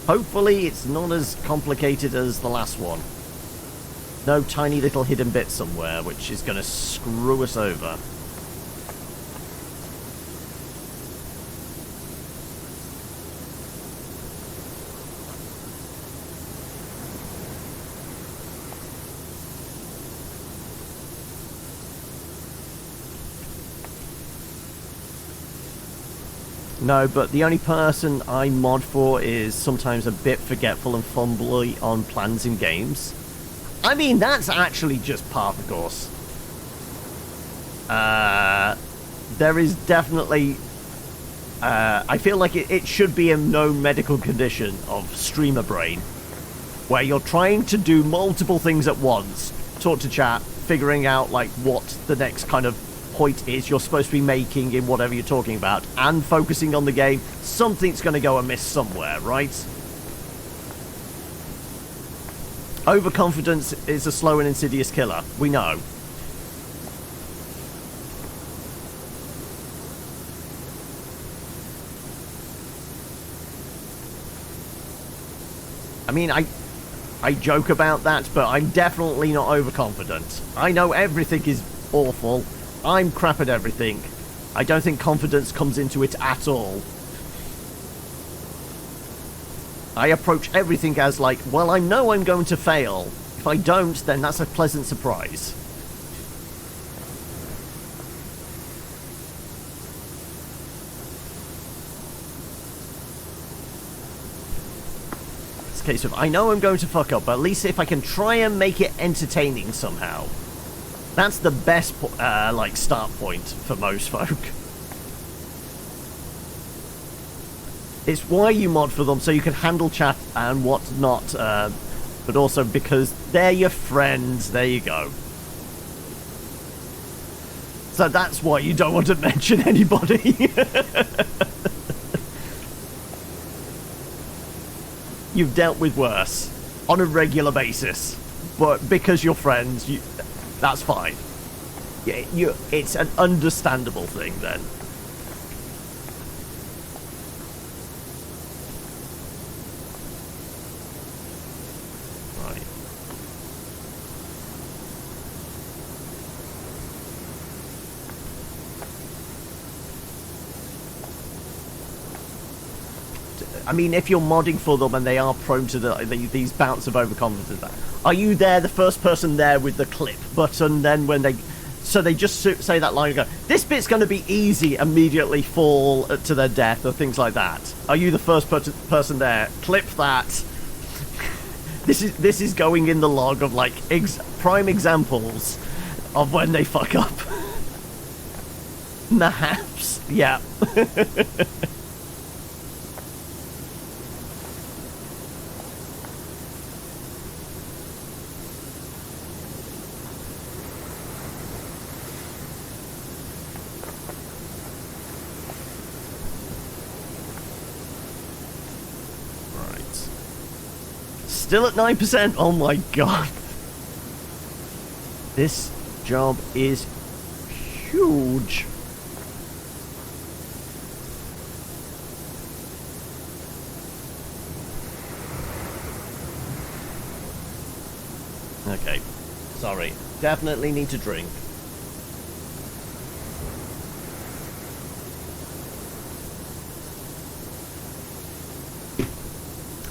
Hopefully it's not as complicated as the last one. No tiny little hidden bit somewhere, which is going to screw us over. No, but the only person I mod for is sometimes a bit forgetful and fumbly on plans in games. I mean, that's actually just par for the course. There is definitely... I feel like it should be a known medical condition of streamer brain, where you're trying to do multiple things at once. Talk to chat, figuring out, like, what the next kind of point is you're supposed to be making in whatever you're talking about and focusing on the game, something's going to go amiss somewhere, right? Overconfidence is a slow and insidious killer. We know. I mean, I joke about that, but I'm definitely not overconfident. I know everything is awful. I'm crap at everything. I don't think confidence comes into it at all. I approach everything as like, well, I know I'm going to fail. If I don't, then that's a pleasant surprise. Case of I know I'm going to fuck up, but at least if I can try and make it entertaining somehow, that's the best like start point for most folk. It's why you mod for them, so you can handle chat and whatnot, but also because they're your friends. There you go. So that's why you don't want to mention anybody. You've dealt with worse on a regular basis, but because you're friends, that's fine. Yeah, it's an understandable thing then. Right. I mean, if you're modding for them and they are prone to these bouts of overconfidence, are you there, the first person there with the clip button, then when they... So they just say that line and go, this bit's going to be easy, immediately fall to their death or things like that. Are you the first person there? Clip that. This is going in the log of, like, prime examples of when they fuck up. Perhaps. Yeah. Still at 9%. Oh my god. This job is huge. Okay. Sorry. Definitely need to drink.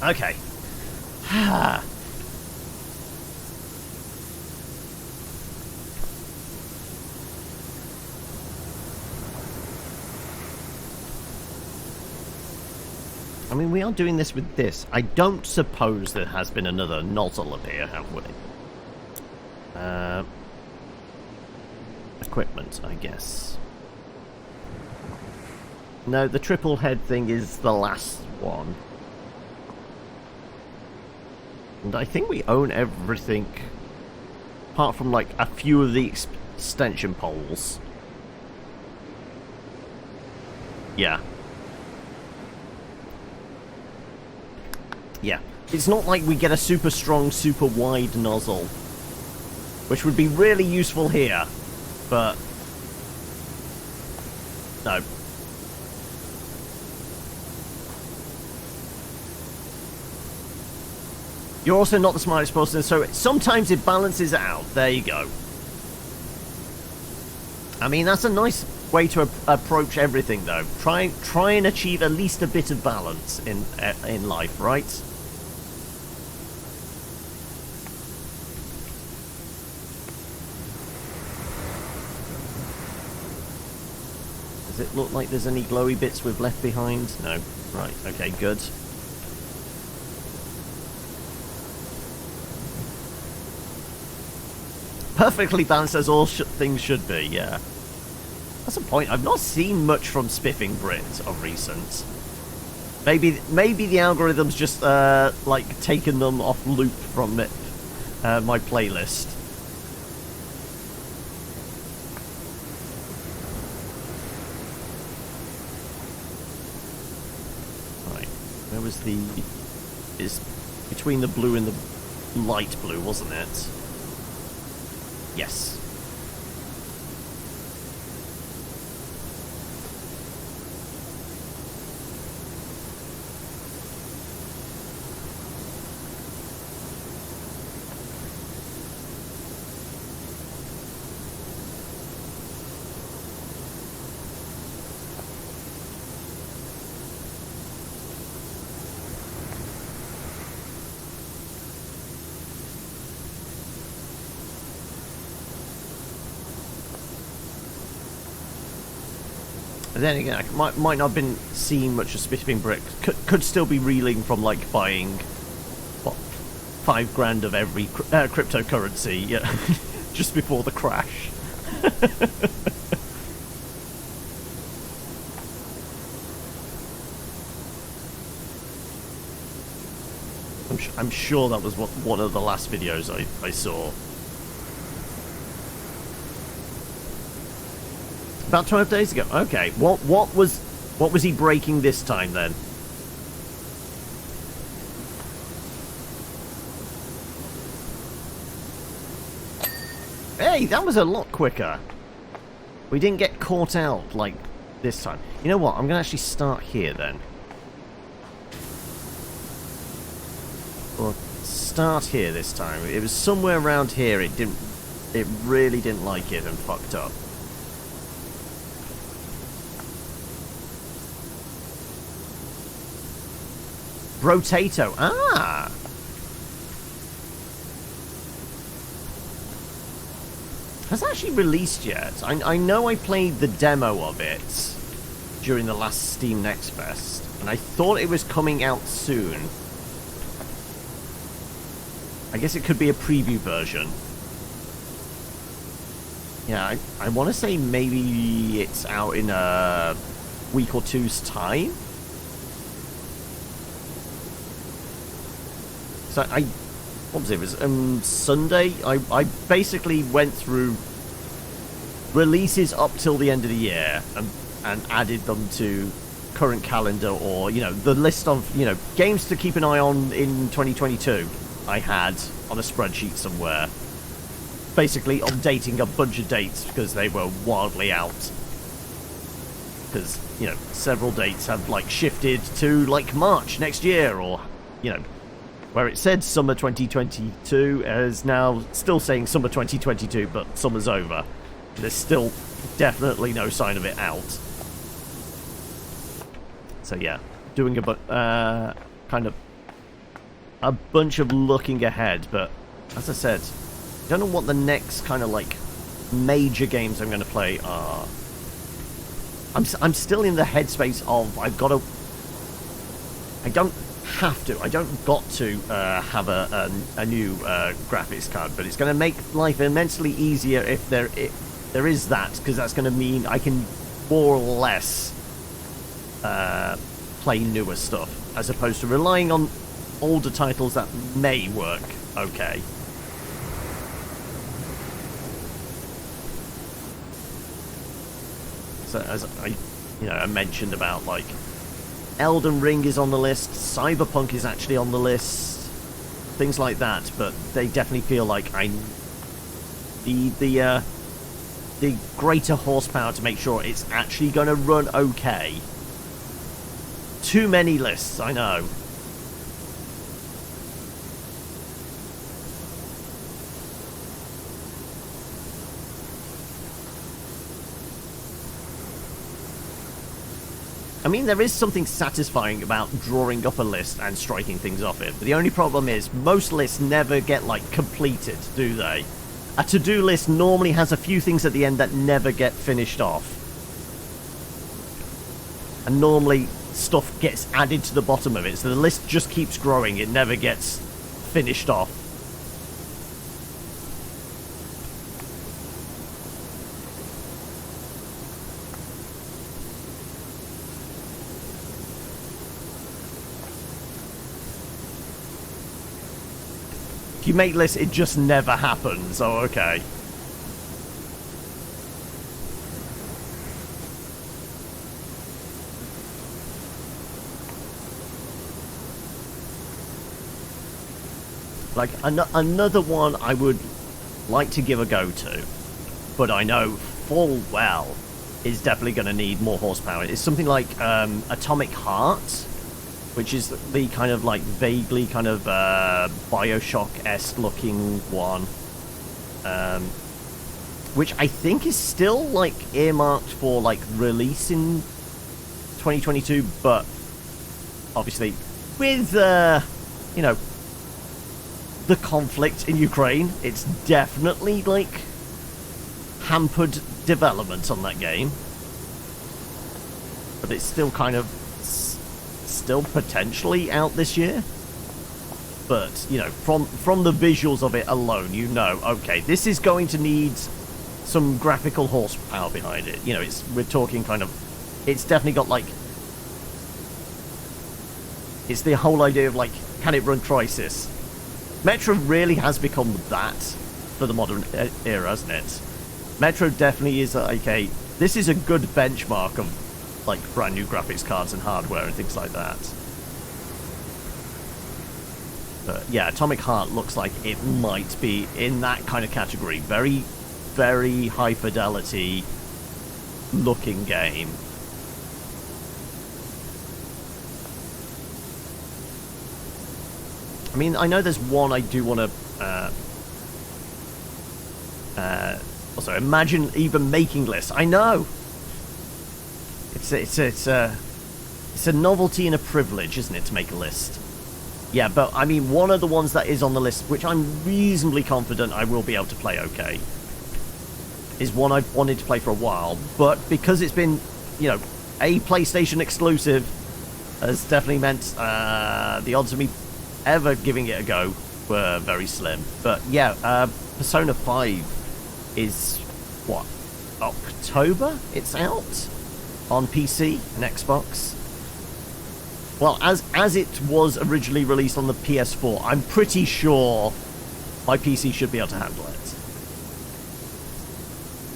Okay. I mean, we are doing this with this. I don't suppose there has been another nozzle up here, have we? Equipment, I guess. No, the triple head thing is the last one. And I think we own everything, apart from, like, a few of the extension poles. Yeah. Yeah. It's not like we get a super strong, super wide nozzle, which would be really useful here, but... no. You're also not the smartest person, so sometimes it balances it out. There you go. I mean, that's a nice way to approach everything, though. Try and achieve at least a bit of balance in life, right? Does it look like there's any glowy bits we've left behind? No. Right, okay, good. Perfectly balanced as all things should be, yeah. That's a point. I've not seen much from Spiffing Brit of recent. Maybe the algorithm's just, like, taken them off loop from my playlist. Where was the... It's between the blue and the light blue, wasn't it? Yes. But then again, I might not have been seeing much of Spiffing Brick. Could still be reeling from, like, buying, what, $5,000 of every cryptocurrency, yeah, just before the crash. I'm sure that was one of the last videos I saw. About 12 days ago. Okay. What was he breaking this time then? Hey, that was a lot quicker. We didn't get caught out like this time. You know what? I'm gonna actually start here then. Or start here this time. It was somewhere around here. It really didn't like it and fucked up. Rotato. Ah! Has it actually released yet? I know I played the demo of it during the last Steam Next Fest, and I thought it was coming out soon. I guess it could be a preview version. Yeah, I want to say maybe it's out in a week or two's time. So what was it? It was Sunday. I basically went through releases up till the end of the year and added them to current calendar, or the list of games to keep an eye on in 2022. I had on a spreadsheet somewhere, basically updating a bunch of dates because they were wildly out. Because several dates have like shifted to like March next year, or where it said summer 2022 is now still saying summer 2022, but summer's over. There's still definitely no sign of it out. So yeah, doing kind of a bunch of looking ahead, but as I said, I don't know what the next kind of like major games I'm going to play are. I'm still in the headspace of I don't got to have a new graphics card, but it's going to make life immensely easier if there is that, because that's going to mean I can more or less play newer stuff, as opposed to relying on older titles that may work okay. So as I mentioned about like Elden Ring is on the list, Cyberpunk is actually on the list, things like that, but they definitely feel like I need the greater horsepower to make sure it's actually going to run okay. Too many lists, I know. I mean, there is something satisfying about drawing up a list and striking things off it, but the only problem is most lists never get, like, completed, do they? A to-do list normally has a few things at the end that never get finished off. And normally stuff gets added to the bottom of it, so the list just keeps growing, it never gets finished off. If you make lists, it just never happens. Oh, okay. Like, another one I would like to give a go to, but I know full well is definitely going to need more horsepower. It's something like Atomic Heart, which is the kind of like vaguely kind of Bioshock-esque looking one, which I think is still like earmarked for like release in 2022, but obviously with you know, the conflict in Ukraine, it's definitely like hampered development on that game, but it's still kind of still potentially out this year. But you know, from the visuals of it alone, you know, okay, this is going to need some graphical horsepower behind it. You know, we're talking kind of, it's definitely got like, it's the whole idea of like, can it run Crysis? Metro really has become that for the modern era, hasn't it? Metro definitely is like this is a good benchmark of like brand new graphics cards and hardware and things like that. But yeah, Atomic Heart looks like it might be in that kind of category. Very, very high fidelity looking game. I mean, I know there's one I do want to also imagine even making lists. I know it's a novelty and a privilege, isn't it, to make a list? Yeah, but I mean, one of the ones that is on the list, which I'm reasonably confident I will be able to play okay, is one I've wanted to play for a while, but because it's been, you know, a PlayStation exclusive, has definitely meant the odds of me ever giving it a go were very slim. But yeah, Persona 5 is, what, October it's out on PC and Xbox? Well, as it was originally released on the PS4, I'm pretty sure my PC should be able to handle it.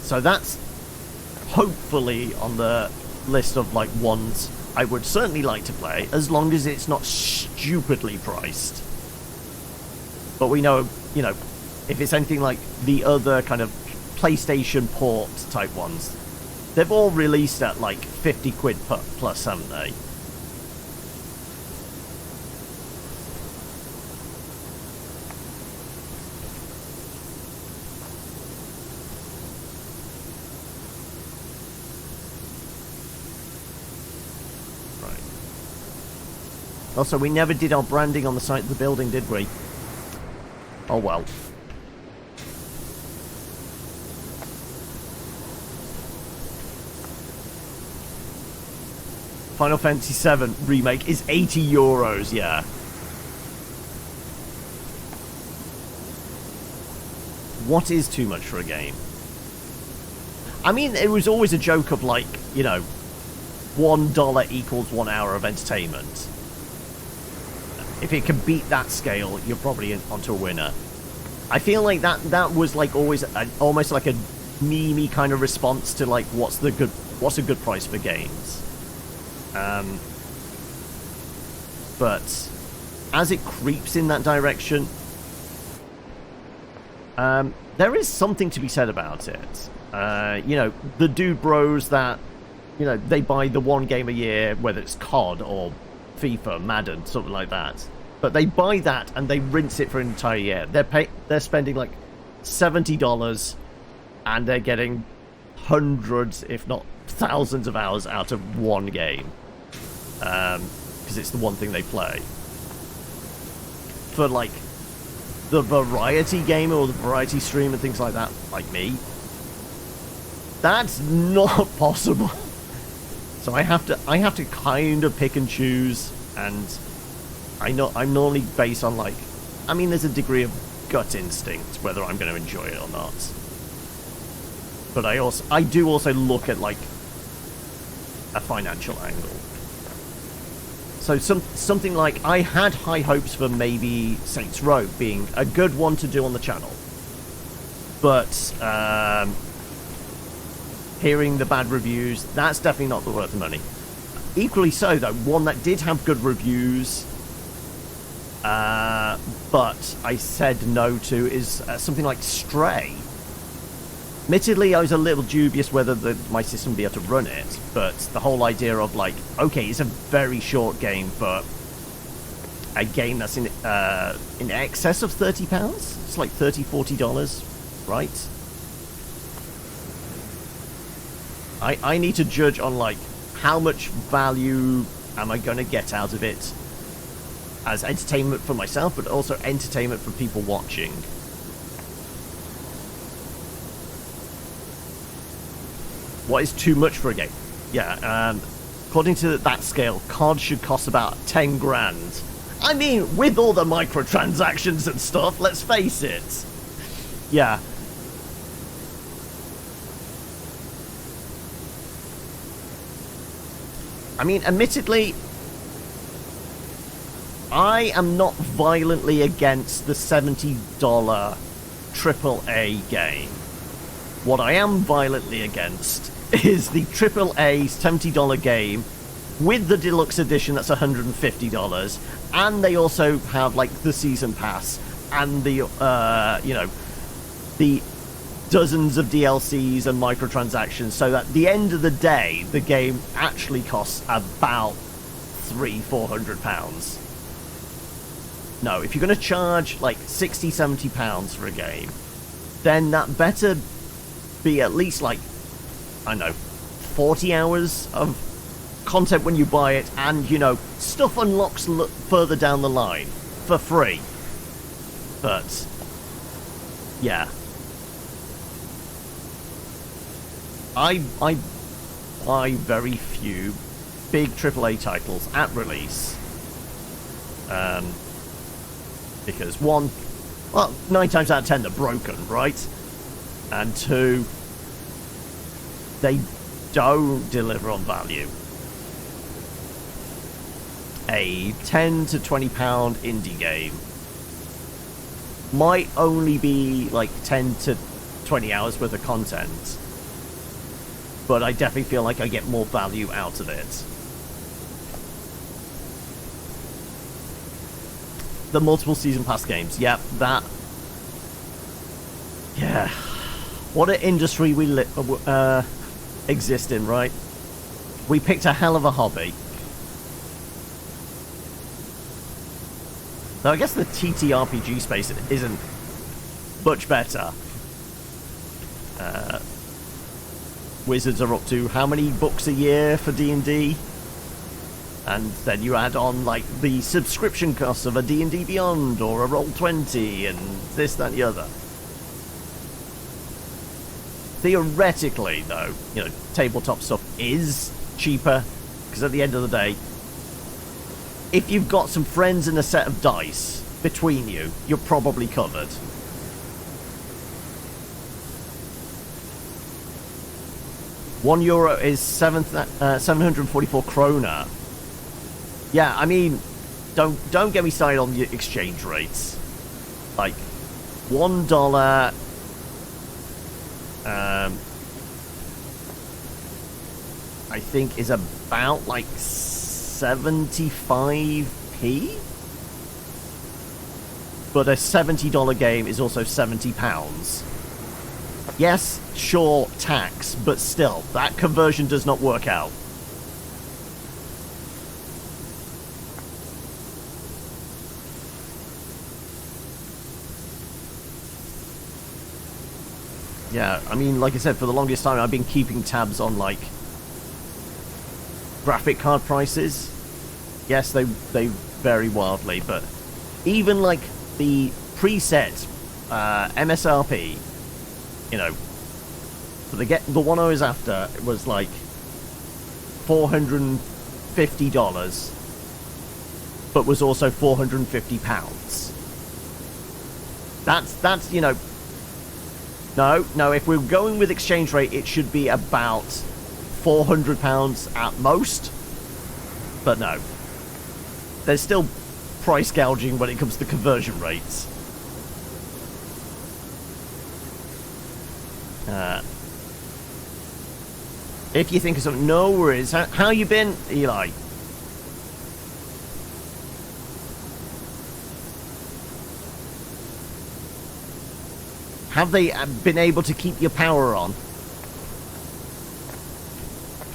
So that's hopefully on the list of like ones I would certainly like to play, as long as it's not stupidly priced. But we know, you know, if it's anything like the other kind of PlayStation port type ones, they've all released at like 50 quid plus, haven't they? Also, we never did our branding on the side of the building, did we? Oh well. Final Fantasy VII Remake is €80, yeah. What is too much for a game? I mean, it was always a joke of like, you know, $1 equals 1 hour of entertainment. If it can beat that scale, you're probably onto a winner. I feel like that was like always almost like a meme-y kind of response to like what's a good price for games. But as it creeps in that direction, there is something to be said about it. You know, the dude bros that, you know, they buy the one game a year, whether it's COD or FIFA, Madden, something like that. But they buy that and they rinse it for an entire year. They're spending like $70 and they're getting hundreds, if not thousands of hours out of one game. Because it's the one thing they play. For like the variety gamer or the variety streamer and things like that, like me, that's not possible. So I have to kind of pick and choose, and I'm normally based on like, I mean, there's a degree of gut instinct whether I'm going to enjoy it or not. But I do also look at like a financial angle. So something like, I had high hopes for maybe Saints Row being a good one to do on the channel, but hearing the bad reviews, that's definitely not worth the money. Equally so, though, one that did have good reviews but I said no to is something like Stray. Admittedly, I was a little dubious whether my system would be able to run it, but the whole idea of, like, okay, it's a very short game, but a game that's in excess of £30? It's like $30, $40, right? I need to judge on, like, how much value am I going to get out of it as entertainment for myself, but also entertainment for people watching. What is too much for a game? Yeah, according to that scale, COD should cost about 10 grand. I mean, with all the microtransactions and stuff, let's face it. Yeah. I mean, admittedly, I am not violently against the $70 AAA game. What I am violently against is the AAA $70 game with the deluxe edition that's $150, and they also have, like, the season pass and the you know, the dozens of DLCs and microtransactions, so that at the end of the day the game actually costs about £300-400. No, if you're going to charge like £60-70 for a game, then that better be at least, like, I don't know, 40 hours of content when you buy it, and, you know, stuff unlocks further down the line for free. But yeah, I buy very few big AAA titles at release, because one, well, 9 times out of 10 they're broken, right? And 2, they don't deliver on value. A £10 to £20 indie game might only be like 10 to 20 hours worth of content, but I definitely feel like I get more value out of it. The multiple season pass games, yep, that, yeah, what an industry we exist in, right? We picked a hell of a hobby. Though I guess the TTRPG space isn't much better. Wizards are up to how many books a year for D&D? And then you add on, like, the subscription costs of a D&D Beyond or a Roll20 and this, that, and the other. Theoretically, though, you know, tabletop stuff is cheaper, because at the end of the day, if you've got some friends and a set of dice between you, you're probably covered. €1 is 744 krona. Yeah, I mean, don't get me started on the exchange rates. Like, $1, I think is about like 75p. But a $70 game is also £70. Yes, sure, tax, but still, that conversion does not work out. Yeah, I mean, like I said, for the longest time I've been keeping tabs on, like, graphic card prices. Yes, they vary wildly, but even, like, the preset MSRP, you know, for the one I was after, it was like $450, but was also £450. That's, you know, no, if we're going with exchange rate, it should be about £400 at most. But no, there's still price gouging when it comes to conversion rates. If you think of something, no worries. How you been, Eli? Have they been able to keep your power on?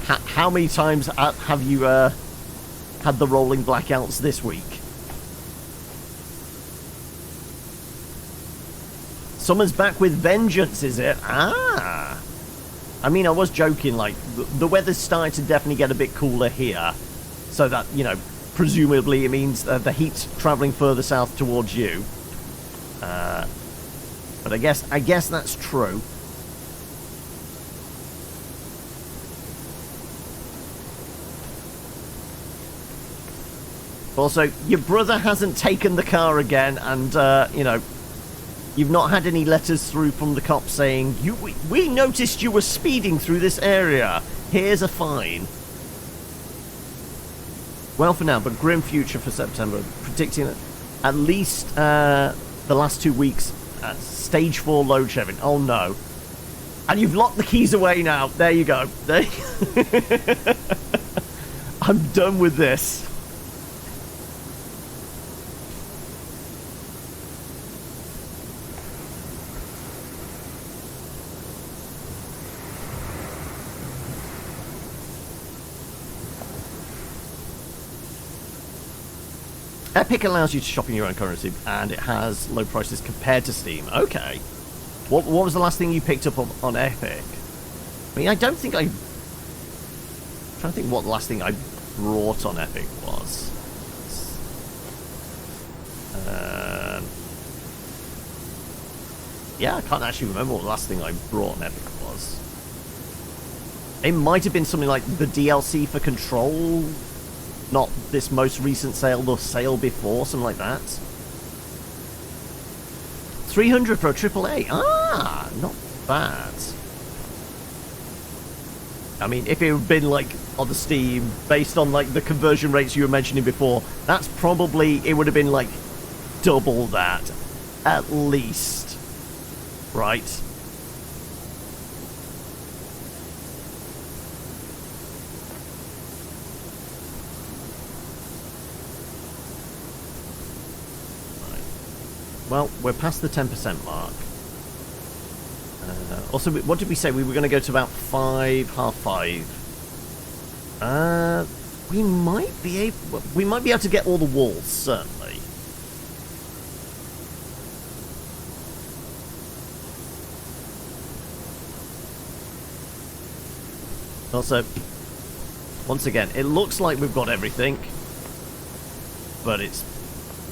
How many times have you had the rolling blackouts this week? Summer's back with vengeance, is it? Ah! I mean, I was joking, like, the weather's starting to definitely get a bit cooler here. So that, you know, presumably it means the heat's travelling further south towards you. But I guess that's true. Also, your brother hasn't taken the car again, and, you know, you've not had any letters through from the cops saying, we noticed you were speeding through this area. Here's a fine. Well for now, but grim future for September. Predicting at least the last 2 weeks at stage 4 load shedding. Oh no. And you've locked the keys away now. There you go. I'm done with this. Epic allows you to shop in your own currency, and it has low prices compared to Steam. Okay. What was the last thing you picked up on Epic? I mean, I don't think I'm trying to think what the last thing I brought on Epic was. Yeah, I can't actually remember what the last thing I brought on Epic was. It might have been something like the DLC for Control. Not this most recent sale, the sale before, something like that. 300 for a AAA. Ah, not bad. I mean, if it had been like on the Steam, based on like the conversion rates you were mentioning before, that's probably, it would have been like double that, at least. Right? Well, we're past the 10% mark. Also, what did we say? We were going to go to about 5, half 5. We might be able to get all the walls, certainly. Also, once again, it looks like we've got everything, but it's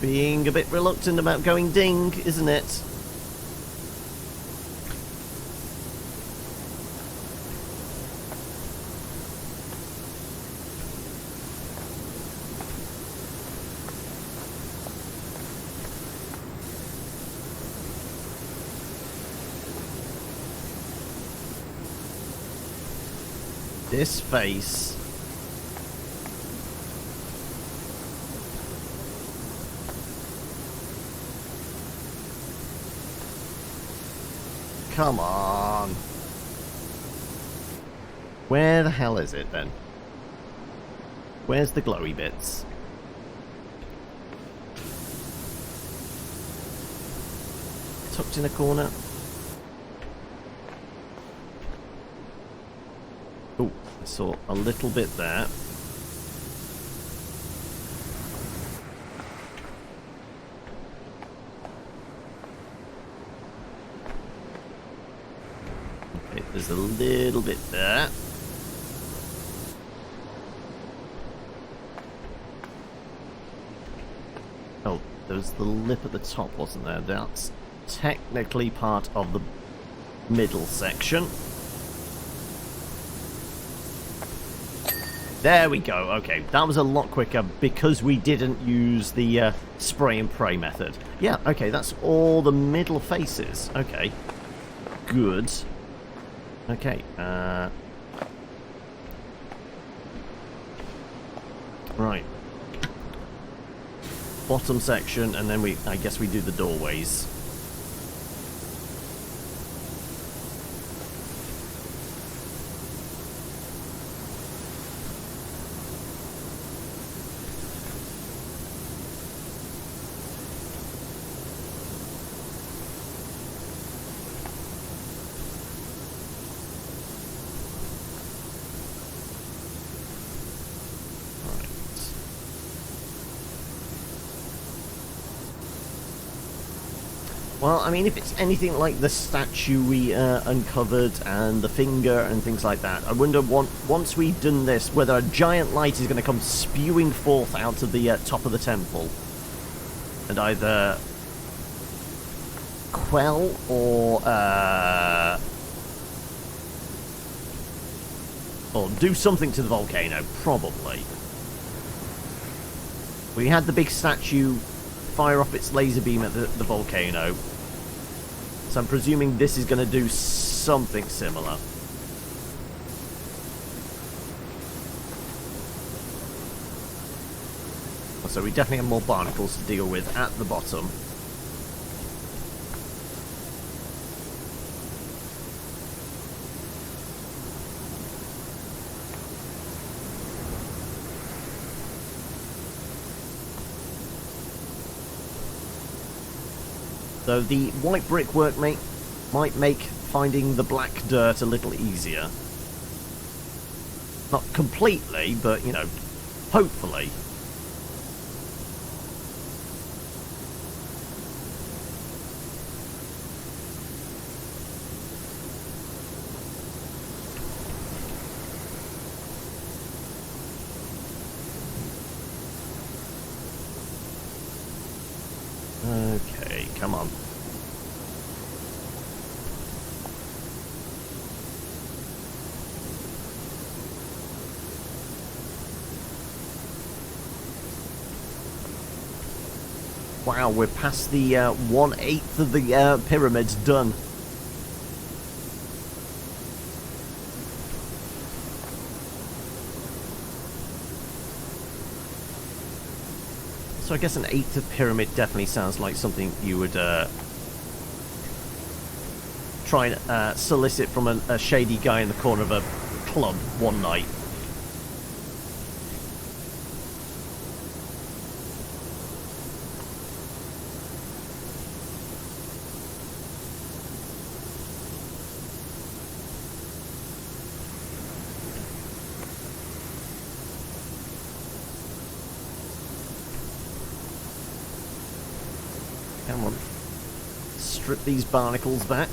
being a bit reluctant about going ding, isn't it? This face. Come on. Where the hell is it then? Where's the glowy bits? Tucked in a corner. Oh, I saw a little bit there. There's a little bit there. Oh, there was the lip at the top, wasn't there? That's technically part of the middle section. There we go. Okay, that was a lot quicker because we didn't use the spray and pray method. Yeah, okay, that's all the middle faces. Okay, good. Okay, right. Bottom section, and then I guess we do the doorways. Well, I mean, if it's anything like the statue we uncovered and the finger and things like that, I wonder once we've done this, whether a giant light is going to come spewing forth out of the top of the temple and either quell or do something to the volcano, probably. We had the big statue fire off its laser beam at the volcano. So I'm presuming this is going to do something similar. So we definitely have more barnacles to deal with at the bottom. So the white brickwork might make finding the black dirt a little easier. Not completely, but, you know, hopefully. Okay, come on. Wow, we're past the 1/8 of the pyramid's done. So I guess an 1/8 of pyramid definitely sounds like something you would try and solicit from a shady guy in the corner of a club one night. Come on. Strip these barnacles back.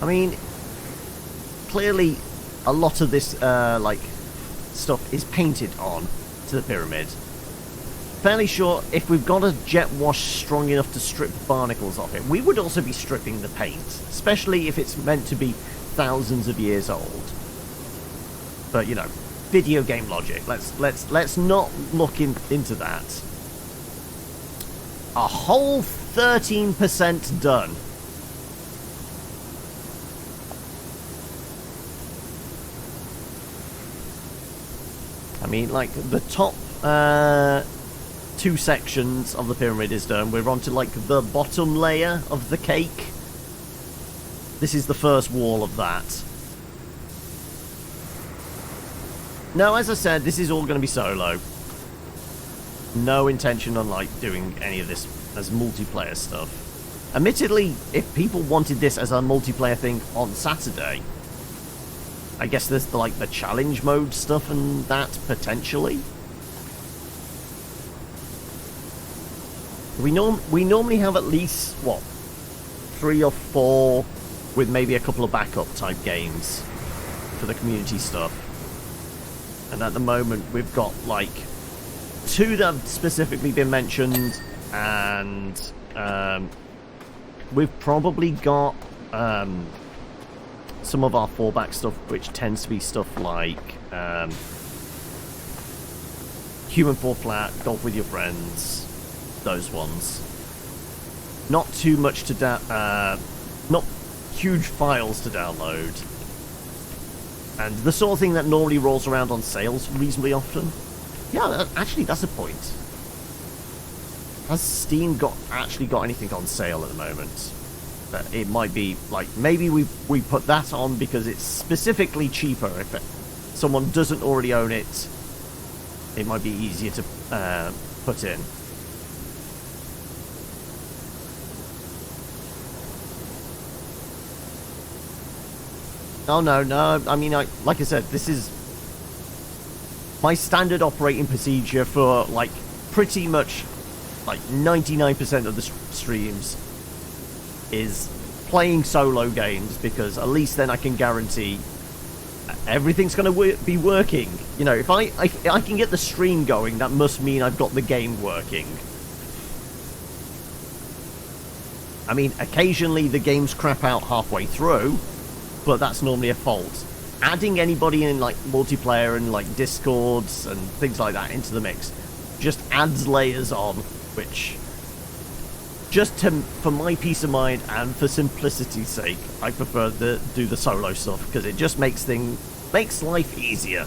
I mean, clearly a lot of this like stuff is painted on to the pyramid. Fairly sure if we've got a jet wash strong enough to strip barnacles off it, we would also be stripping the paint, especially if it's meant to be thousands of years old. But you know, video game logic. Let's not look into that. A whole 13% done. I mean, like the top two sections of the pyramid is done. We're on to like the bottom layer of the cake. This is the first wall of that. No, as I said, this is all going to be solo. No intention on like doing any of this as multiplayer stuff. Admittedly, if people wanted this as a multiplayer thing on Saturday, I guess there's like the challenge mode stuff and that potentially. We normally have at least, what, 3 or 4 with maybe a couple of backup type games for the community stuff. And at the moment we've got like 2 that have specifically been mentioned, and we've probably got some of our fallback stuff, which tends to be stuff like Human Fall Flat, Golf With Your Friends, those ones. Not too much to not huge files to download, and the sort of thing that normally rolls around on sales reasonably often. Yeah, actually, that's a point. Has Steam actually got anything on sale at the moment? That it might be like, maybe we put that on because it's specifically cheaper. If someone doesn't already own it, it might be easier to put in. Oh, no. I mean, like I said, this is my standard operating procedure for, like, pretty much, like, 99% of the streams is playing solo games, because at least then I can guarantee everything's going to be working. You know, if I can get the stream going, that must mean I've got the game working. I mean, occasionally the games crap out halfway through, but that's normally a fault. Adding anybody in, like, multiplayer and, like, Discords and things like that into the mix just adds layers on, which, just for my peace of mind and for simplicity's sake, I prefer to do the solo stuff, because it just makes life easier.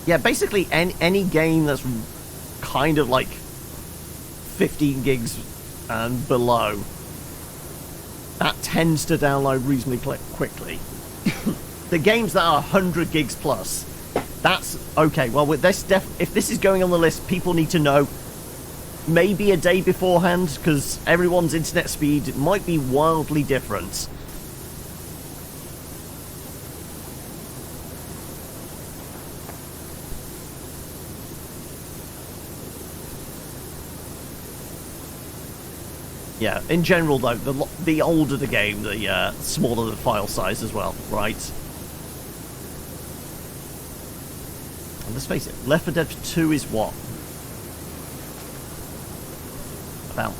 Yeah, basically any game that's kind of like 15 gigs and below, that tends to download reasonably quickly. The games that are 100 gigs plus, that's okay. Well, with this, if this is going on the list, people need to know maybe a day beforehand, because everyone's internet speed might be wildly different. Yeah, in general though, the older the game, the smaller the file size as well, right? And let's face it, Left 4 Dead 2 is what? About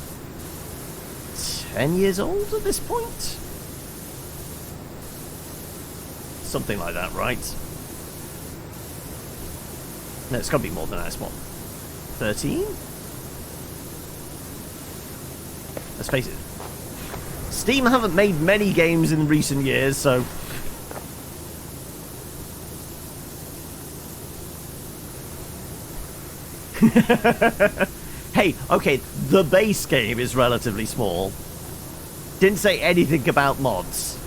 10 years old at this point? Something like that, right? No, it's got to be more than that. It's what? 13? Let's face it, Steam haven't made many games in recent years, so... Hey, okay, the base game is relatively small. Didn't say anything about mods.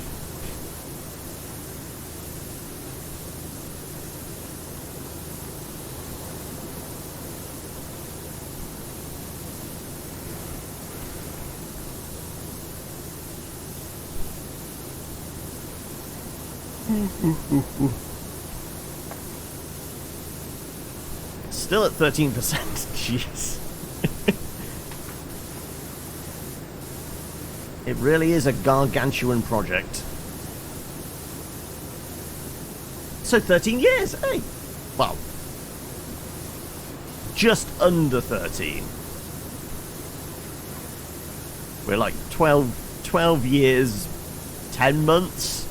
Still at 13%. Jeez. It really is a gargantuan project. So 13 years, hey! Well, just under 13. We're like 12 years, 10 months.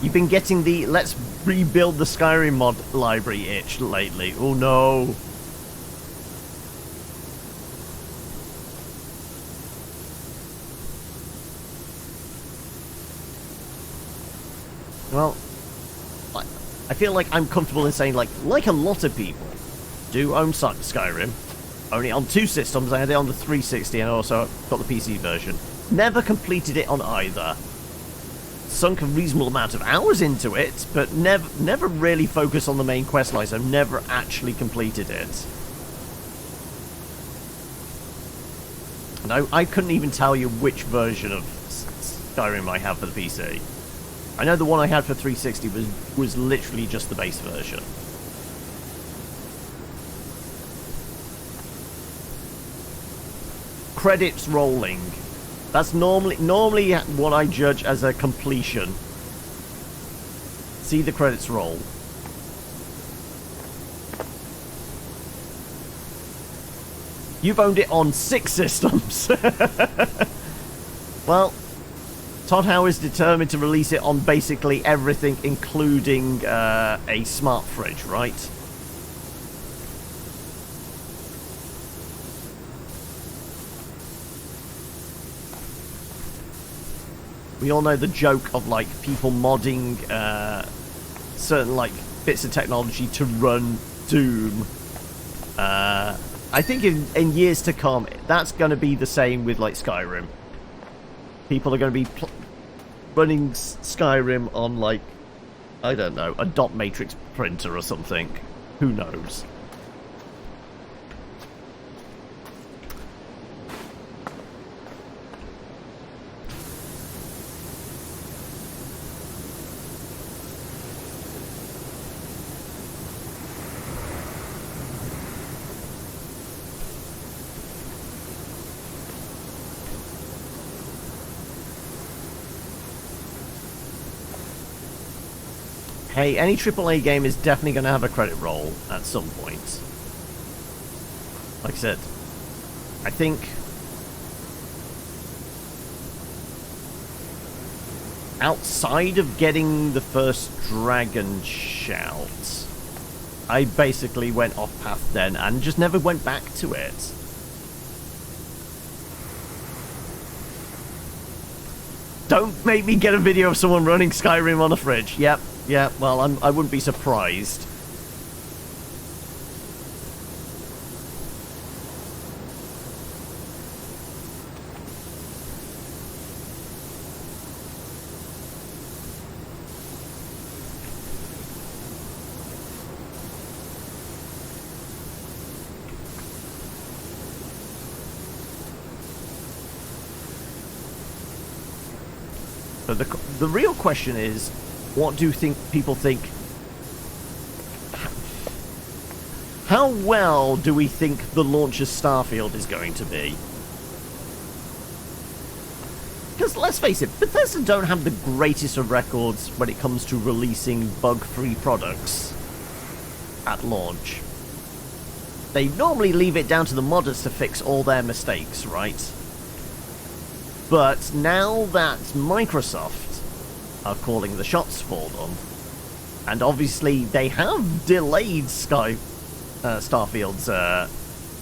You've been getting the let's rebuild the Skyrim mod library itch lately. Oh no. Well, I feel like I'm comfortable in saying, like a lot of people do own Skyrim. Only on 2 systems. I had it on the 360 and also got the PC version. Never completed it on either. Sunk a reasonable amount of hours into it, but never really focused on the main quest line, so never actually completed it. No, I couldn't even tell you which version of Skyrim I have for the PC. I know the one I had for 360 was literally just the base version. Credits rolling. That's normally what I judge as a completion. See the credits roll. You've owned it on 6 systems. Well, Todd Howe is determined to release it on basically everything, including a smart fridge, right? We all know the joke of, like, people modding certain, like, bits of technology to run Doom. I think in years to come, that's going to be the same with, like, Skyrim. People are going to be running Skyrim on, like, I don't know, a dot matrix printer or something. Who knows? Hey, any AAA game is definitely going to have a credit roll at some point. Like I said, I think outside of getting the first Dragon Shout, I basically went off path then and just never went back to it. Don't make me get a video of someone running Skyrim on a fridge. Yep. Yeah, well, I wouldn't be surprised. So the real question is, what do people think? How well do we think the launch of Starfield is going to be? Because let's face it, Bethesda don't have the greatest of records when it comes to releasing bug-free products at launch. They normally leave it down to the modders to fix all their mistakes, right? But now that Microsoft are calling the shots for them, and obviously they have delayed Starfield's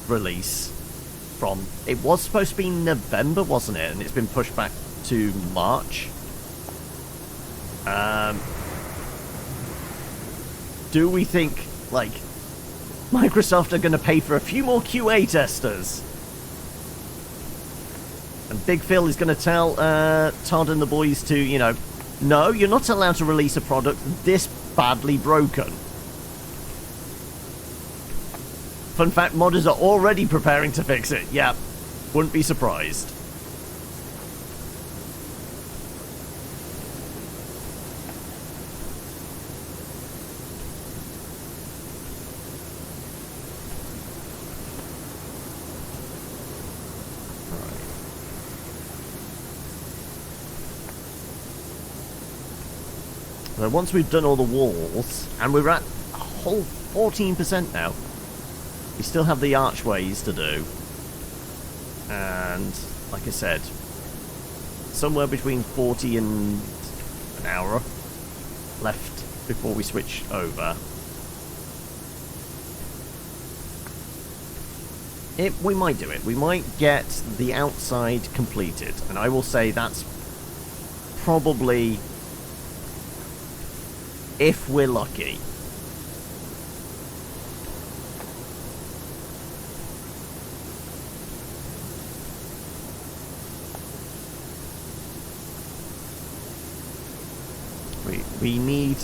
release from, it was supposed to be November, wasn't it? And it's been pushed back to March. Do we think, like, Microsoft are going to pay for a few more QA testers? And Big Phil is going to tell Todd and the boys to, you know, no, you're not allowed to release a product this badly broken. Fun fact, modders are already preparing to fix it. Yep, wouldn't be surprised. So once we've done all the walls, and we're at a whole 14% now, we still have the archways to do. And, like I said, somewhere between 40 and an hour left before we switch over. We might do it. We might get the outside completed. And I will say that's probably, if we're lucky. We need,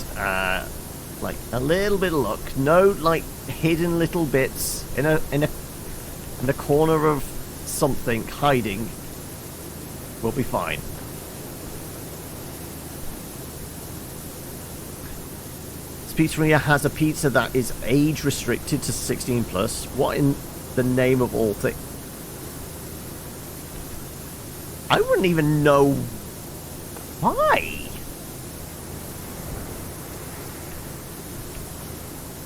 like, a little bit of luck. No, like, hidden little bits in the corner of something hiding. We'll be fine. Pizzeria has a pizza that is age restricted to 16 plus. What in the name of all things? I wouldn't even know why.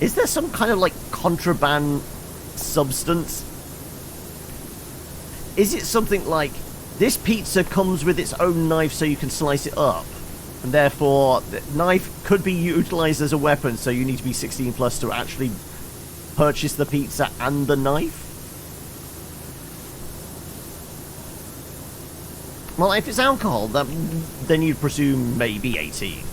Is there some kind of like contraband substance? Is it something like this pizza comes with its own knife so you can slice it up? And therefore, the knife could be utilized as a weapon, so you need to be 16 plus to actually purchase the pizza and the knife? Well, if it's alcohol, then you'd presume maybe 18.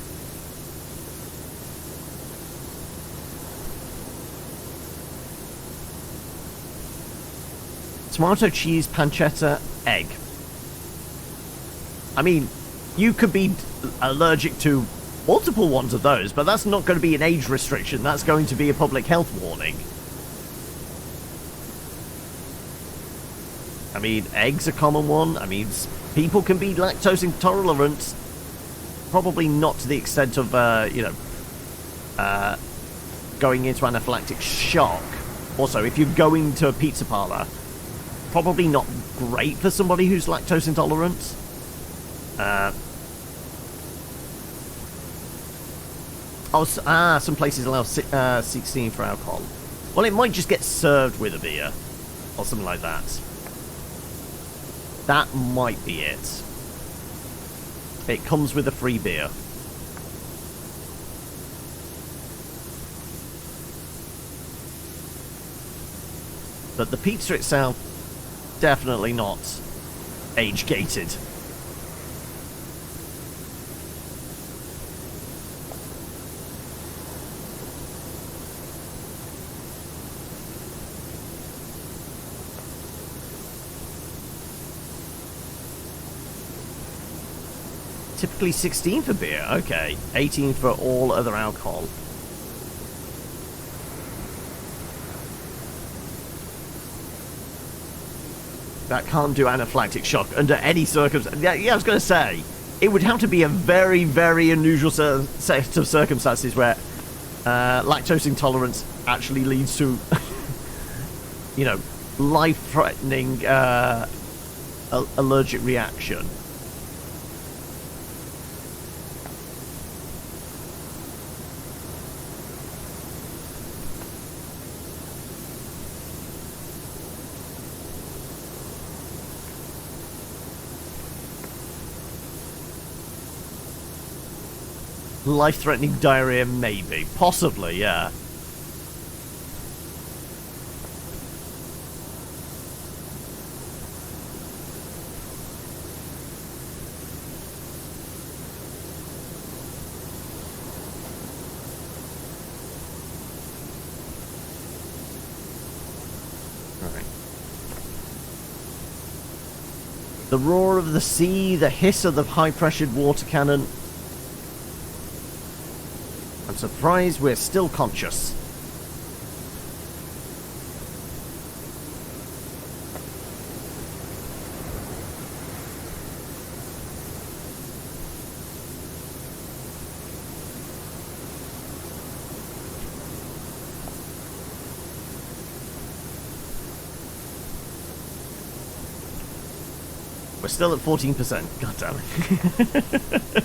Tomato, cheese, pancetta, egg. I mean, you could be allergic to multiple ones of those, but that's not going to be an age restriction. That's going to be a public health warning. I mean, eggs are a common one. I mean, people can be lactose intolerant. Probably not to the extent of, you know, going into anaphylactic shock. Also, if you're going to a pizza parlor, probably not great for somebody who's lactose intolerant. Some places allow 16 for alcohol. Well, it might just get served with a beer or something like that. That might be it. It comes with a free beer. But the pizza itself, definitely not age-gated. Typically 16 for beer, okay. 18 for all other alcohol. That can't do anaphylactic shock under any circumstance. Yeah, I was going to say, it would have to be a very, very unusual set of circumstances where lactose intolerance actually leads to, you know, life-threatening allergic reaction. Life-threatening diarrhea, maybe. Possibly, yeah. Alright. The roar of the sea, the hiss of the high-pressured water cannon. I'm surprised we're still conscious. We're still at 14%. God damn it.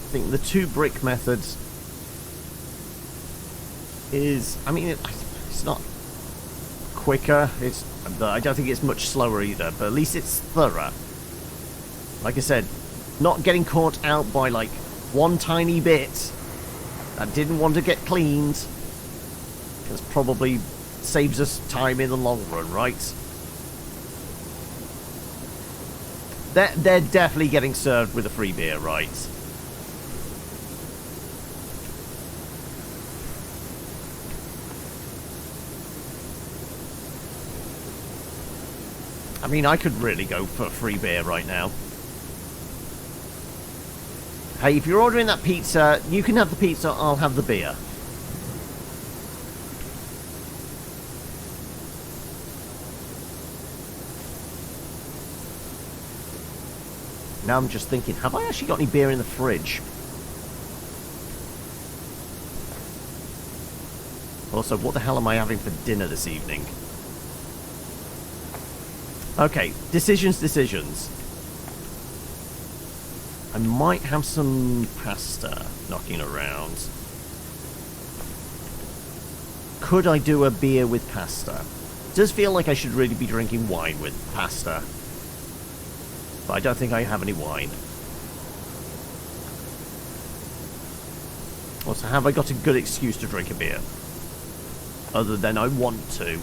I think the 2 brick method is, I mean, it's not quicker, I don't think it's much slower either, but at least it's thorough. Like I said, not getting caught out by like one tiny bit that didn't want to get cleaned, because probably saves us time in the long run, right? They're definitely getting served with a free beer, right? I mean, I could really go for a free beer right now. Hey, if you're ordering that pizza, you can have the pizza, I'll have the beer. Now I'm just thinking, have I actually got any beer in the fridge? Also, what the hell am I having for dinner this evening? Okay, decisions. I might have some pasta knocking around. Could I do a beer with pasta? It does feel like I should really be drinking wine with pasta. But I don't think I have any wine. Also, have I got a good excuse to drink a beer? Other than I want to.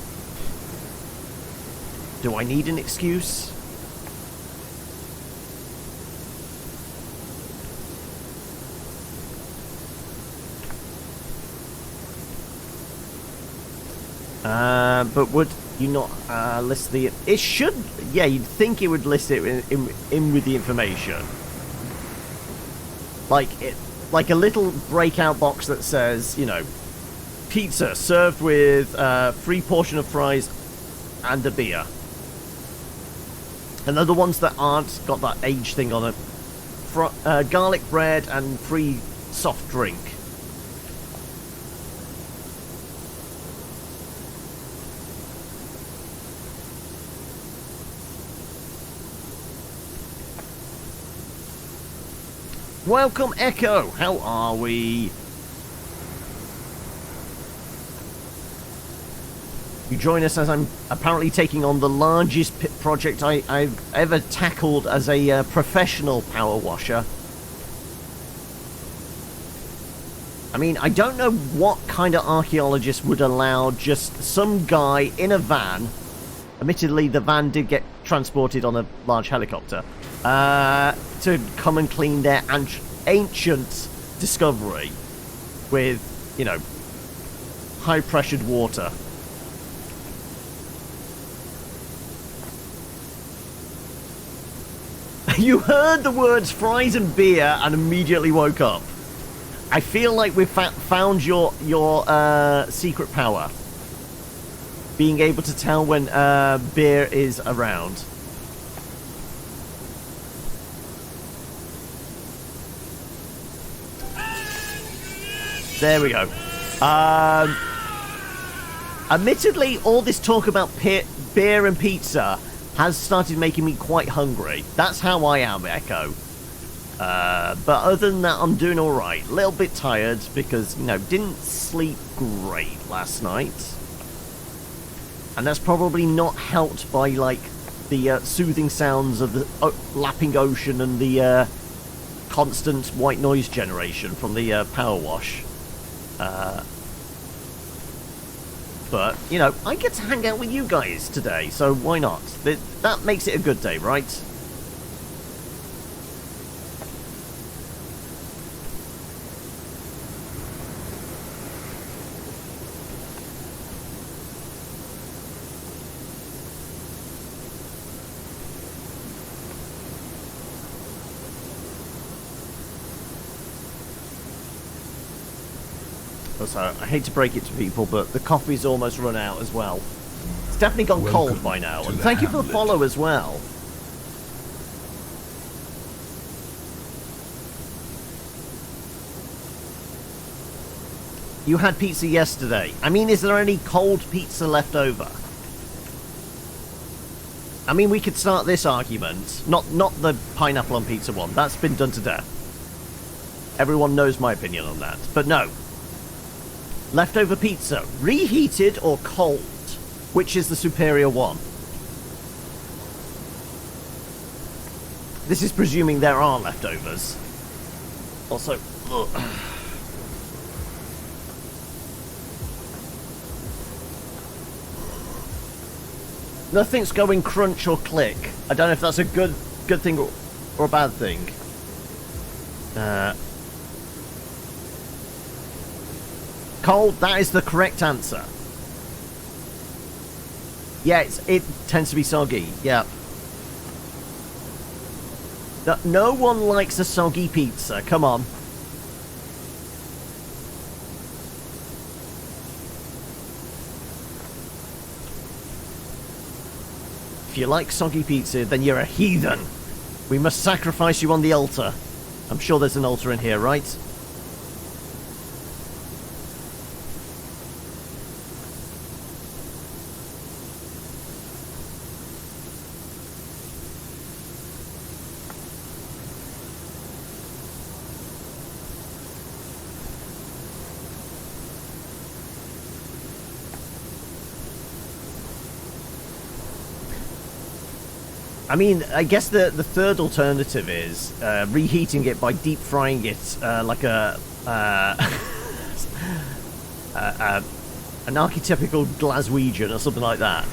Do I need an excuse? But would you not list the... It should... Yeah, you'd think it would list it in with the information. Like a little breakout box that says, you know, pizza served with free portion of fries and a beer. And they're the ones that aren't got that age thing on it. Garlic bread and free soft drink. Welcome, Echo. How are we? You join us as I'm apparently taking on the largest pit project I've ever tackled as a professional power washer. I mean, I don't know what kind of archaeologist would allow just some guy in a van. Admittedly, the van did get transported on a large helicopter. To come and clean their ancient discovery with, you know, high-pressured water. You heard the words fries and beer and immediately woke up. I feel like we've found your secret power. Being able to tell when beer is around. There we go. Admittedly, all this talk about beer and pizza has started making me quite hungry. That's how I am, Echo. But other than that, I'm doing alright. A little bit tired because, you know, didn't sleep great last night. And that's probably not helped by, like, the soothing sounds of the lapping ocean and the constant white noise generation from the power wash. But, you know, I get to hang out with you guys today, so why not? That makes it a good day, right? So I hate to break it to people, but the coffee's almost run out as well. It's definitely gone cold by now. And thank you for the follow as well. You had pizza yesterday. I mean, is there any cold pizza left over? I mean, we could start this argument. Not the pineapple on pizza one. That's been done to death. Everyone knows my opinion on that. But no. Leftover pizza, reheated or cold? Which is the superior one? This is presuming there are leftovers. Also, ugh. Nothing's going crunch or click. I don't know if that's a good thing or a bad thing. Cold, that is the correct answer. Yeah, it tends to be soggy, yeah. No one likes a soggy pizza, come on. If you like soggy pizza, then you're a heathen. We must sacrifice you on the altar. I'm sure there's an altar in here, right? I mean, I guess the third alternative is reheating it by deep frying it like an archetypical Glaswegian or something like that.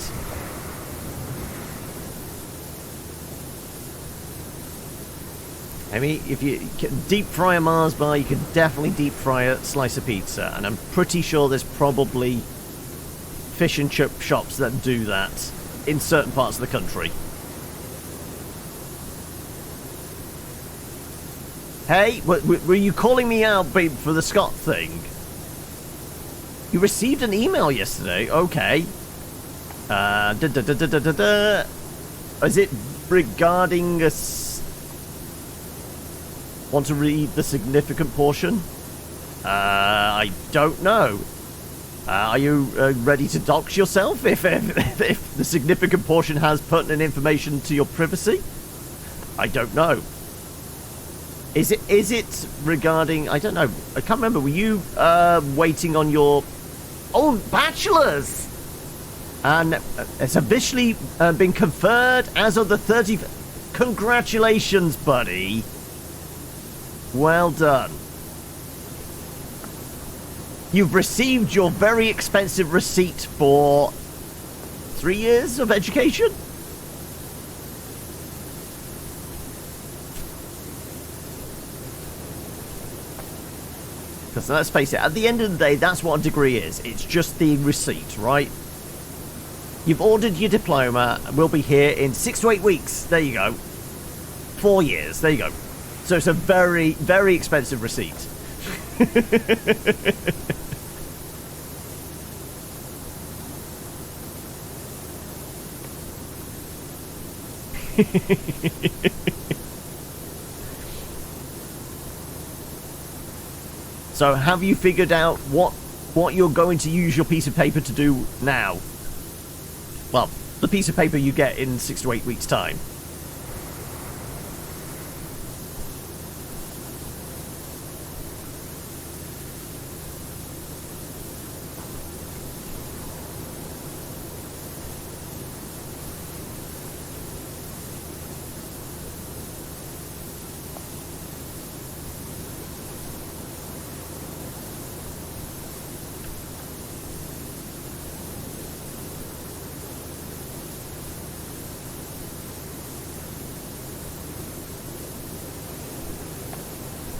I mean, if you can deep fry a Mars bar, you can definitely deep fry a slice of pizza, and I'm pretty sure there's probably fish and chip shops that do that in certain parts of the country. Hey, were you calling me out, babe, for the Scott thing? You received an email yesterday. Okay. Is it regarding us? Want to read the significant portion? I don't know. Are you ready to dox yourself if the significant portion has pertinent information to your privacy? I don't know. Is it regarding? I don't know. I can't remember. Were you waiting on your bachelor's? And it's officially been conferred as of the 30th. Congratulations, buddy. Well done. You've received your very expensive receipt for 3 years of education? Because let's face it, at the end of the day, that's what a degree is. It's just the receipt, right? You've ordered your diploma. We'll be here in 6 to 8 weeks. There you go. 4 years. There you go. So it's a very, very expensive receipt. So have you figured out what you're going to use your piece of paper to do now? Well, the piece of paper you get in 6 to 8 weeks' time.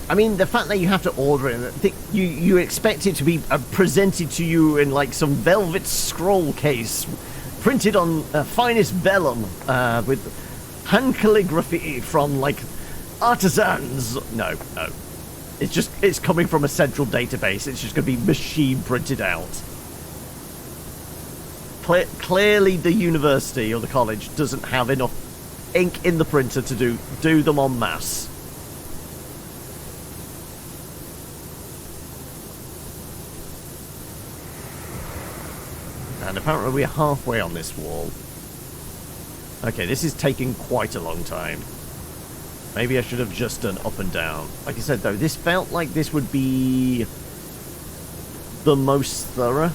I mean, the fact that you have to order it, you expect it to be presented to you in like some velvet scroll case, printed on finest vellum, with hand calligraphy from like artisans. No. It's coming from a central database. It's just going to be machine printed out. Clearly, the university or the college doesn't have enough ink in the printer to do them en masse. And apparently we're halfway on this wall. Okay, this is taking quite a long time. Maybe I should have just done up and down. Like I said, though, this felt like this would be the most thorough.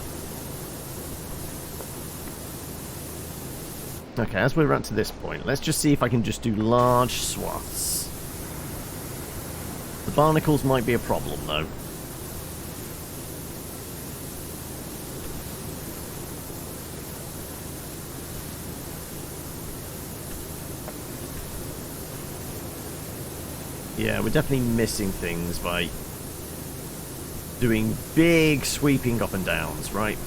Okay, as we're at to this point, let's just see if I can just do large swaths. The barnacles might be a problem, though. Yeah, we're definitely missing things by doing big sweeping up and downs, right?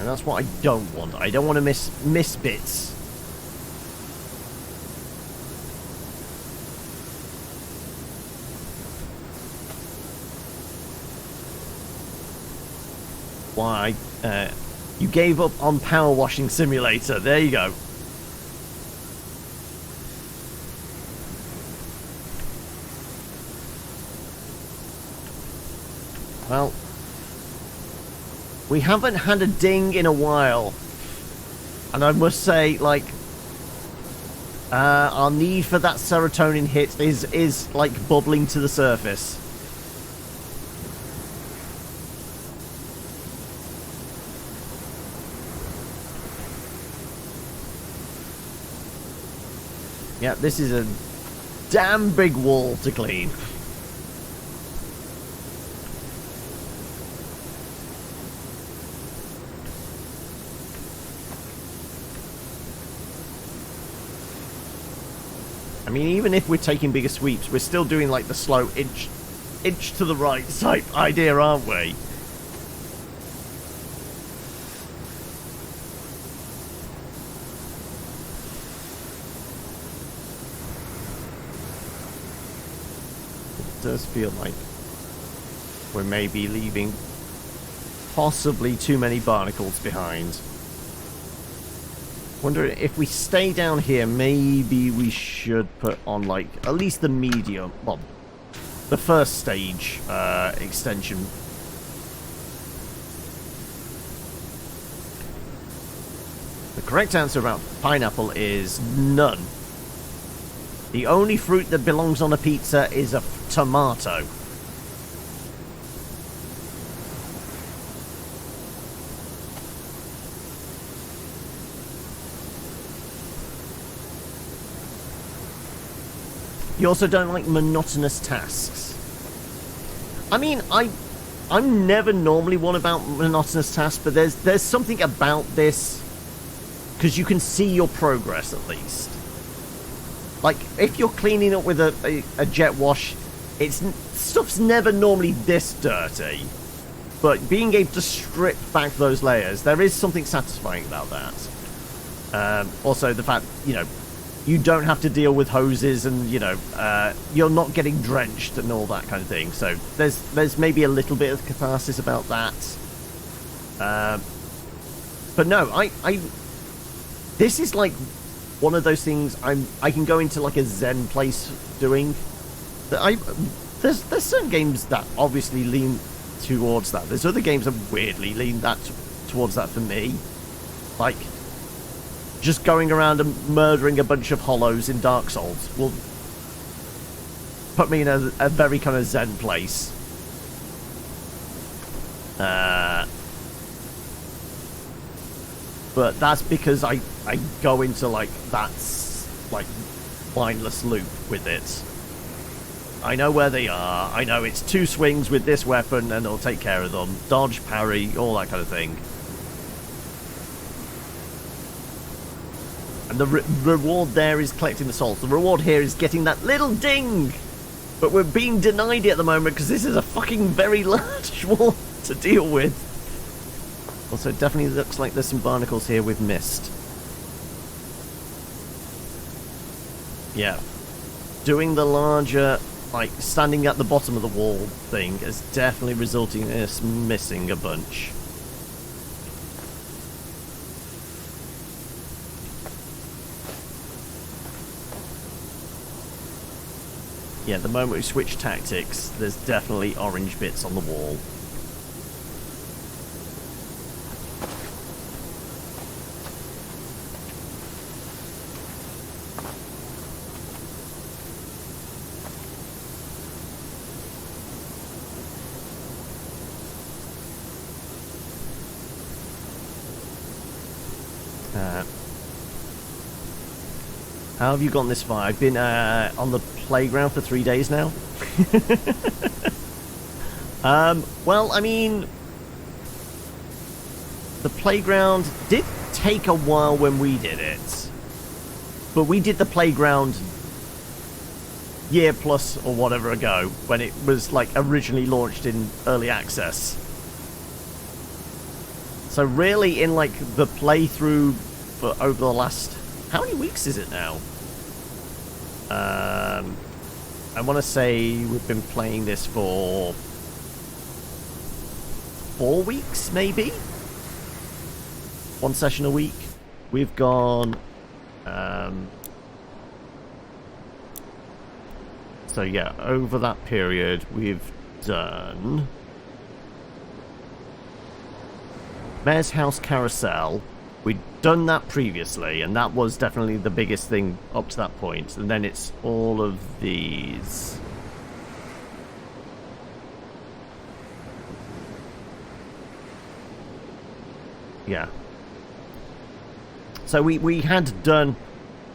And that's what I don't want. I don't want to miss bits. Why? You gave up on PowerWashing Simulator. There you go. Well, we haven't had a ding in a while. And I must say, like, our need for that serotonin hit is like bubbling to the surface. Yeah, this is a damn big wall to clean. I mean, even if we're taking bigger sweeps, we're still doing like the slow inch to the right type idea, aren't we? It does feel like we're maybe leaving possibly too many barnacles behind. Wonder if we stay down here, maybe we should put on like at least the medium, well, the first stage extension. The correct answer about pineapple is none. The only fruit that belongs on a pizza is a tomato. You also don't like monotonous tasks. I mean, I'm never normally one about monotonous tasks, but there's something about this, because you can see your progress at least. Like, if you're cleaning up with a jet wash, stuff's never normally this dirty. But being able to strip back those layers, there is something satisfying about that. Also, the fact, you know, you don't have to deal with hoses and, you know, you're not getting drenched and all that kind of thing. So there's maybe a little bit of catharsis about that. But no, this is like one of those things I can go into like a zen place doing. There's certain games that obviously lean towards that. There's other games that weirdly lean towards that for me. Like, just going around and murdering a bunch of hollows in Dark Souls will put me in a very kind of zen place. But that's because I go into like like mindless loop with it. I know where they are. I know it's 2 swings with this weapon and it'll take care of them. Dodge, parry, all that kind of thing. And the reward there is collecting the souls. The reward here is getting that little ding. But we're being denied it at the moment because this is a fucking very large wall to deal with. Also, it definitely looks like there's some barnacles here we've missed. Yeah. Doing the larger, like, standing at the bottom of the wall thing is definitely resulting in us missing a bunch. Yeah, the moment we switch tactics, there's definitely orange bits on the wall. How have you gotten this far? I've been on the playground for 3 days now. Well, I mean, the playground did take a while when we did it, but we did the playground year plus or whatever ago when it was like originally launched in early access. So really, in like the playthrough for over the last, how many weeks is it now? I want to say we've been playing this for 4 weeks, maybe? 1 session a week. We've gone... so yeah, over that period, we've done... Mayor's House Carousel. We'd done that previously, and that was definitely the biggest thing up to that point. And then it's all of these. Yeah. So we had done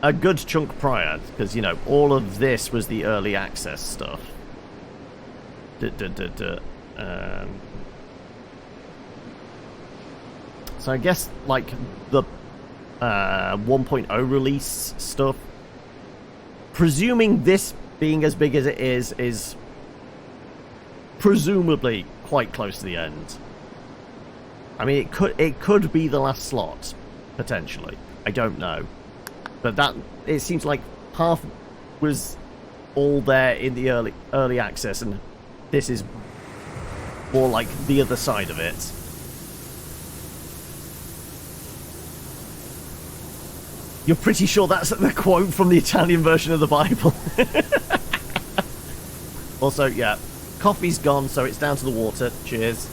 a good chunk prior, because, you know, all of this was the early access stuff. So I guess, like, the 1.0 release stuff presuming this being as big as it is presumably quite close to the end. I mean, it could be the last slot, potentially. I don't know. But it seems like half was all there in the early access, and this is more like the other side of it. You're pretty sure that's the quote from the Italian version of the Bible? Also, yeah, coffee's gone, so it's down to the water. Cheers.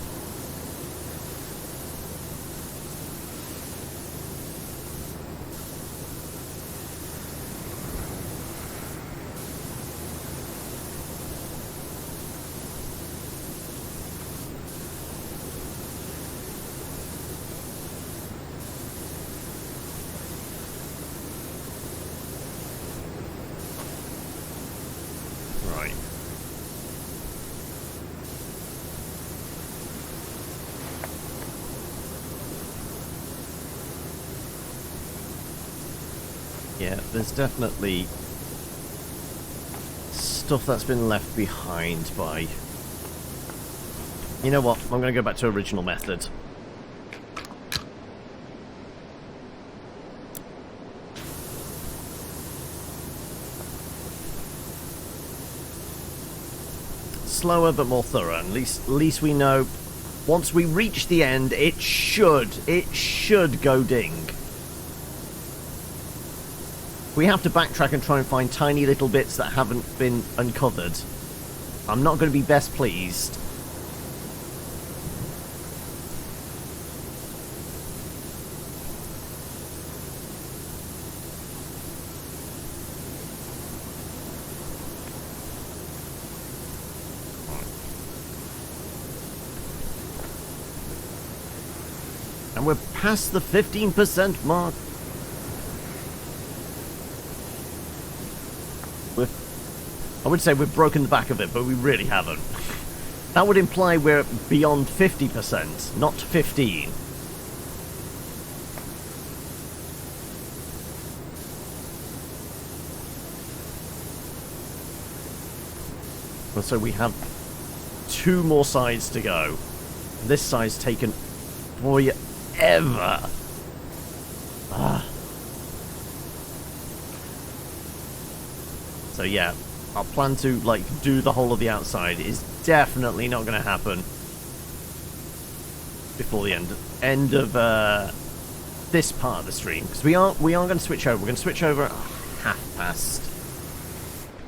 Yeah, there's definitely stuff that's been left behind by... You know what? I'm going to go back to original method. Slower but more thorough. At least we know once we reach the end, it should go ding. We have to backtrack and try and find tiny little bits that haven't been uncovered. I'm not going to be best pleased. And we're past the 15% mark. I would say we've broken the back of it, but we really haven't. That would imply we're beyond 50%, not 15. And so we have 2 more sides to go. This side's taken forever. So yeah, our plan to do the whole of the outside is definitely not going to happen before the end of this part of the stream, because we are going to switch over. We're going to switch over at 1:30.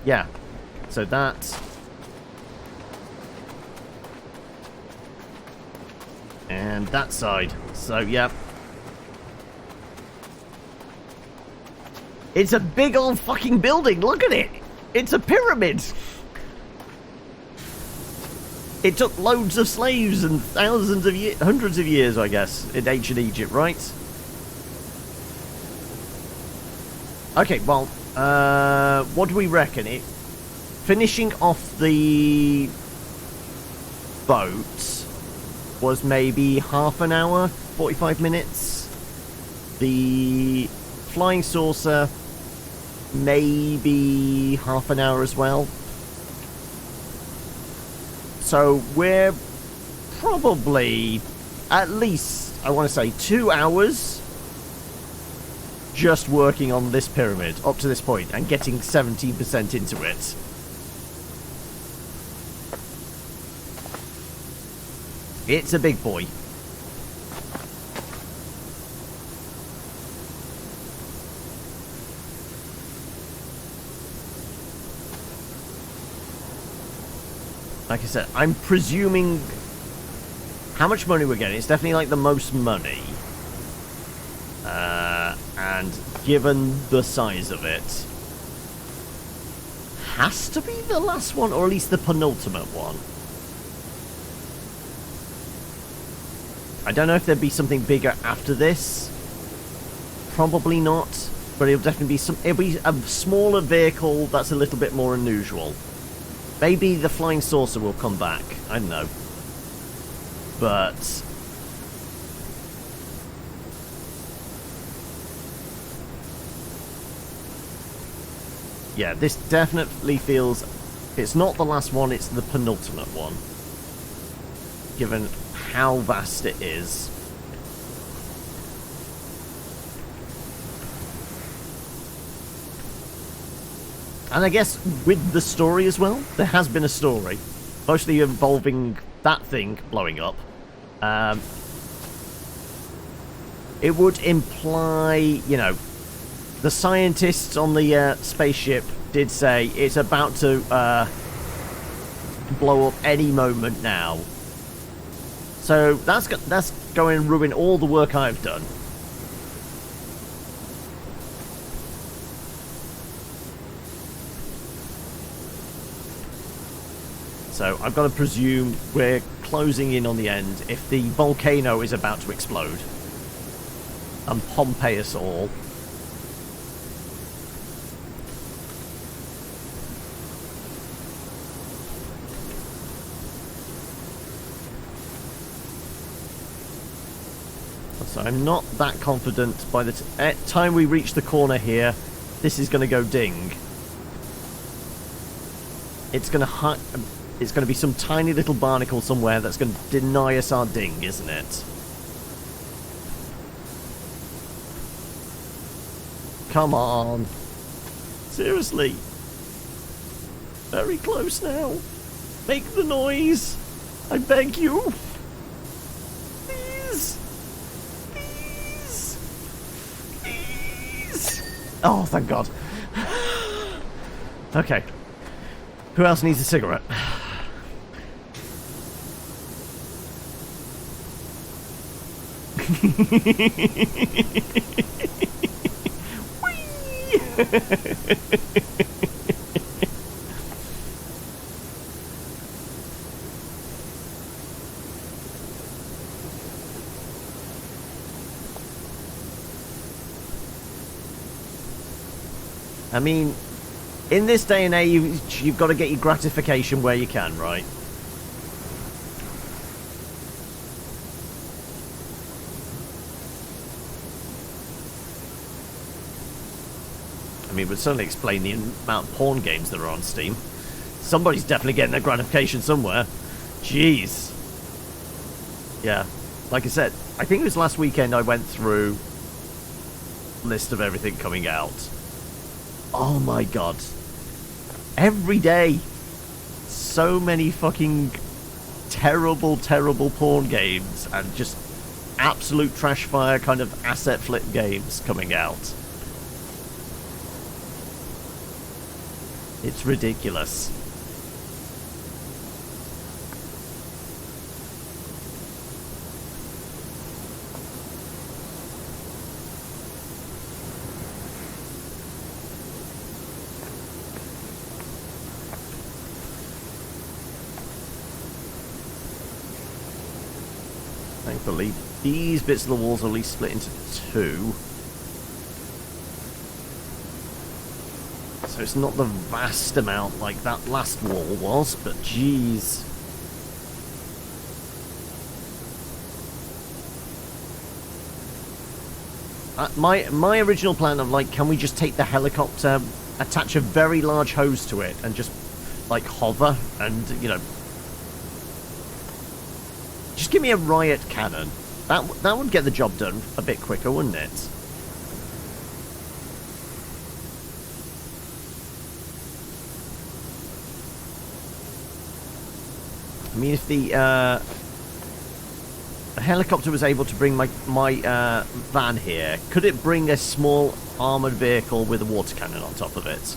Yeah, so that. And that side. So, yeah. It's a big old fucking building. Look at it. It's a pyramid. It took loads of slaves and thousands of years, hundreds of years, I guess, in ancient Egypt, right? Okay, well, what do we reckon? Finishing off the boat was maybe half an hour, 45 minutes. The flying saucer, maybe half an hour as well. So we're probably at least, I want to say, 2 hours just working on this pyramid up to this point and getting 17% into it. It's a big boy. Like I said, I'm presuming how much money we're getting. It's definitely like the most money. And given the size of it, has to be the last one, or at least the penultimate one. I don't know if there'd be something bigger after this. Probably not. But it'll definitely be it'll be a smaller vehicle that's a little bit more unusual. Maybe the flying saucer will come back. I don't know. But Yeah, this definitely feels... It's not the last one, it's the penultimate one. Given how vast it is. And I guess with the story as well, there has been a story. Mostly involving that thing blowing up. It would imply, you know, the scientists on the spaceship did say it's about to blow up any moment now. So that's going to ruin all the work I've done. So I've got to presume we're closing in on the end if the volcano is about to explode and Pompeii us all. So I'm not that confident by the time we reach the corner here, this is going to go ding. It's going to be some tiny little barnacle somewhere that's going to deny us our ding, isn't it? Come on. Seriously. Very close now. Make the noise. I beg you. Please. Please. Please. Oh, thank God. Okay. Who else needs a cigarette? I mean, in this day and age, you've got to get your gratification where you can, right? I mean, it would certainly explain the amount of porn games that are on Steam. Somebody's definitely getting their gratification somewhere. Jeez. Yeah. Like I said, I think it was last weekend I went through a list of everything coming out. Oh my God. Every day. So many fucking terrible, terrible porn games and just absolute trash fire kind of asset flip games coming out. It's ridiculous. Thankfully, these bits of the walls are at least split into two. So it's not the vast amount like that last wall was, but jeez. My original plan of like, can we just take the helicopter, attach a very large hose to it, and just like hover and, you know, just give me a riot cannon. That would get the job done a bit quicker, wouldn't it? I mean, if the helicopter was able to bring my van here, could it bring a small armoured vehicle with a water cannon on top of it?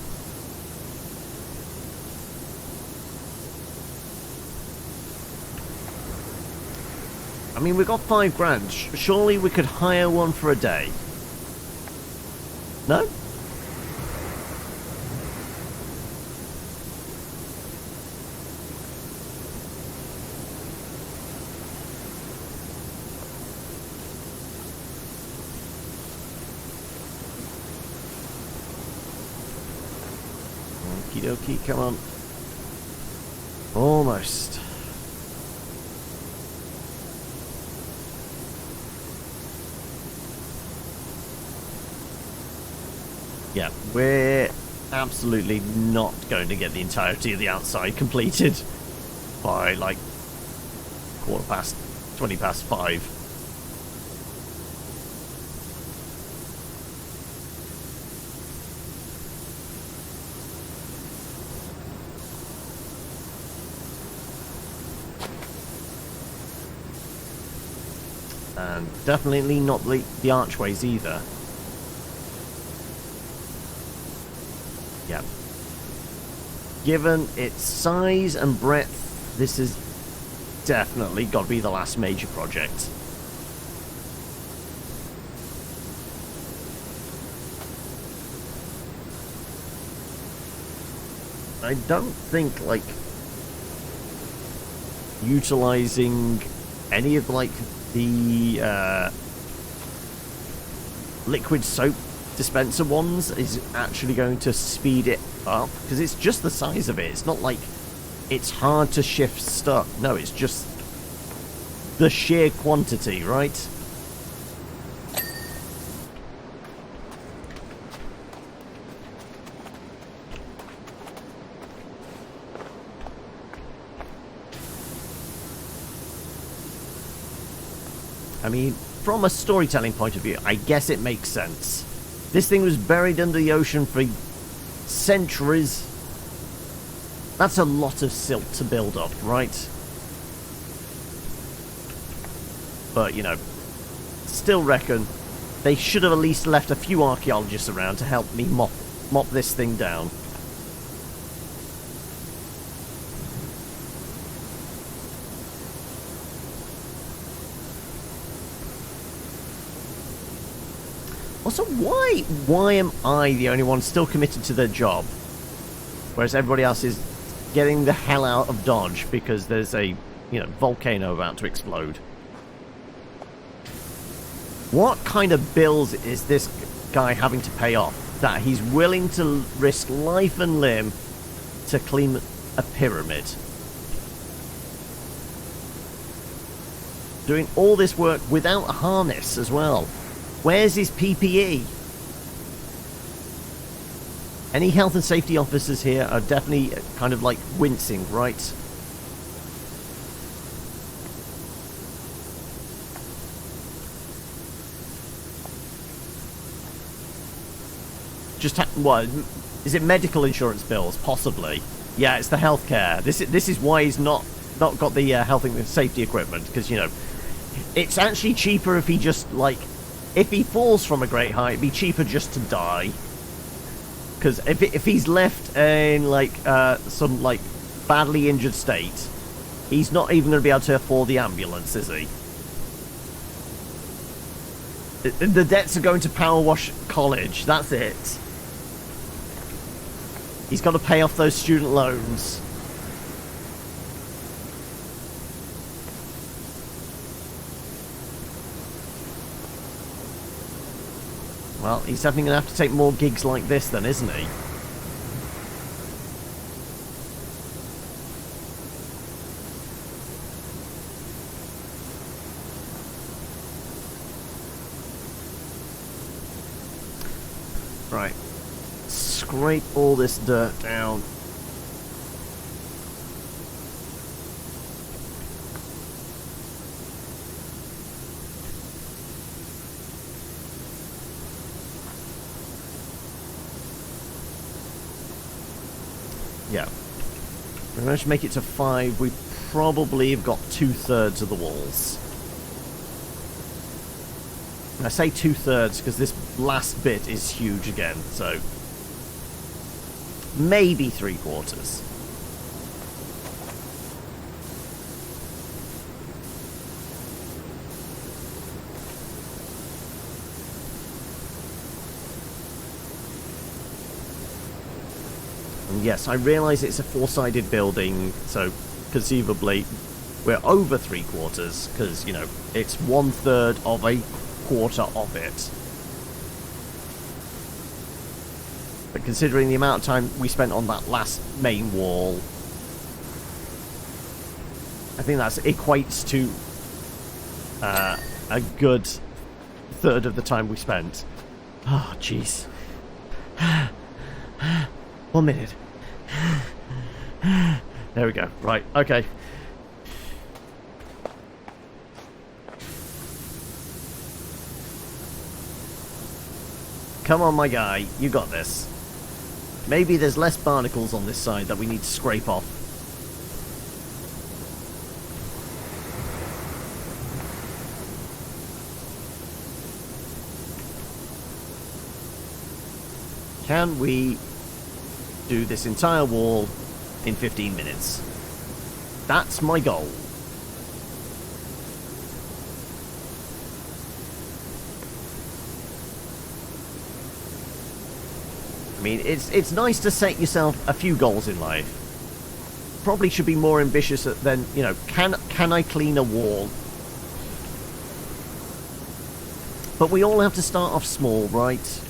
I mean, we've got $5,000. Surely we could hire one for a day. No? Okie dokie, come on. Almost. Yeah, we're absolutely not going to get the entirety of the outside completed by like 20 past 5. And definitely not the archways either. Yeah. Given its size and breadth, this is definitely got to be the last major project. I don't think, like, utilizing any of, like, the liquid soap dispenser ones is actually going to speed it up, because it's just the size of it. It's not like it's hard to shift stuff. No, it's just the sheer quantity, right? I mean, from a storytelling point of view, I guess it makes sense. This thing was buried under the ocean for centuries. That's a lot of silt to build up, right? But, you know, still reckon they should have at least left a few archaeologists around to help me mop this thing down. Also, why am I the only one still committed to their job? Whereas everybody else is getting the hell out of Dodge because there's a, you know, volcano about to explode. What kind of bills is this guy having to pay off that he's willing to risk life and limb to clean a pyramid? Doing all this work without a harness as well. Where's his PPE? Any health and safety officers here are definitely kind of like wincing, right? What? Is it medical insurance bills? Possibly. Yeah, it's the healthcare. This is why he's not got the health and safety equipment, because, you know, it's actually cheaper if he just, like, if he falls from a great height, it'd be cheaper just to die. Because if he's left in, like, some, like, badly injured state, he's not even going to be able to afford the ambulance, is he? The debts are going to PowerWash College, that's it. He's got to pay off those student loans. Well, he's definitely going to have to take more gigs like this then, isn't he? Right. Scrape all this dirt down. Yeah. If we manage to make it to 5, we probably have got 2/3 of the walls. And I say 2/3 because this last bit is huge again, so maybe 3/4. And yes, I realise it's a 4-sided building, so conceivably we're over 3/4 because, you know, it's 1/3 of a quarter of it. But considering the amount of time we spent on that last main wall, I think that equates to a good third of the time we spent. Oh, jeez. 1 minute. There we go. Right, okay. Come on, my guy. You got this. Maybe there's less barnacles on this side that we need to scrape off. Can we do this entire wall in 15 minutes? That's my goal. I mean, it's nice to set yourself a few goals in life. Probably should be more ambitious than, you know, can I clean a wall? But we all have to start off small, right?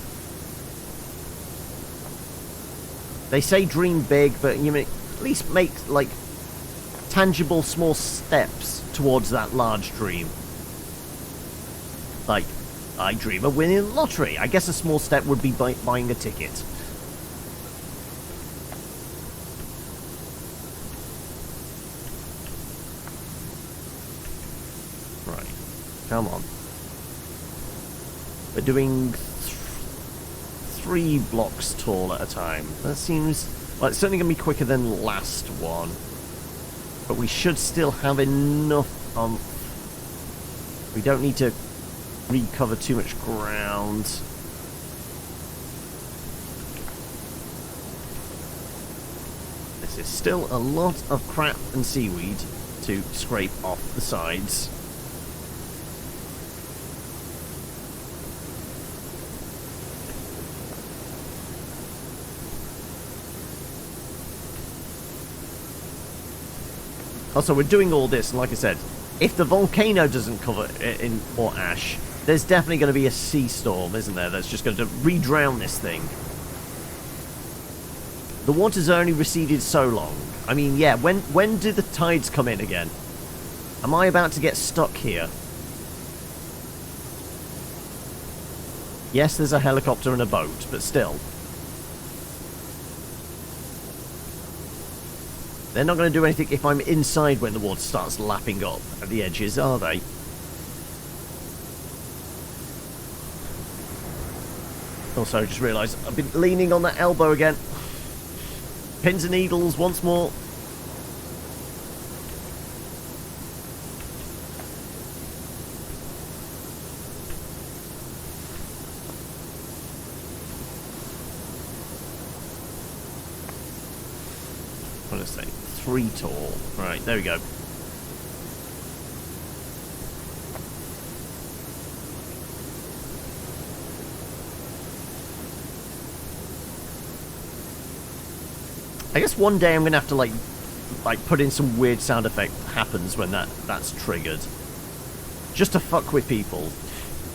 They say dream big, but you may at least make, like, tangible small steps towards that large dream. Like, I dream of winning the lottery. I guess a small step would be buying a ticket. Right. Come on. We're doing 3 blocks tall at a time. That seems... well, it's certainly going to be quicker than the last one. But we should still have enough... we don't need to recover too much ground. This is still a lot of crap and seaweed to scrape off the sides. Also, we're doing all this, and like I said, if the volcano doesn't cover it in more ash, there's definitely going to be a sea storm, isn't there? That's just going to re-drown this thing. The water's only receded so long. I mean, yeah, when do the tides come in again? Am I about to get stuck here? Yes, there's a helicopter and a boat, but still. They're not going to do anything if I'm inside when the water starts lapping up at the edges, are they? Also, I just realised I've been leaning on that elbow again. Pins and needles once more. What did I say? 3 tall. Right, there we go. I guess one day I'm gonna have to like put in some weird sound effect that happens when that's triggered, just to fuck with people.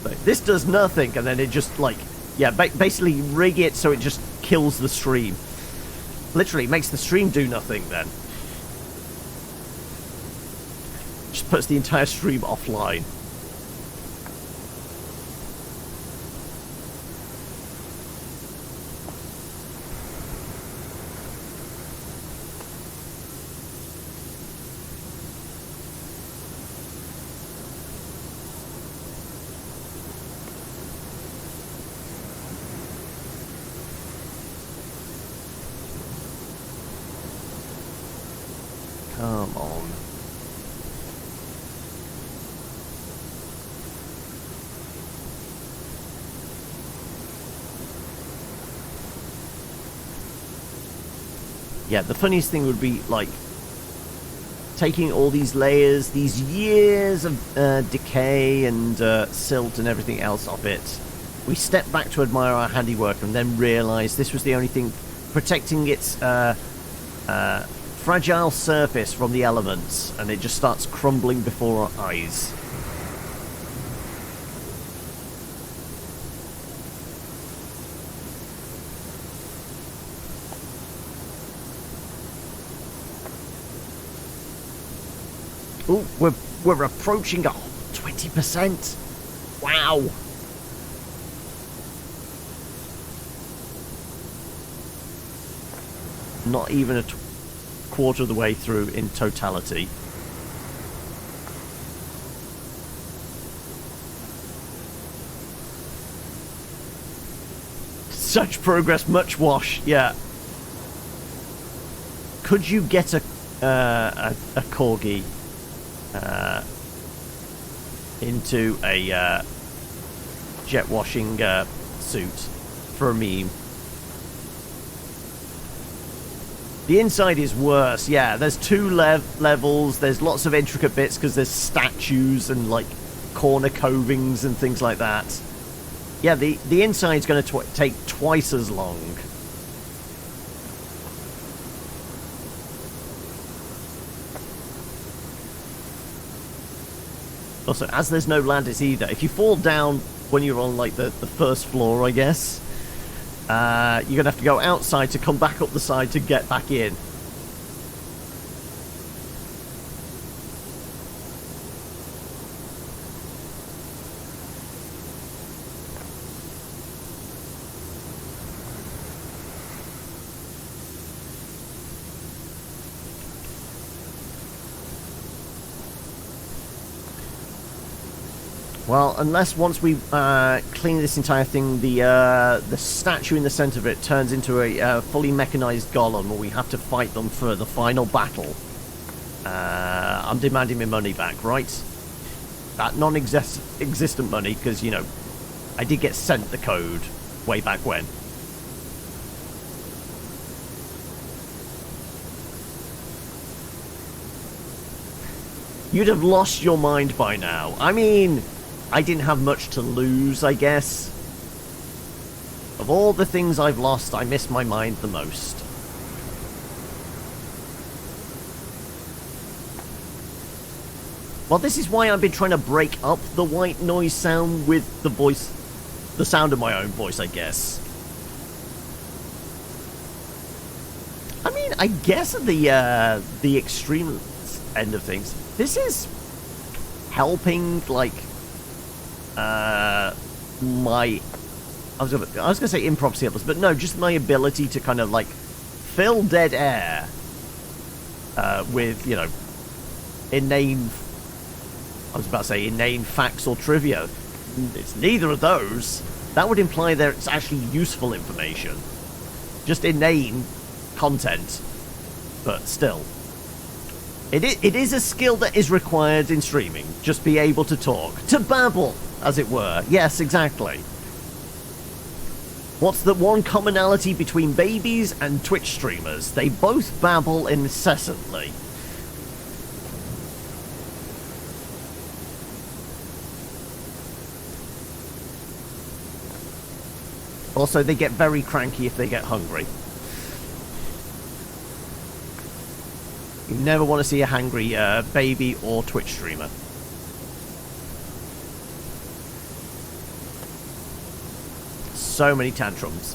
Like, this does nothing, and then it just like, yeah, basically rig it so it just kills the stream. Literally makes the stream do nothing then. Just puts the entire stream offline. Come on. Yeah, the funniest thing would be, like, taking all these layers, these years of decay and silt and everything else off it. We step back to admire our handiwork and then realise this was the only thing protecting its fragile surface from the elements, and it just starts crumbling before our eyes. Oh, we're approaching 20%. Wow. Not even a quarter of the way through in totality. Such progress, much wash. Yeah. Could you get a corgi into a jet washing suit for a meme? The inside is worse. Yeah, there's two levels. There's lots of intricate bits because there's statues and like corner covings and things like that. Yeah, the inside's going to take twice as long. Also, as there's no ladders either, if you fall down when you're on like the first floor, I guess, you're going to have to go outside to come back up the side to get back in. Well, unless once we clean this entire thing, the statue in the center of it turns into a fully mechanized golem, or we have to fight them for the final battle. I'm demanding my money back, right? That non-existent money, because, you know, I did get sent the code way back when. You'd have lost your mind by now. I mean, I didn't have much to lose, I guess. Of all the things I've lost, I miss my mind the most. Well, this is why I've been trying to break up the white noise sound with the voice, the sound of my own voice, I guess. I mean, I guess at the extreme end of things, this is helping, like, my, I was gonna say improv skills, but no, just my ability to kind of like fill dead air with, you know, inane, I was about to say inane facts or trivia. It's neither of those. That would imply that it's actually useful information. Just inane content, but still. It is a skill that is required in streaming. Just be able to talk. To babble, as it were. Yes, exactly. What's the one commonality between babies and Twitch streamers? They both babble incessantly. Also, they get very cranky if they get hungry. You never want to see a hangry baby or Twitch streamer. So many tantrums.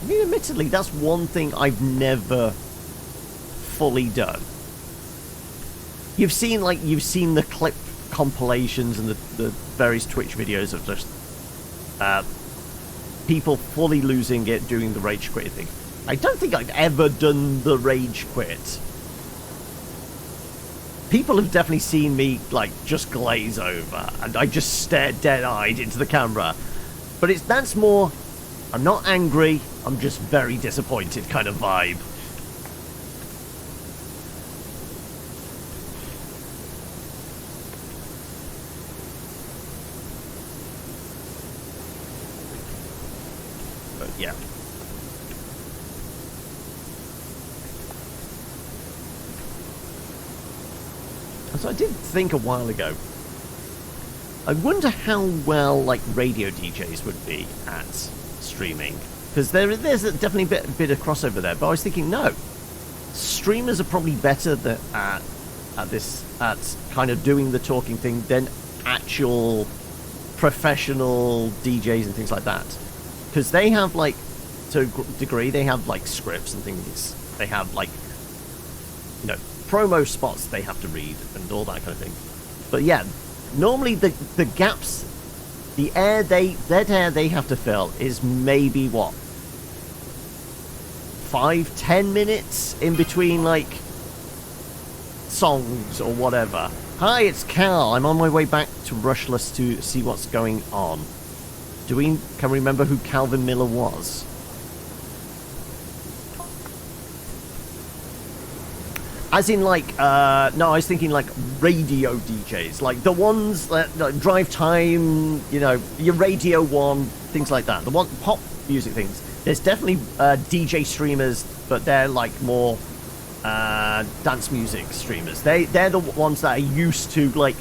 I mean, admittedly, that's one thing I've never fully done. You've seen the clip compilations and the various Twitch videos of just people fully losing it doing the rage quit thing. I don't think I've ever done the rage quit. People have definitely seen me like just glaze over and I just stare dead-eyed into the camera. But that's more, I'm not angry, I'm just very disappointed kind of vibe. Yeah. So I did think a while ago, I wonder how well like radio DJs would be at streaming, because there's definitely a bit of crossover there. But I was thinking, no, streamers are probably better at kind of doing the talking thing than actual professional DJs and things like that. Because they have, like, to a degree, they have, like, scripts and things. They have, like, you know, promo spots they have to read and all that kind of thing. But, yeah, Normally the gaps, the dead air they have to fill is maybe what, 5-10 minutes in between like songs or whatever. Hi, it's Cal. I'm on my way back to Rushless to see what's going on. Can we remember who Calvin Miller was? As in, like, no, I was thinking, like, radio DJs. Like, the ones that, like, Drive Time, you know, your Radio 1, things like that. The one, pop music things. There's definitely DJ streamers, but they're, like, more dance music streamers. They're the ones that are used to, like,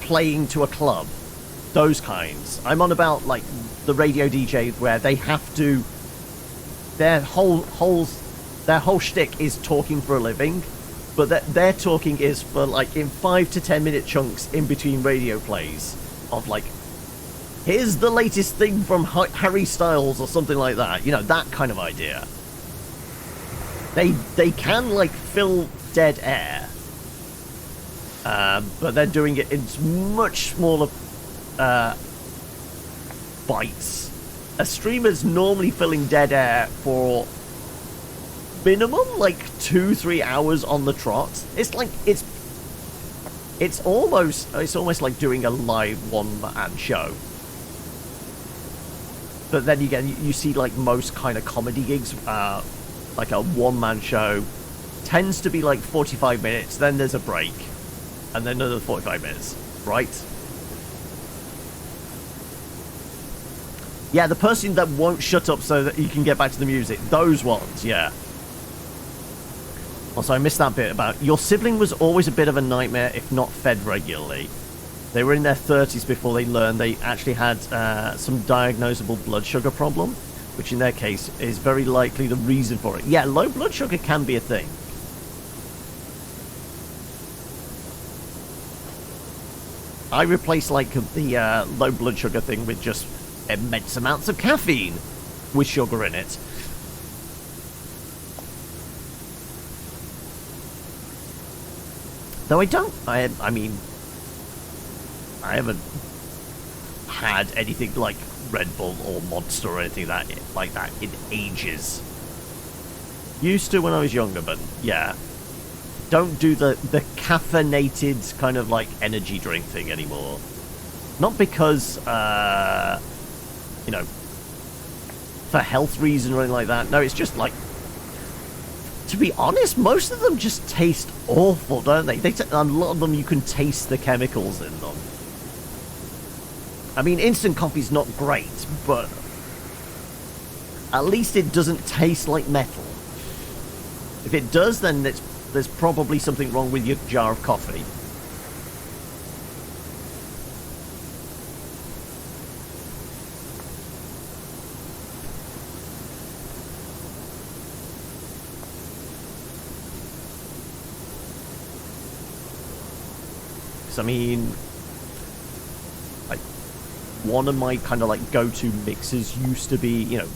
playing to a club. Those kinds. I'm on about, like, the radio DJ where they have to... Their whole shtick is talking for a living, but their talking is for like in 5 to 10 minute chunks in between radio plays of like, here's the latest thing from Harry Styles or something like that. You know, that kind of idea. They can like fill dead air, but they're doing it in much smaller bites. A streamer's normally filling dead air for minimum like 2-3 hours on the trot. It's like it's almost like doing a live one-man show. But then again, you see like most kind of comedy gigs, like a one-man show tends to be like 45 minutes, then there's a break, and then another 45 minutes, right? Yeah, the person that won't shut up so that you can get back to the music, those ones, yeah. Also, I missed that bit about your sibling was always a bit of a nightmare if not fed regularly. They were in their 30s before they learned they actually had some diagnosable blood sugar problem, which in their case is very likely the reason for it. Yeah, low blood sugar can be a thing. I replaced like the low blood sugar thing with just immense amounts of caffeine with sugar in it. Though I mean, I haven't had anything like Red Bull or Monster or anything like that in ages. Used to when I was younger, but yeah. Don't do the caffeinated kind of like energy drink thing anymore. Not because, you know, for health reasons or anything like that. No, it's just like, to be honest, most of them just taste awful, don't they? A lot of them, you can taste the chemicals in them. I mean, instant coffee's not great, but at least it doesn't taste like metal. If it does, then there's probably something wrong with your jar of coffee. I mean, like, one of my kind of like go-to mixes used to be, you know,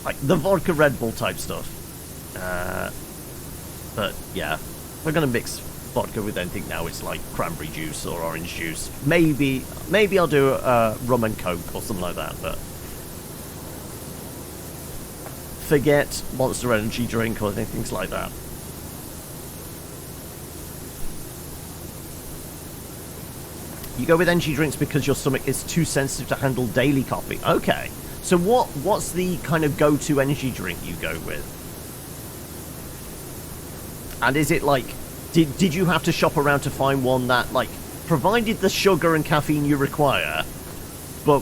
like the vodka Red Bull type stuff. But yeah, if we're gonna mix vodka with anything now, it's like cranberry juice or orange juice. Maybe I'll do rum and coke or something like that. But forget Monster Energy drink or anything like that. You go with energy drinks because your stomach is too sensitive to handle daily coffee. Okay. So what's the kind of go-to energy drink you go with? And is it like, did you have to shop around to find one that like provided the sugar and caffeine you require, but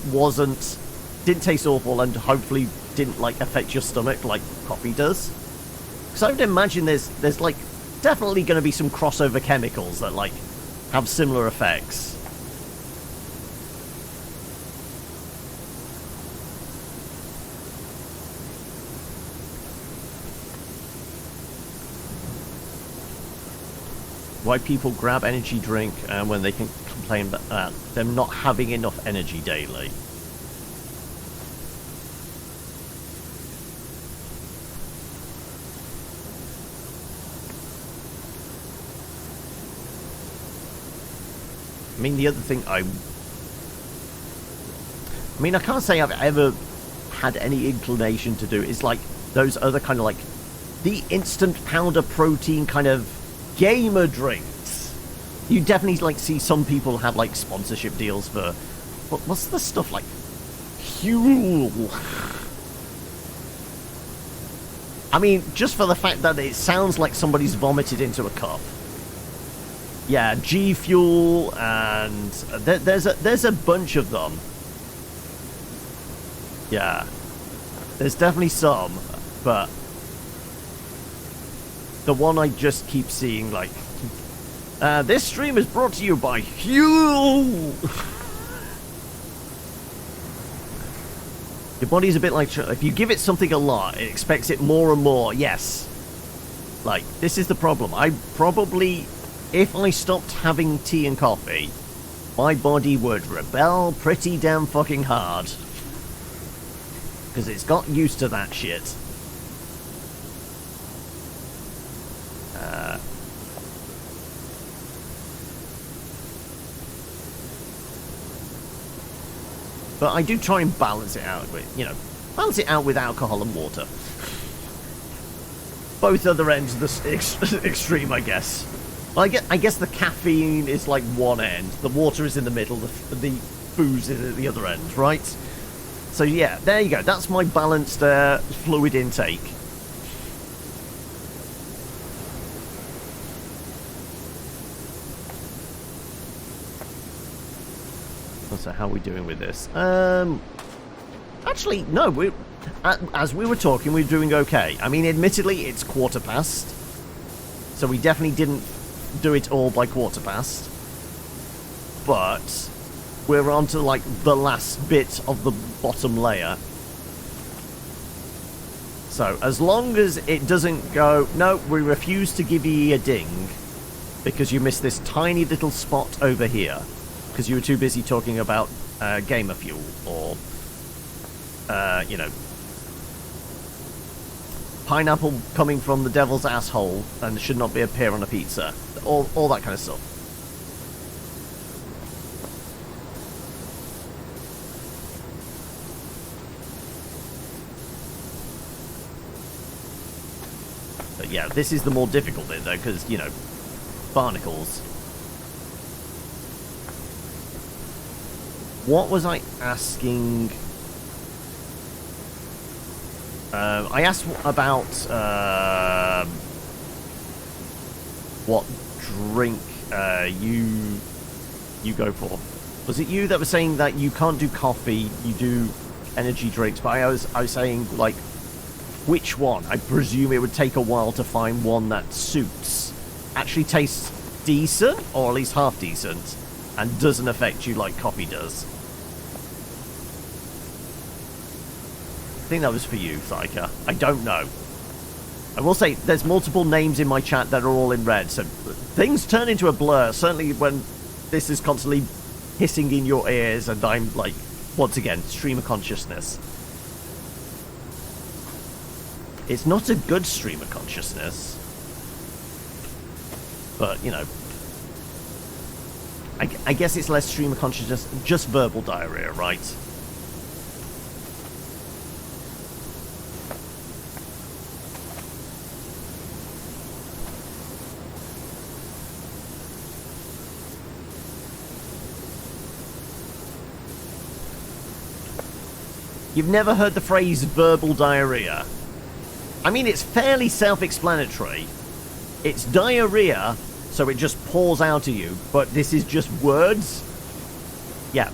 didn't taste awful and hopefully didn't like affect your stomach like coffee does? Because I would imagine there's like definitely going to be some crossover chemicals that like have similar effects. Why people grab energy drink when they can complain about them not having enough energy daily. mean, the other thing I mean, I can't say I've ever had any inclination to do is like those other kind of like the instant powder protein kind of gamer drinks. You definitely like see some people have like sponsorship deals for what's the stuff like Huel. I mean, just for the fact that it sounds like somebody's vomited into a cup. Yeah, G Fuel, and there's a bunch of them. Yeah, there's definitely some, but the one I just keep seeing, like, this stream is brought to you by Huel. Your body's a bit like, if you give it something a lot, it expects it more and more. Yes, like this is the problem. I probably, if I stopped having tea and coffee, my body would rebel pretty damn fucking hard. Because it's got used to that shit. But I do try and balance it out with, you know, balance it out with alcohol and water. Both other ends of the extreme, I guess. Well, I guess the caffeine is like one end, the water is in the middle, the booze is at the other end, right? So yeah, there you go. That's my balanced fluid intake. So how are we doing with this? Actually, no. As we were talking, we were doing okay. I mean, admittedly, it's quarter past, so we definitely didn't do it all by quarter past. But we're on to like the last bit of the bottom layer. So as long as it doesn't go, no, we refuse to give you a ding because you missed this tiny little spot over here because you were too busy talking about gamer fuel or you know, pineapple coming from the devil's asshole and should not be appear on a pizza, all that kind of stuff. But yeah, this is the more difficult bit though, because, you know, barnacles. What was I asking? I asked about what drink you go for. Was it you that was saying that you can't do coffee, you do energy drinks? But I was saying, like, which one? I presume it would take a while to find one that suits, actually tastes decent, or at least half decent, and doesn't affect you like coffee does. I think that was for you, Thyka. I don't know. I will say, there's multiple names in my chat that are all in red, so things turn into a blur, certainly when this is constantly hissing in your ears and I'm, like, once again, stream of consciousness. It's not a good stream of consciousness. But, you know, I guess it's less stream of consciousness, just verbal diarrhea, right? You've never heard the phrase verbal diarrhea? I mean, it's fairly self-explanatory. It's diarrhea, so it just pours out of you, but this is just words? Yeah.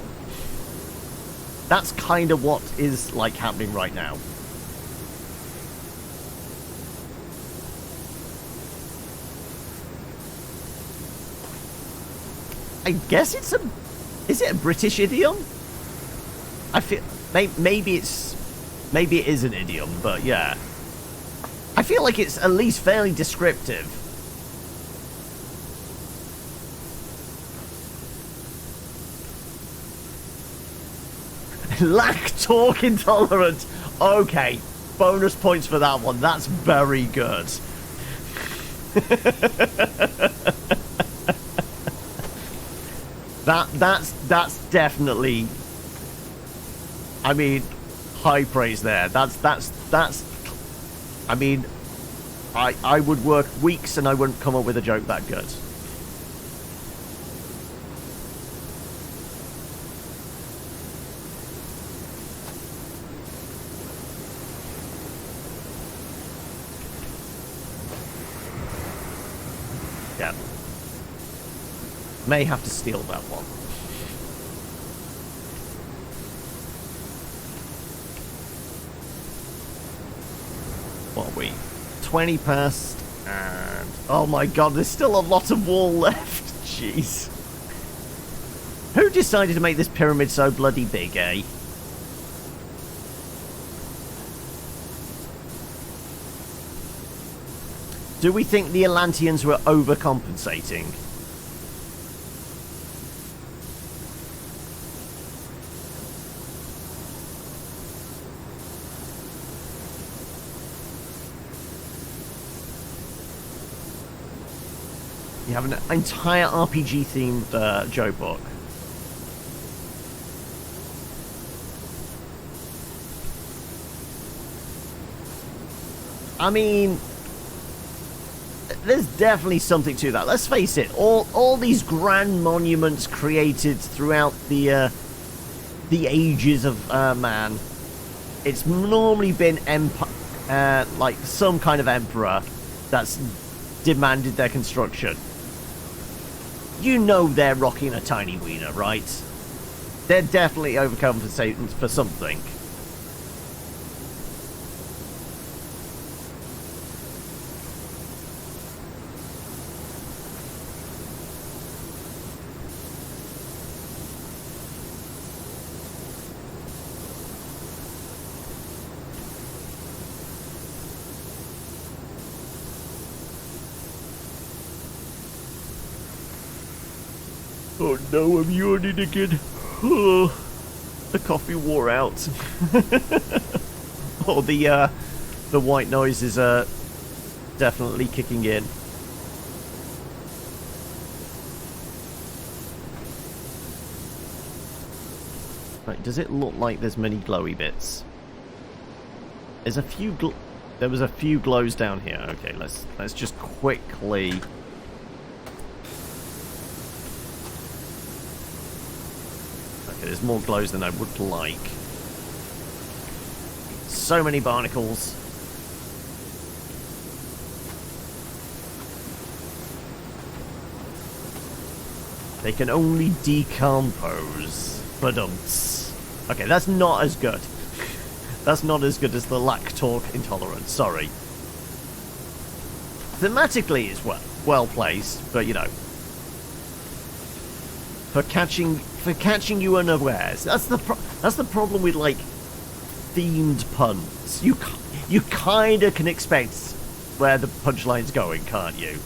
That's kind of what is, like, happening right now. I guess it's a... Is it a British idiom? I feel... Maybe it is an idiom, but yeah. I feel like it's at least fairly descriptive. Lactose intolerant. Okay, bonus points for that one. That's very good. That's definitely, I mean, high praise there. That's I mean, I would work weeks and I wouldn't come up with a joke that good. Yeah. May have to steal that one. What are we? 20 past, and oh my god, there's still a lot of wall left. Jeez. Who decided to make this pyramid so bloody big, eh? Do we think the Atlanteans were overcompensating? You have an entire RPG-themed joke book. I mean, there's definitely something to that. Let's face it. All these grand monuments created throughout the ages of man. It's normally been like some kind of emperor that's demanded their construction. You know they're rocking a tiny wiener, right? They're definitely overcompensating for something. Oh no, I'm yawning again. Oh, the coffee wore out. Oh, the white noise is definitely kicking in. Right, does it look like there's many glowy bits? There's a few there was a few glows down here. Okay, let's just quickly. There's more glows than I would like. So many barnacles. They can only decompose. Badumts. Okay, that's not as good. That's not as good as the lactork intolerance, sorry. Thematically it's well placed, but you know. For catching you unawares. That's the problem with like themed puns. You kind of can expect where the punchline's going, can't you?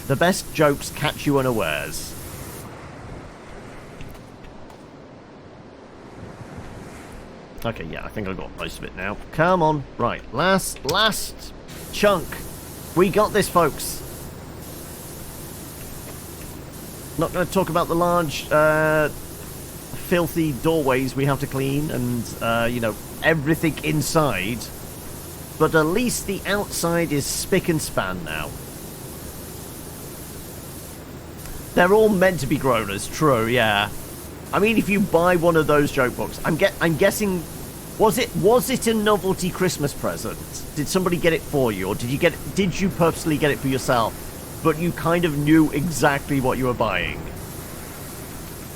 The best jokes catch you unawares. Okay, yeah, I think I got most of it now. Come on, right, last chunk. We got this, folks. Not going to talk about the large, filthy doorways we have to clean and, you know, everything inside. But at least the outside is spick and span now. They're all meant to be groaners, true, yeah. I mean, if you buy one of those joke books, I'm guessing, was it a novelty Christmas present? Did somebody get it for you, or did you purposely get it for yourself? But you kind of knew exactly what you were buying.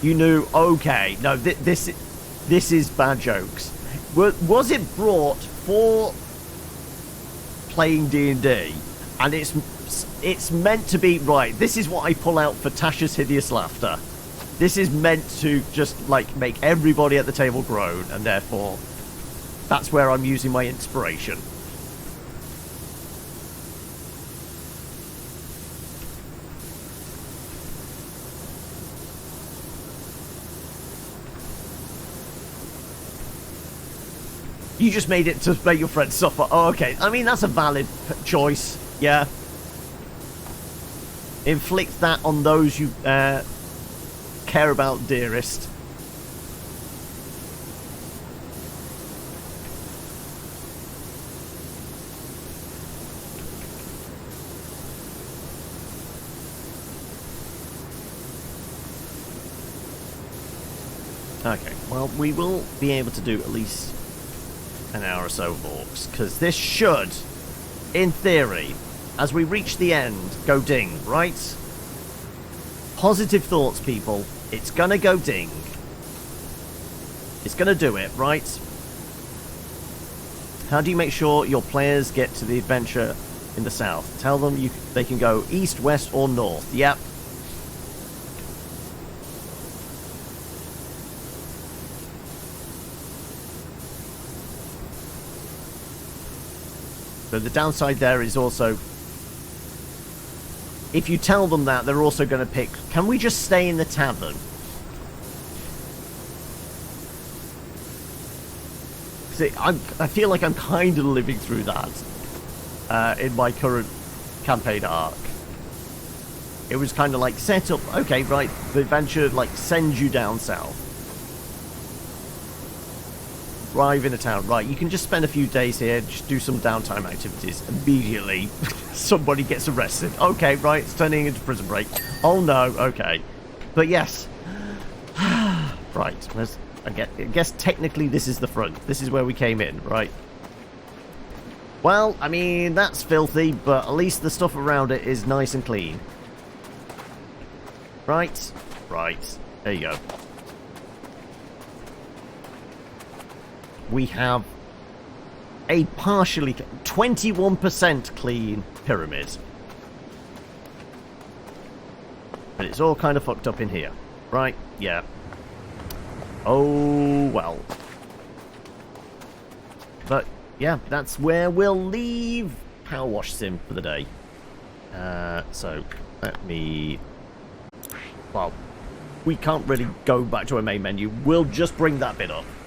You knew, okay, no, this is bad jokes. Was it brought for playing D&D? And it's meant to be, right, this is what I pull out for Tasha's hideous laughter. This is meant to just, like, make everybody at the table groan, and therefore, that's where I'm using my inspiration. You just made it to make your friends suffer. Oh, okay. I mean, that's a valid choice. Yeah. Inflict that on those you care about dearest. Okay, well, we will be able to do at least an hour or so of orcs, because this should, in theory, as we reach the end, go ding, right? Positive thoughts, people. It's gonna go ding. It's gonna do it, right? How do you make sure your players get to the adventure in the south? Tell them they can go east, west, or north. Yep. So the downside there is also, if you tell them that, they're also going to pick, can we just stay in the tavern? See, I feel like I'm kind of living through that in my current campaign arc. It was kind of like, set up, okay, right, the adventure, like, sends you down south. Arrive in a town, right, you can just spend a few days here, just do some downtime activities. Immediately, somebody gets arrested. Okay, right, it's turning into prison break. Oh no, okay. But yes. Right, I guess technically this is the front. This is where we came in, right? Well, I mean, that's filthy, but at least the stuff around it is nice and clean. Right, right, there you go. We have a partially 21% clean pyramid. But it's all kind of fucked up in here. Right? Yeah. Oh, well. But, yeah, that's where we'll leave PowerWash Sim for the day. So, let me... Well, we can't really go back to our main menu. We'll just bring that bit up.